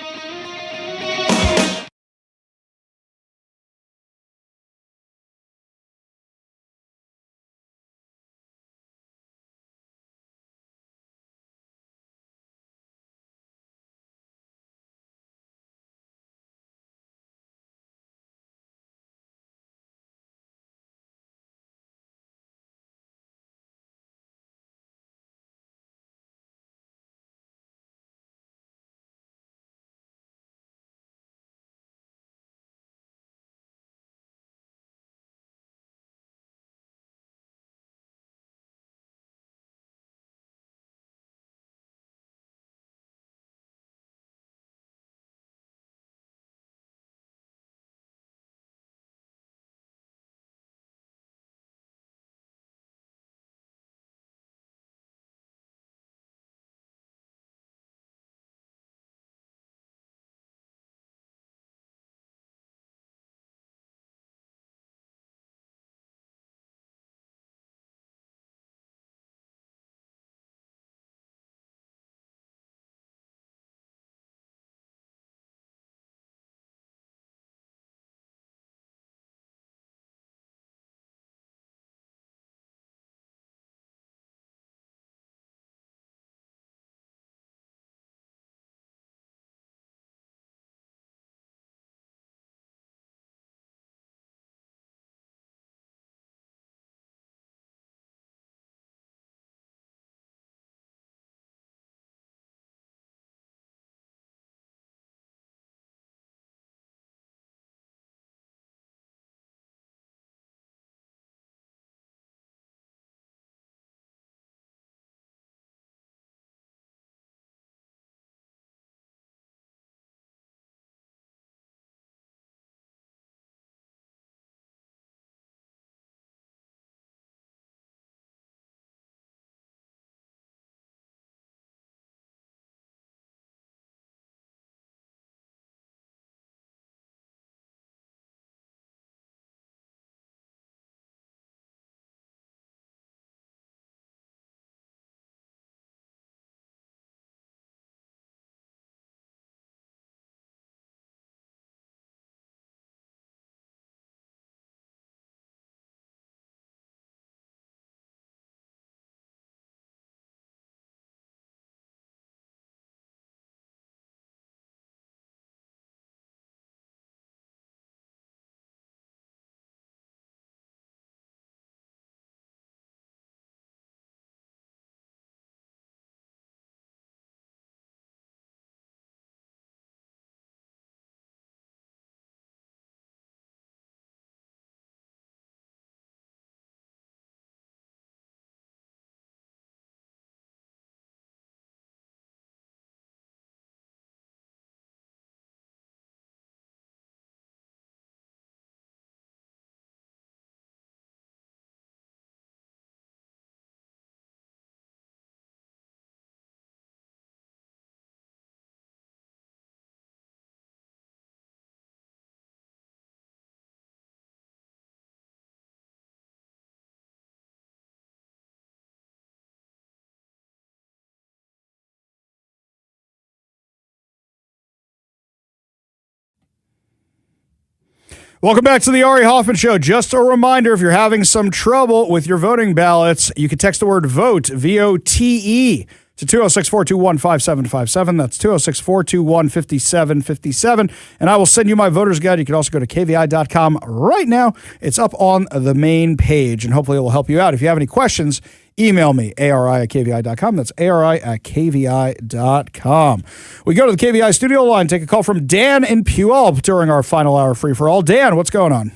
Welcome back to the Ari Hoffman Show. Just a reminder, if you're having some trouble with your voting ballots, you can text the word VOTE, V-O-T-E, to 206-421-5757. That's 206-421-5757. And I will send you my voter's guide. You can also go to kvi.com right now. It's up on the main page, and hopefully it will help you out. If you have any questions, email me, ari@kvi.com. That's ari@kvi.com. We go to the KVI studio line, take a call from Dan in Puyallup during our final hour free-for-all. Dan, what's going on?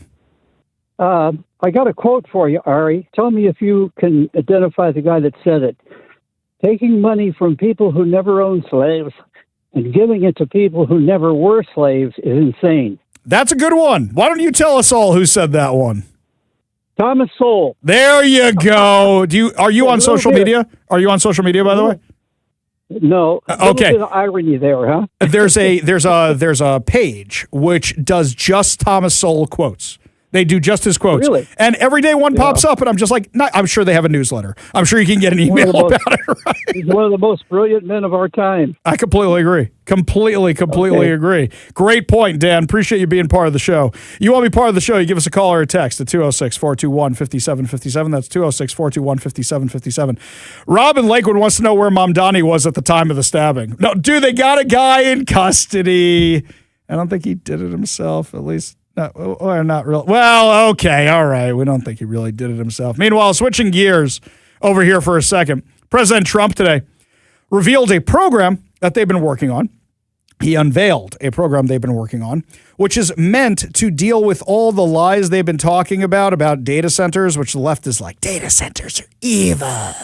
I got a quote for you, Ari. Tell me if you can identify the guy that said it. Taking money from people who never owned slaves and giving it to people who never were slaves is insane. That's a good one. Why don't you tell us all who said that one? Thomas Sowell. There you go. Are you on social media? Are you on social media, by the way? No. Okay. A bit of irony there, huh? There's a page which does just Thomas Sowell quotes. They do just his quotes. Really? And every day one pops up, and I'm just like, I'm sure they have a newsletter. I'm sure you can get an email about it, right? He's one of the most brilliant men of our time. I completely agree. Completely agree. Great point, Dan. Appreciate you being part of the show. You want to be part of the show, you give us a call or a text at 206-421-5757. That's 206-421-5757. Robin Lakewood wants to know where Mamdani was at the time of the stabbing. No, dude, they got a guy in custody. I don't think he did it himself, at least. No, or not really. Well, okay, all right. We don't think he really did it himself. Meanwhile, switching gears over here for a second, President Trump today revealed a program that they've been working on. He unveiled a program they've been working on, which is meant to deal with all the lies they've been talking about data centers, which the left is like, data centers are evil.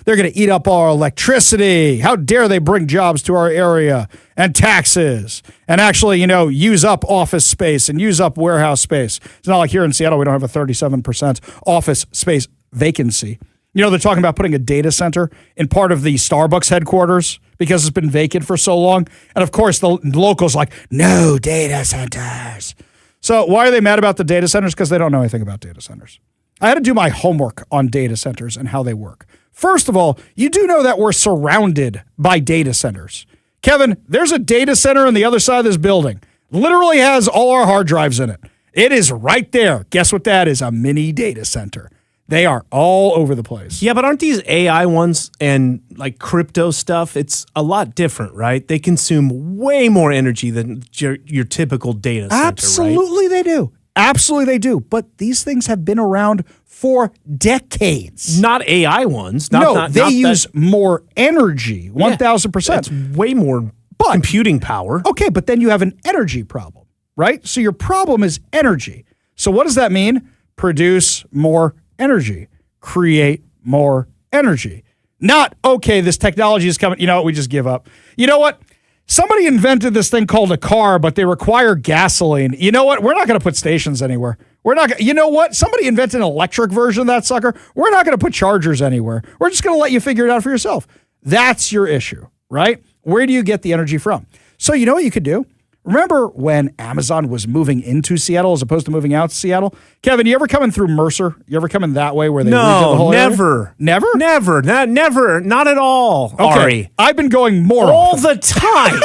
They're going to eat up our electricity. How dare they bring jobs to our area and taxes and actually, use up office space and use up warehouse space. It's not like here in Seattle, we don't have a 37% office space vacancy. They're talking about putting a data center in part of the Starbucks headquarters because it's been vacant for so long. And of course, the locals like, no data centers. So why are they mad about the data centers? Because they don't know anything about data centers. I had to do my homework on data centers and how they work. First of all, you do know that we're surrounded by data centers. Kevin, there's a data center on the other side of this building. Literally has all our hard drives in it. It is right there. Guess what that is? A mini data center. They are all over the place. Yeah, but aren't these AI ones and like crypto stuff? It's a lot different, right? They consume way more energy than your typical data center, Absolutely, right? they do. Absolutely, they do. But these things have been around for decades. Not AI ones. They use more energy, 1,000%. That's way more computing power. Okay, but then you have an energy problem, right? So your problem is energy. So what does that mean? Produce more energy. Create more energy. Not, okay, this technology is coming. You know what? We just give up. You know what? Somebody invented this thing called a car, but they require gasoline. You know what? We're not going to put stations anywhere. We're not. You know what? Somebody invented an electric version of that sucker. We're not going to put chargers anywhere. We're just going to let you figure it out for yourself. That's your issue, right? Where do you get the energy from? So you know what you could do? Remember when Amazon was moving into Seattle as opposed to moving out to Seattle? Kevin, you ever coming through Mercer? You ever coming that way where they redid the whole never. area? Never? Never. Never. Not at all, Okay. Ari. I've been going more all often. the time.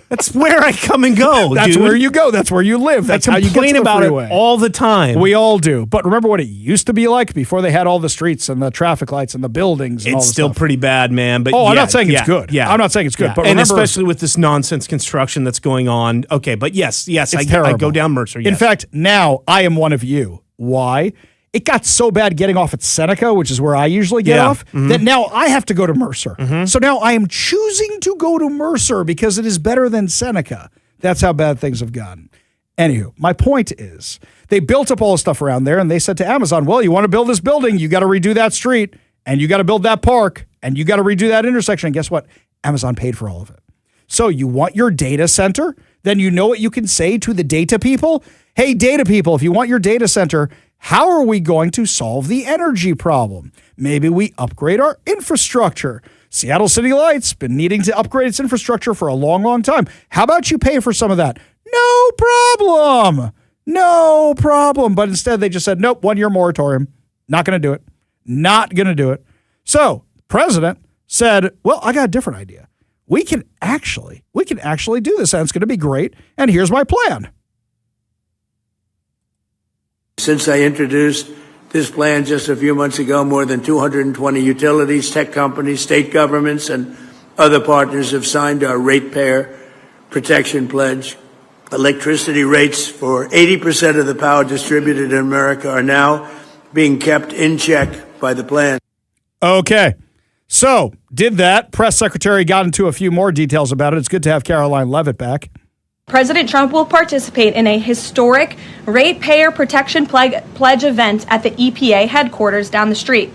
That's where I come and go, That's dude. where you go. That's where you live. That's how you get complain to the about freeway. it all the time. We all do. But remember what it used to be like before they had all the streets and the traffic lights and the buildings and all It's the still stuff? pretty bad, man. But I'm not saying it's good. Yeah, I'm not saying it's good. Yeah. But and remember, especially with this nonsense construction that's going on. Okay, but yes, I terrible. go down Mercer. Yes. In fact, now I am one of you. Why? It got so bad getting off at Seneca, which is where I usually get off, that now I have to go to Mercer. So now I am choosing to go to Mercer because it is better than Seneca. That's how bad things have gotten. Anywho, my point is they built up all the stuff around there and they said to Amazon, well, you want to build this building, you got to redo that street and you got to build that park and you got to redo that intersection. And guess what? Amazon paid for all of it. So you want your data center? Then you know what you can say to the data people? Hey, data people, if you want your data center, how are we going to solve the energy problem? Maybe we upgrade our infrastructure. Seattle City Light's been needing to upgrade its infrastructure for a long, long time. How about you pay for some of that? No problem. No problem. But instead they just said, nope, 1 year moratorium. Not going to do it. Not going to do it. So president said, well, I got a different idea. We can actually do this and it's going to be great. And here's my plan. since I introduced this plan just a few months ago, more than 220 utilities, tech companies, state governments, and other partners have signed our ratepayer protection pledge. Electricity rates for 80% of the power distributed in America are now being kept in check by the plan. Okay. So, did that. Press secretary got into a few more details about it. It's good to have Caroline Levitt back. President Trump will participate in a historic ratepayer protection pledge event at the EPA headquarters down the street.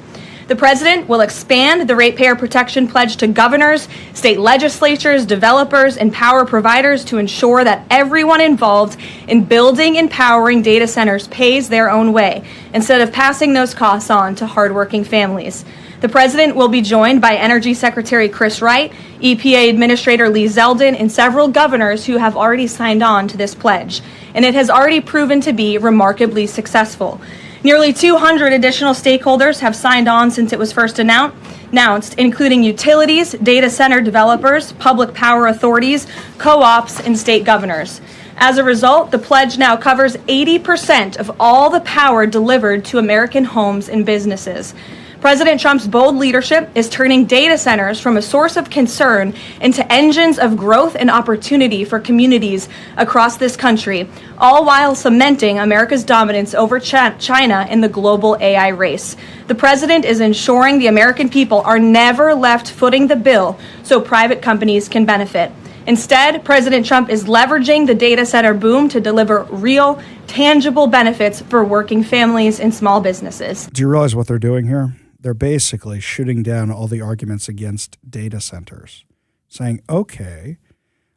The president will expand the ratepayer protection pledge to governors, state legislatures, developers, and power providers to ensure that everyone involved in building and powering data centers pays their own way, instead of passing those costs on to hardworking families. The president will be joined by Energy Secretary Chris Wright, EPA Administrator Lee Zeldin, and several governors who have already signed on to this pledge. And it has already proven to be remarkably successful. Nearly 200 additional stakeholders have signed on since it was first announced, including utilities, data center developers, public power authorities, co-ops, and state governors. As a result, the pledge now covers 80% of all the power delivered to American homes and businesses. President Trump's bold leadership is turning data centers from a source of concern into engines of growth and opportunity for communities across this country, all while cementing America's dominance over China in the global AI race. The president is ensuring the American people are never left footing the bill so private companies can benefit. Instead, President Trump is leveraging the data center boom to deliver real, tangible benefits for working families and small businesses. Do you realize what they're doing here? They're basically shooting down all the arguments against data centers, saying, okay,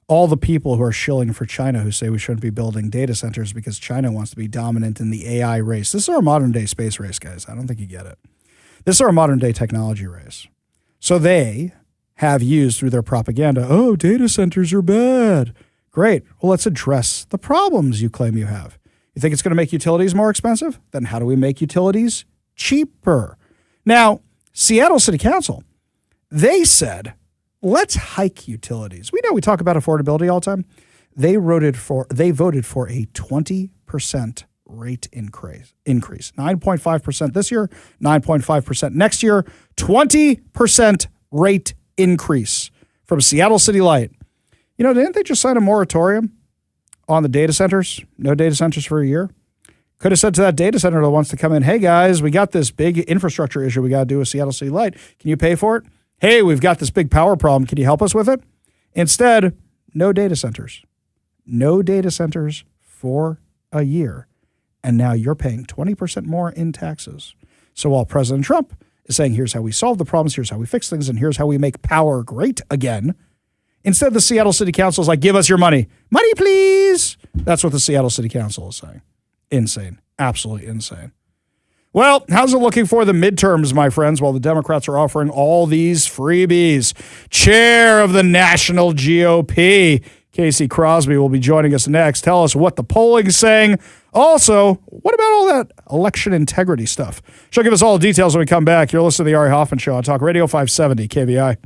all the people who are shilling for China who say we shouldn't be building data centers because China wants to be dominant in the AI race. This is our modern day space race, guys. I don't think you get it. This is our modern day technology race. So they have used through their propaganda, oh, data centers are bad. Great. Well, let's address the problems you claim you have. You think it's going to make utilities more expensive? Then how do we make utilities cheaper? Now, Seattle City Council, they said, let's hike utilities. We know we talk about affordability all the time. They voted for a 20% rate increase. 9.5% this year, 9.5% next year, 20% rate increase from Seattle City Light. You know, didn't they just sign a moratorium on the data centers? No data centers for a year? Could have said to that data center that wants to come in, hey, guys, we got this big infrastructure issue we got to do with Seattle City Light. Can you pay for it? Hey, we've got this big power problem. Can you help us with it? Instead, no data centers. No data centers for a year. And now you're paying 20% more in taxes. So while President Trump is saying, here's how we solve the problems, here's how we fix things, and here's how we make power great again, instead the Seattle City Council is like, give us your money. Money, please. That's what the Seattle City Council is saying. Insane. Absolutely insane. Well, how's it looking for the midterms, my friends, while the Democrats are offering all these freebies? Chair of the National GOP, Casey Crosby, will be joining us next. Tell us what the polling's saying. Also, what about all that election integrity stuff? She'll give us all the details when we come back. You're listening to The Ari Hoffman Show on Talk Radio 570 KVI.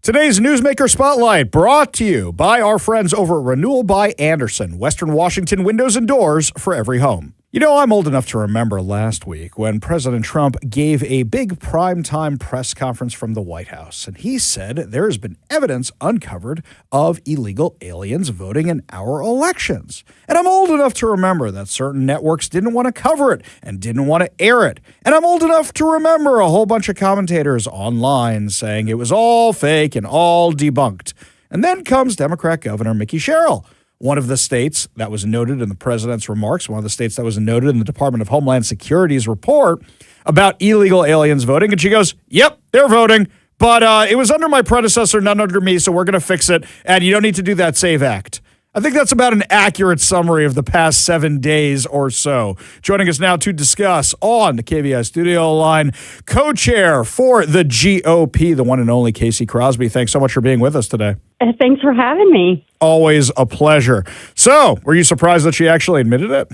Today's Newsmaker Spotlight brought to you by our friends over at Renewal by Andersen, Western Washington windows and doors for every home. You know, I'm old enough to remember last week when President Trump gave a big primetime press conference from the White House, and he said there has been evidence uncovered of illegal aliens voting in our elections. And I'm old enough to remember that certain networks didn't want to cover it and didn't want to air it. And I'm old enough to remember a whole bunch of commentators online saying it was all fake and all debunked. And then comes Democrat Governor Mickey Sherrill, one of the states that was noted in the president's remarks, one of the states that was noted in the Department of Homeland Security's report about illegal aliens voting. And she goes, yep, they're voting, but it was under my predecessor, none under me, so we're going to fix it, and you don't need to do that SAVE Act. I think that's about an accurate summary of the past 7 days or so. Joining us now to discuss on the KVI studio line, co-chair for the GOP, the one and only Casey Crosby. Thanks so much for being with us today. Thanks for having me. Always a pleasure. So, were you surprised that she actually admitted it?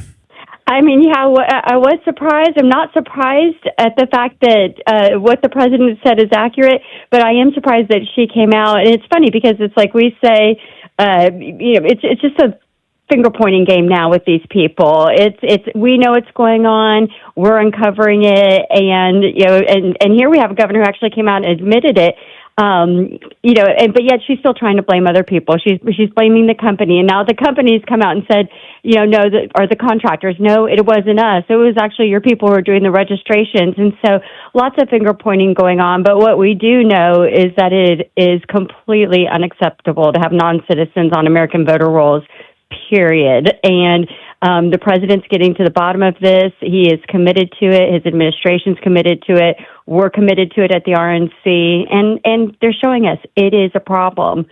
I mean, yeah, I was surprised. I'm not surprised at the fact that what the president said is accurate, but I am surprised that she came out. And it's funny because it's like we say, it's just a finger pointing game now with these people. We know what's going on. We're uncovering it, and here we have a governor who actually came out and admitted it. But yet she's still trying to blame other people. She's blaming the company, and now the company's come out and said, or the contractors, no, it wasn't us. It was actually your people who are doing the registrations. And so lots of finger pointing going on. But what we do know is that it is completely unacceptable to have non-citizens on American voter rolls, period. And the president's getting to the bottom of this. He is committed to it. His administration's committed to it. We're committed to it at the RNC. And they're showing us it is a problem.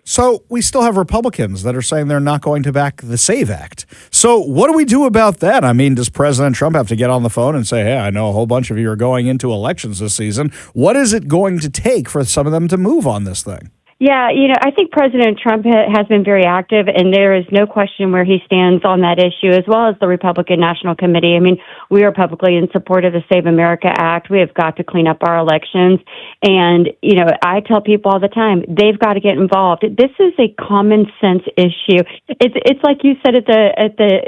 So we still have Republicans that are saying they're not going to back the SAVE Act. So what do we do about that? I mean, does President Trump have to get on the phone and say, hey, I know a whole bunch of you are going into elections this season. What is it going to take for some of them to move on this thing? Yeah, I think President Trump has been very active, and there is no question where he stands on that issue, as well as the Republican National Committee. I mean, we are publicly in support of the Save America Act. We have got to clean up our elections. And, I tell people all the time, they've got to get involved. This is a common sense issue. It's like you said at the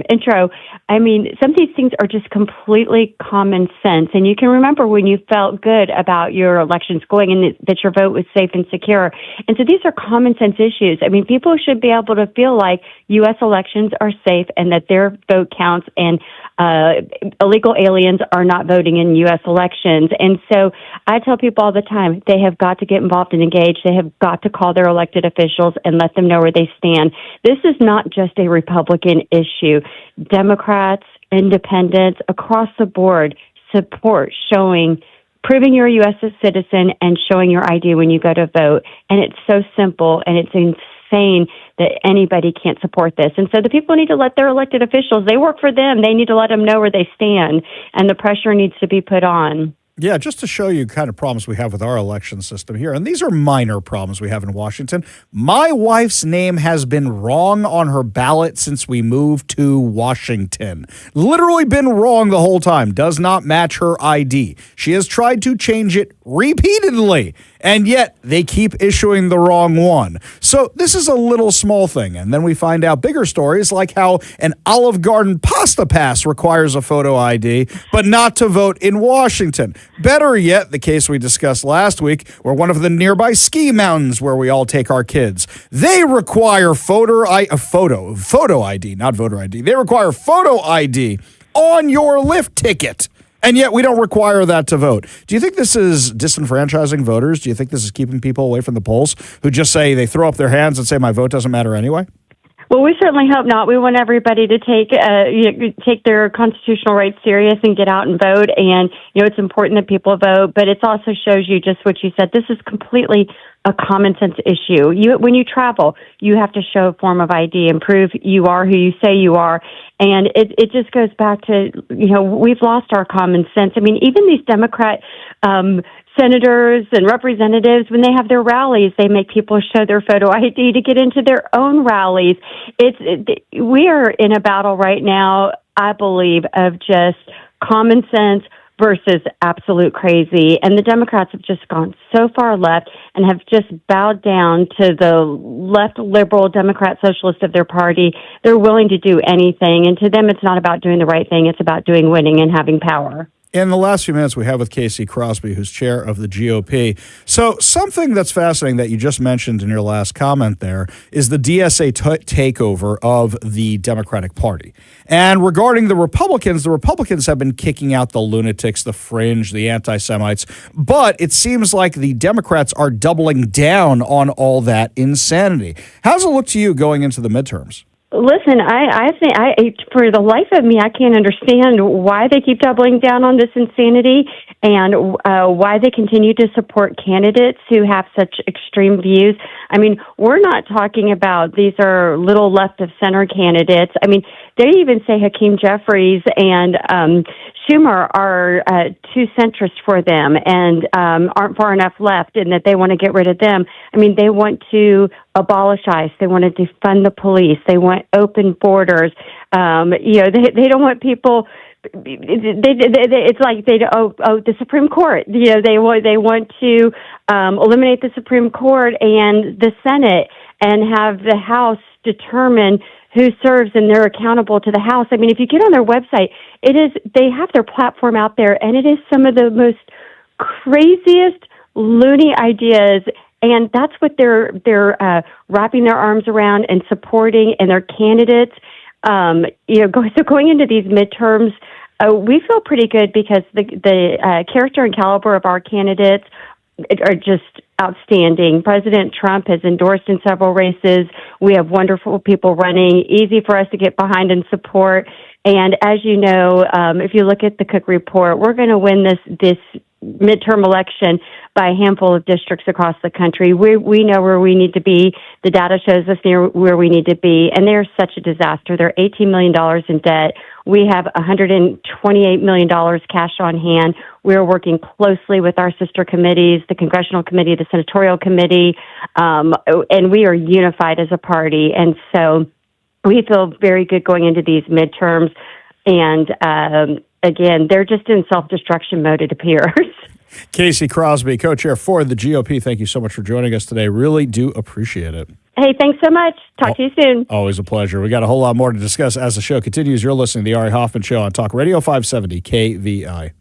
intro. I mean, some of these things are just completely common sense. And you can remember when you felt good about your elections going and that your vote was safe and secure. And so these are common sense issues. I mean, people should be able to feel like U.S. elections are safe and that their vote counts, and illegal aliens are not voting in U.S. elections. And so I tell people all the time, they have got to get involved and engaged. They have got to call their elected officials and let them know where they stand. This is not just a Republican issue. Democrats, independents, across the board support proving you're a U.S. citizen and showing your ID when you go to vote. And it's so simple, and it's insane that anybody can't support this. And so the people need to let their elected officials, they work for them, they need to let them know where they stand, and the pressure needs to be put on. Yeah, just to show you kind of problems we have with our election system here, and these are minor problems we have in Washington. My wife's name has been wrong on her ballot since we moved to Washington. Literally been wrong the whole time. Does not match her ID. She has tried to change it repeatedly, and yet they keep issuing the wrong one. So this is a little small thing, and then we find out bigger stories like how an Olive Garden pasta pass requires a photo ID, but not to vote in Washington. Better yet, the case we discussed last week, where one of the nearby ski mountains where we all take our kids, they require photo ID, not voter ID. They require photo ID on your lift ticket. And yet we don't require that to vote. Do you think this is disenfranchising voters? Do you think this is keeping people away from the polls who just say they throw up their hands and say my vote doesn't matter anyway? Well, we certainly hope not. We want everybody to take their constitutional rights serious and get out and vote. And, it's important that people vote, but it also shows you just what you said. This is completely a common sense issue. When you travel, you have to show a form of ID and prove you are who you say you are. And it just goes back to, we've lost our common sense. I mean, even these Democrat senators and representatives, when they have their rallies, they make people show their photo ID to get into their own rallies. We are in a battle right now, I believe, of just common sense, versus absolute crazy. And the Democrats have just gone so far left and have just bowed down to the left liberal Democrat socialist of their party. They're willing to do anything. And to them, it's not about doing the right thing. It's about doing winning and having power. In the last few minutes we have with Casey Crosby, who's chair of the GOP. So something that's fascinating that you just mentioned in your last comment there is the DSA takeover of the Democratic Party. And regarding the Republicans have been kicking out the lunatics, the fringe, the anti-Semites. But it seems like the Democrats are doubling down on all that insanity. How does it look to you going into the midterms? Listen, I think for the life of me, I can't understand why they keep doubling down on this insanity and why they continue to support candidates who have such extreme views. I mean, we're not talking about these are little left of center candidates. I mean, they even say Hakeem Jeffries and Schumer are too centrist for them and aren't far enough left, and that they want to get rid of them. I mean, they want to abolish ICE. They want to defund the police. They want open borders. They don't want people. It's like the Supreme Court. They want to eliminate the Supreme Court and the Senate and have the House determine who serves, and they're accountable to the House. I mean, if you get on their website, they have their platform out there, and it is some of the most craziest, loony ideas. And that's what they're wrapping their arms around and supporting, and their candidates. So going into these midterms, we feel pretty good because the character and caliber of our candidates are just outstanding. President Trump has endorsed in several races. We have wonderful people running, easy for us to get behind and support. And as you know, if you look at the Cook Report, we're going to win this midterm election by a handful of districts across the country. We know where we need to be. The data shows us near where we need to be, and they're such a disaster. They're $18 million in debt. We have $128 million cash on hand. We're working closely with our sister committees, the Congressional Committee, the Senatorial Committee, and we are unified as a party. And so we feel very good going into these midterms. And again, they're just in self-destruction mode, it appears. Casey Crosby, co-chair for the GOP, thank you so much for joining us today. Really do appreciate it. Hey, thanks so much. Talk to you soon. Always a pleasure. We got a whole lot more to discuss as the show continues. You're listening to the Ari Hoffman Show on Talk Radio 570 KVI.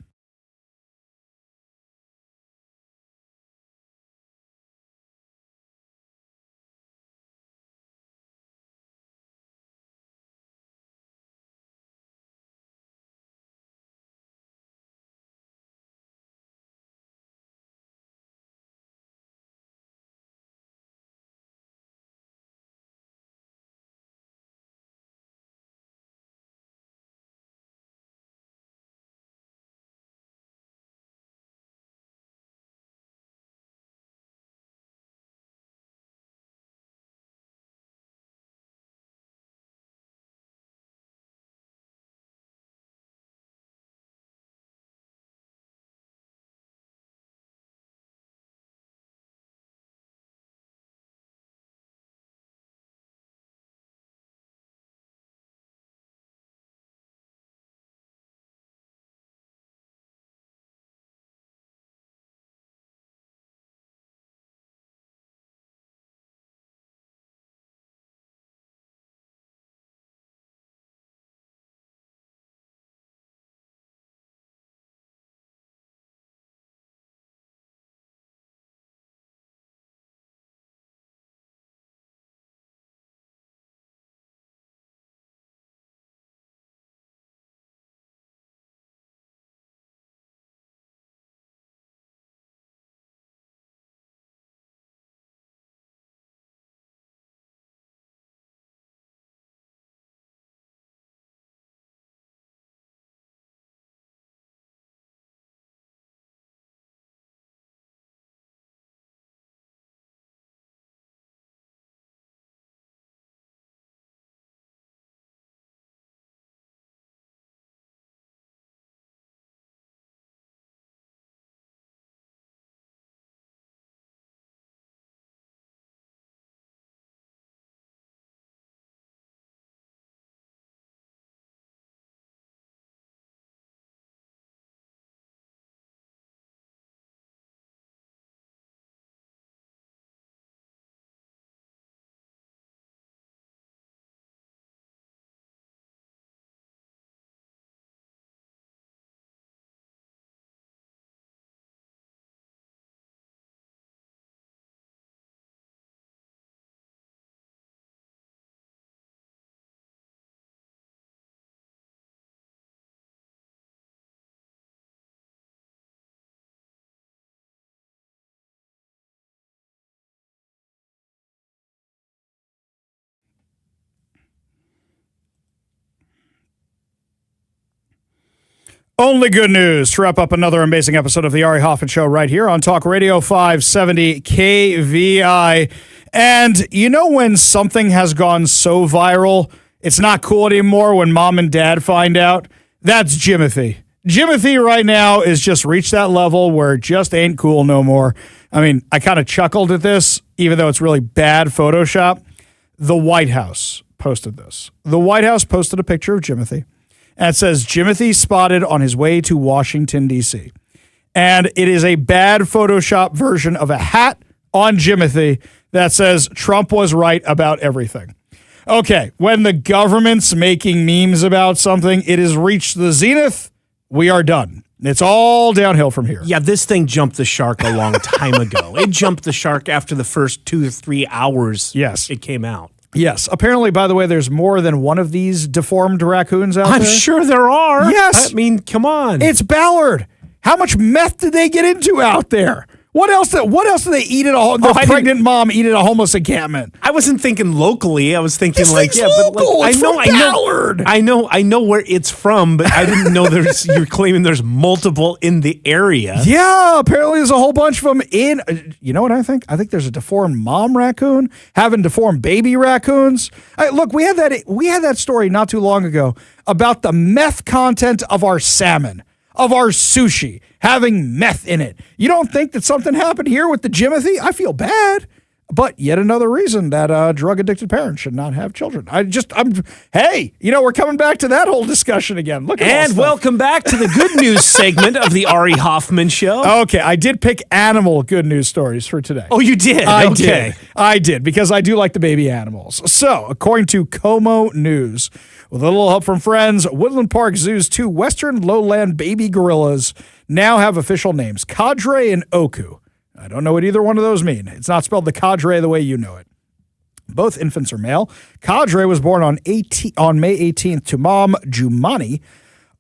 Only good news to wrap up another amazing episode of the Ari Hoffman Show right here on Talk Radio 570 KVI. And you know when something has gone so viral, it's not cool anymore when mom and dad find out? That's Jimothy. Jimothy right now is just reached that level where it just ain't cool no more. I mean, I kind of chuckled at this, even though it's really bad Photoshop. The White House posted this. The White House posted a picture of Jimothy. And it says, Jimothy spotted on his way to Washington, D.C. And it is a bad Photoshop version of a hat on Jimothy that says Trump was right about everything. Okay, when the government's making memes about something, it has reached the zenith. We are done. It's all downhill from here. Yeah, this thing jumped the shark a long time ago. It jumped the shark after the first 2 or 3 hours it came out. Yes. Apparently, by the way, there's more than one of these deformed raccoons out there. I'm sure there are. Yes. I mean, come on. It's Ballard. How much meth did they get into out there? What else do they eat at the pregnant mom eat at a homeless encampment? I wasn't thinking locally. I was thinking This thing's but local. It's from Ballard. I know where it's from, but I didn't know you're claiming there's multiple in the area. Yeah, apparently there's a whole bunch of them in. You know what I think? I think there's a deformed mom raccoon having deformed baby raccoons. Look, we had that story not too long ago about the meth content of our salmon, of our sushi, having meth in it. You don't think that something happened here with the Jimothy? I feel bad. But yet another reason that drug-addicted parents should not have children. Hey, we're coming back to that whole discussion again. Look at And welcome back to the good news segment of the Ari Hoffman Show. Okay, I did pick animal good news stories for today. Oh, you did? I did, because I do like the baby animals. So, according to Como News, with a little help from friends, Woodland Park Zoo's 2 western lowland baby gorillas now have official names, Cadre and Oku. I don't know what either one of those mean. It's not spelled the cadre the way you know it. Both infants are male. Cadre was born on May 18th to mom Jumani.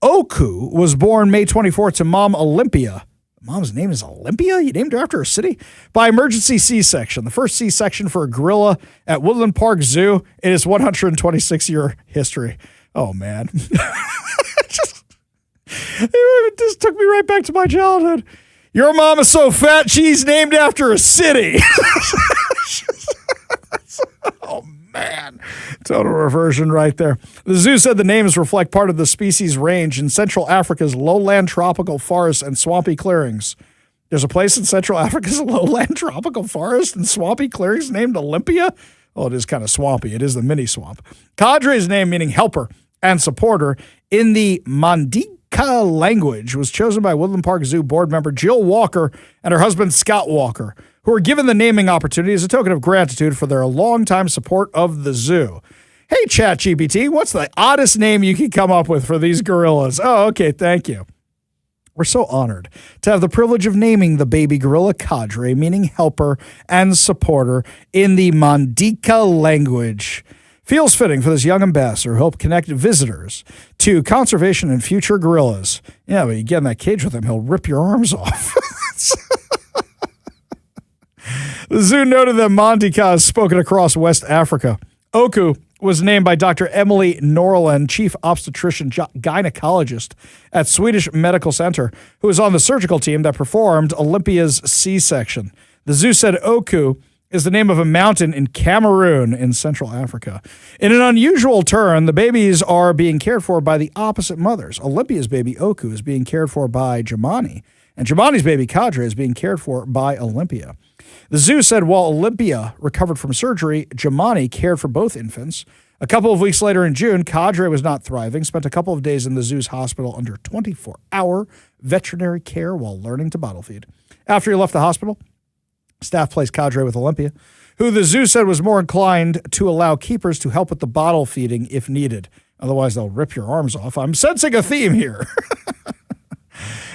Oku was born May 24th to mom Olympia. Mom's name is Olympia? You named her after a city? By emergency C-section. The first C-section for a gorilla at Woodland Park Zoo in its 126-year history. Oh, man. It just took me right back to my childhood. Your mom is so fat, she's named after a city. Oh, man. Total reversion right there. The zoo said the names reflect part of the species range in Central Africa's lowland tropical forests and swampy clearings. There's a place in Central Africa's lowland tropical forest and swampy clearings named Olympia? Oh, it is kind of swampy. It is the mini swamp. Cadre's name, meaning helper and supporter, in the Mandinka language, was chosen by Woodland Park Zoo board member Jill Walker and her husband Scott Walker, who were given the naming opportunity as a token of gratitude for their longtime support of the zoo. Hey, ChatGPT, what's the oddest name you can come up with for these gorillas? Oh, okay, thank you. We're so honored to have the privilege of naming the baby gorilla Cadre, meaning helper and supporter, in the Mandinka language. Feels fitting for this young ambassador who helped connect visitors to conservation and future gorillas. Yeah, but you get in that cage with him, he'll rip your arms off. The zoo noted that Mandinka is spoken across West Africa. Oku was named by Dr. Emily Norland, chief obstetrician gynecologist at Swedish Medical Center, who was on the surgical team that performed Olympia's C-section. The zoo said Oku is the name of a mountain in Cameroon in Central Africa. In an unusual turn, the babies are being cared for by the opposite mothers. Olympia's baby Oku is being cared for by Jumani, and Jumani's baby Cadre is being cared for by Olympia. The zoo said while Olympia recovered from surgery, Jumani cared for both infants. A couple of weeks later in June, Cadre was not thriving, spent a couple of days in the zoo's hospital under 24-hour veterinary care while learning to bottle feed. After he left the hospital, staff placed Cadre with Olympia, who the zoo said was more inclined to allow keepers to help with the bottle feeding if needed. Otherwise, they'll rip your arms off. I'm sensing a theme here.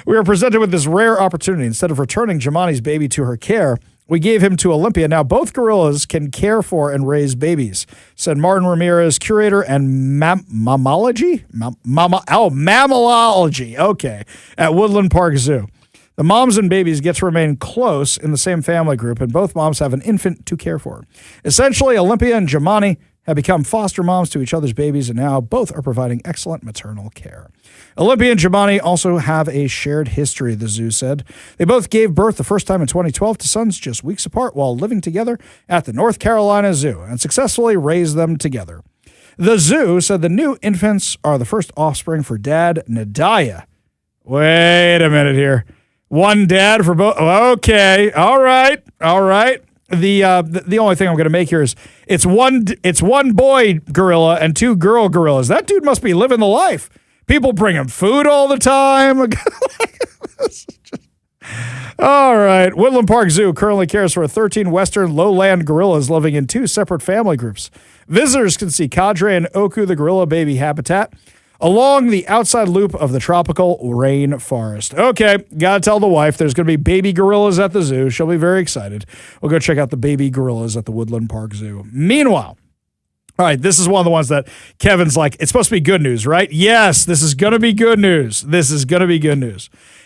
We were presented with this rare opportunity. Instead of returning Jumani's baby to her care, we gave him to Olympia. Now both gorillas can care for and raise babies, said Martin Ramirez, curator and mammalogy? Mammalogy, okay, at Woodland Park Zoo. The moms and babies get to remain close in the same family group, and both moms have an infant to care for. Essentially, Olympia and Jumani have become foster moms to each other's babies, and now both are providing excellent maternal care. Olympia and Jabani also have a shared history, the zoo said. They both gave birth the first time in 2012 to sons just weeks apart while living together at the North Carolina Zoo and successfully raised them together. The zoo said the new infants are the first offspring for dad Nadaya. Wait a minute here. One dad for both. Okay. All right. The only thing I'm going to make here is it's one boy gorilla and two girl gorillas. That dude must be living the life. People bring him food all the time. All right. Woodland Park Zoo currently cares for 13 western lowland gorillas living in 2 separate family groups. Visitors can see Cadre and Oku, the gorilla baby habitat, along the outside loop of the tropical rainforest. Okay, gotta tell the wife there's going to be baby gorillas at the zoo. She'll be very excited. We'll go check out the baby gorillas at the Woodland Park Zoo. Meanwhile, all right, this is one of the ones that Kevin's like, it's supposed to be good news, right? Yes, this is going to be good news.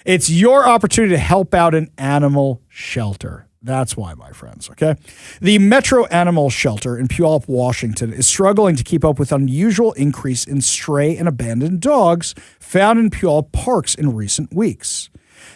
It's your opportunity to help out an animal shelter. That's why, my friends, okay? The Metro Animal Shelter in Puyallup, Washington is struggling to keep up with unusual increase in stray and abandoned dogs found in Puyallup parks in recent weeks.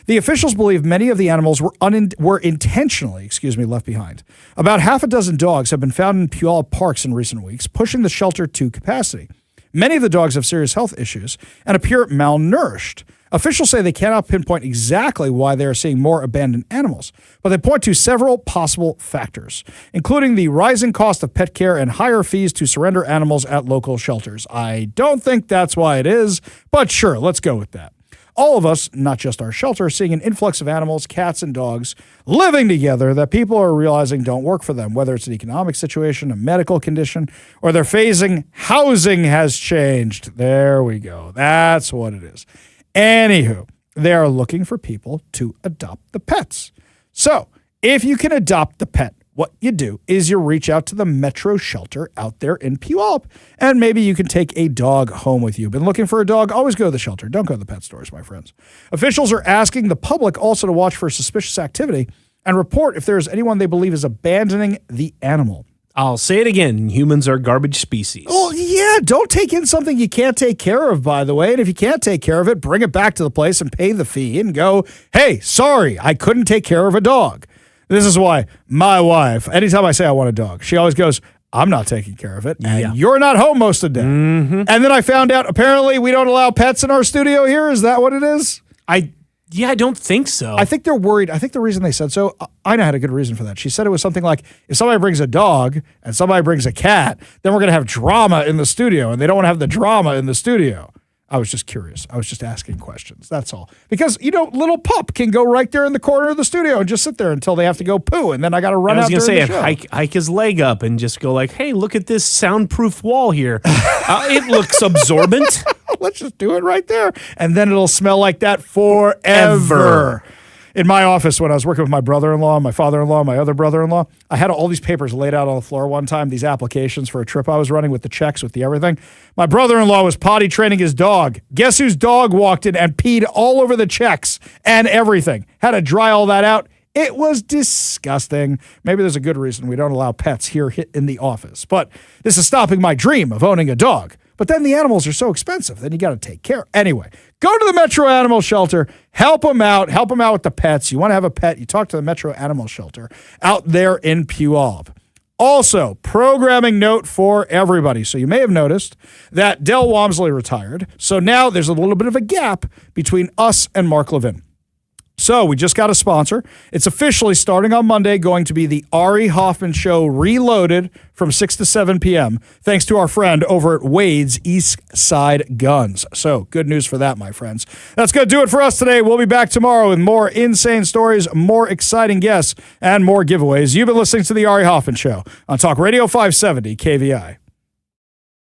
The officials believe many of the animals were intentionally left behind. About half a dozen dogs have been found in Puyallup parks in recent weeks, pushing the shelter to capacity. Many of the dogs have serious health issues and appear malnourished. Officials say they cannot pinpoint exactly why they are seeing more abandoned animals, but they point to several possible factors, including the rising cost of pet care and higher fees to surrender animals at local shelters. I don't think that's why it is, but sure, let's go with that. All of us, not just our shelter, are seeing an influx of animals, cats and dogs, living together that people are realizing don't work for them, whether it's an economic situation, a medical condition, or they're phasing housing has changed. There we go. That's what it is. Anywho, they are looking for people to adopt the pets. So, if you can adopt the pet, what you do is you reach out to the Metro Shelter out there in Puyallup, and maybe you can take a dog home with you. Been looking for a dog? Always go to the shelter. Don't go to the pet stores, my friends. Officials are asking the public also to watch for suspicious activity and report if there is anyone they believe is abandoning the animal. I'll say it again. Humans are garbage species. Well, yeah, don't take in something you can't take care of, by the way. And if you can't take care of it, bring it back to the place and pay the fee and go, hey, sorry, I couldn't take care of a dog. This is why my wife, anytime I say I want a dog, she always goes, I'm not taking care of it. And you're not home most of the day. Mm-hmm. And then I found out, apparently, we don't allow pets in our studio here. Is that what it is? I don't think so. I think they're worried. I think the reason they said so, Ina had a good reason for that. She said it was something like, if somebody brings a dog and somebody brings a cat, then we're going to have drama in the studio, and they don't want to have the drama in the studio. I was just curious. I was just asking questions. That's all. Because, little pup can go right there in the corner of the studio and just sit there until they have to go poo, and then I got to run out there. I was going to say, hike his leg up and just go like, hey, look at this soundproof wall here. It looks absorbent. Let's just do it right there. And then it'll smell like that forever. In my office, when I was working with my brother-in-law, my father-in-law, my other brother-in-law, I had all these papers laid out on the floor one time, these applications for a trip I was running with the checks, with the everything. My brother-in-law was potty training his dog. Guess whose dog walked in and peed all over the checks and everything? Had to dry all that out. It was disgusting. Maybe there's a good reason we don't allow pets here in the office. But this is stopping my dream of owning a dog. But then the animals are so expensive. Then you got to take care. Anyway, go to the Metro Animal Shelter. Help them out. Help them out with the pets. You want to have a pet, you talk to the Metro Animal Shelter out there in Puyallup. Also, programming note for everybody. So you may have noticed that Del Walmsley retired. So now there's a little bit of a gap between us and Mark Levin. So we just got a sponsor. It's officially starting on Monday, going to be the Ari Hoffman Show Reloaded from 6 to 7 p.m. thanks to our friend over at Wade's East Side Guns. So good news for that, my friends. That's going to do it for us today. We'll be back tomorrow with more insane stories, more exciting guests, and more giveaways. You've been listening to the Ari Hoffman Show on Talk Radio 570 KVI.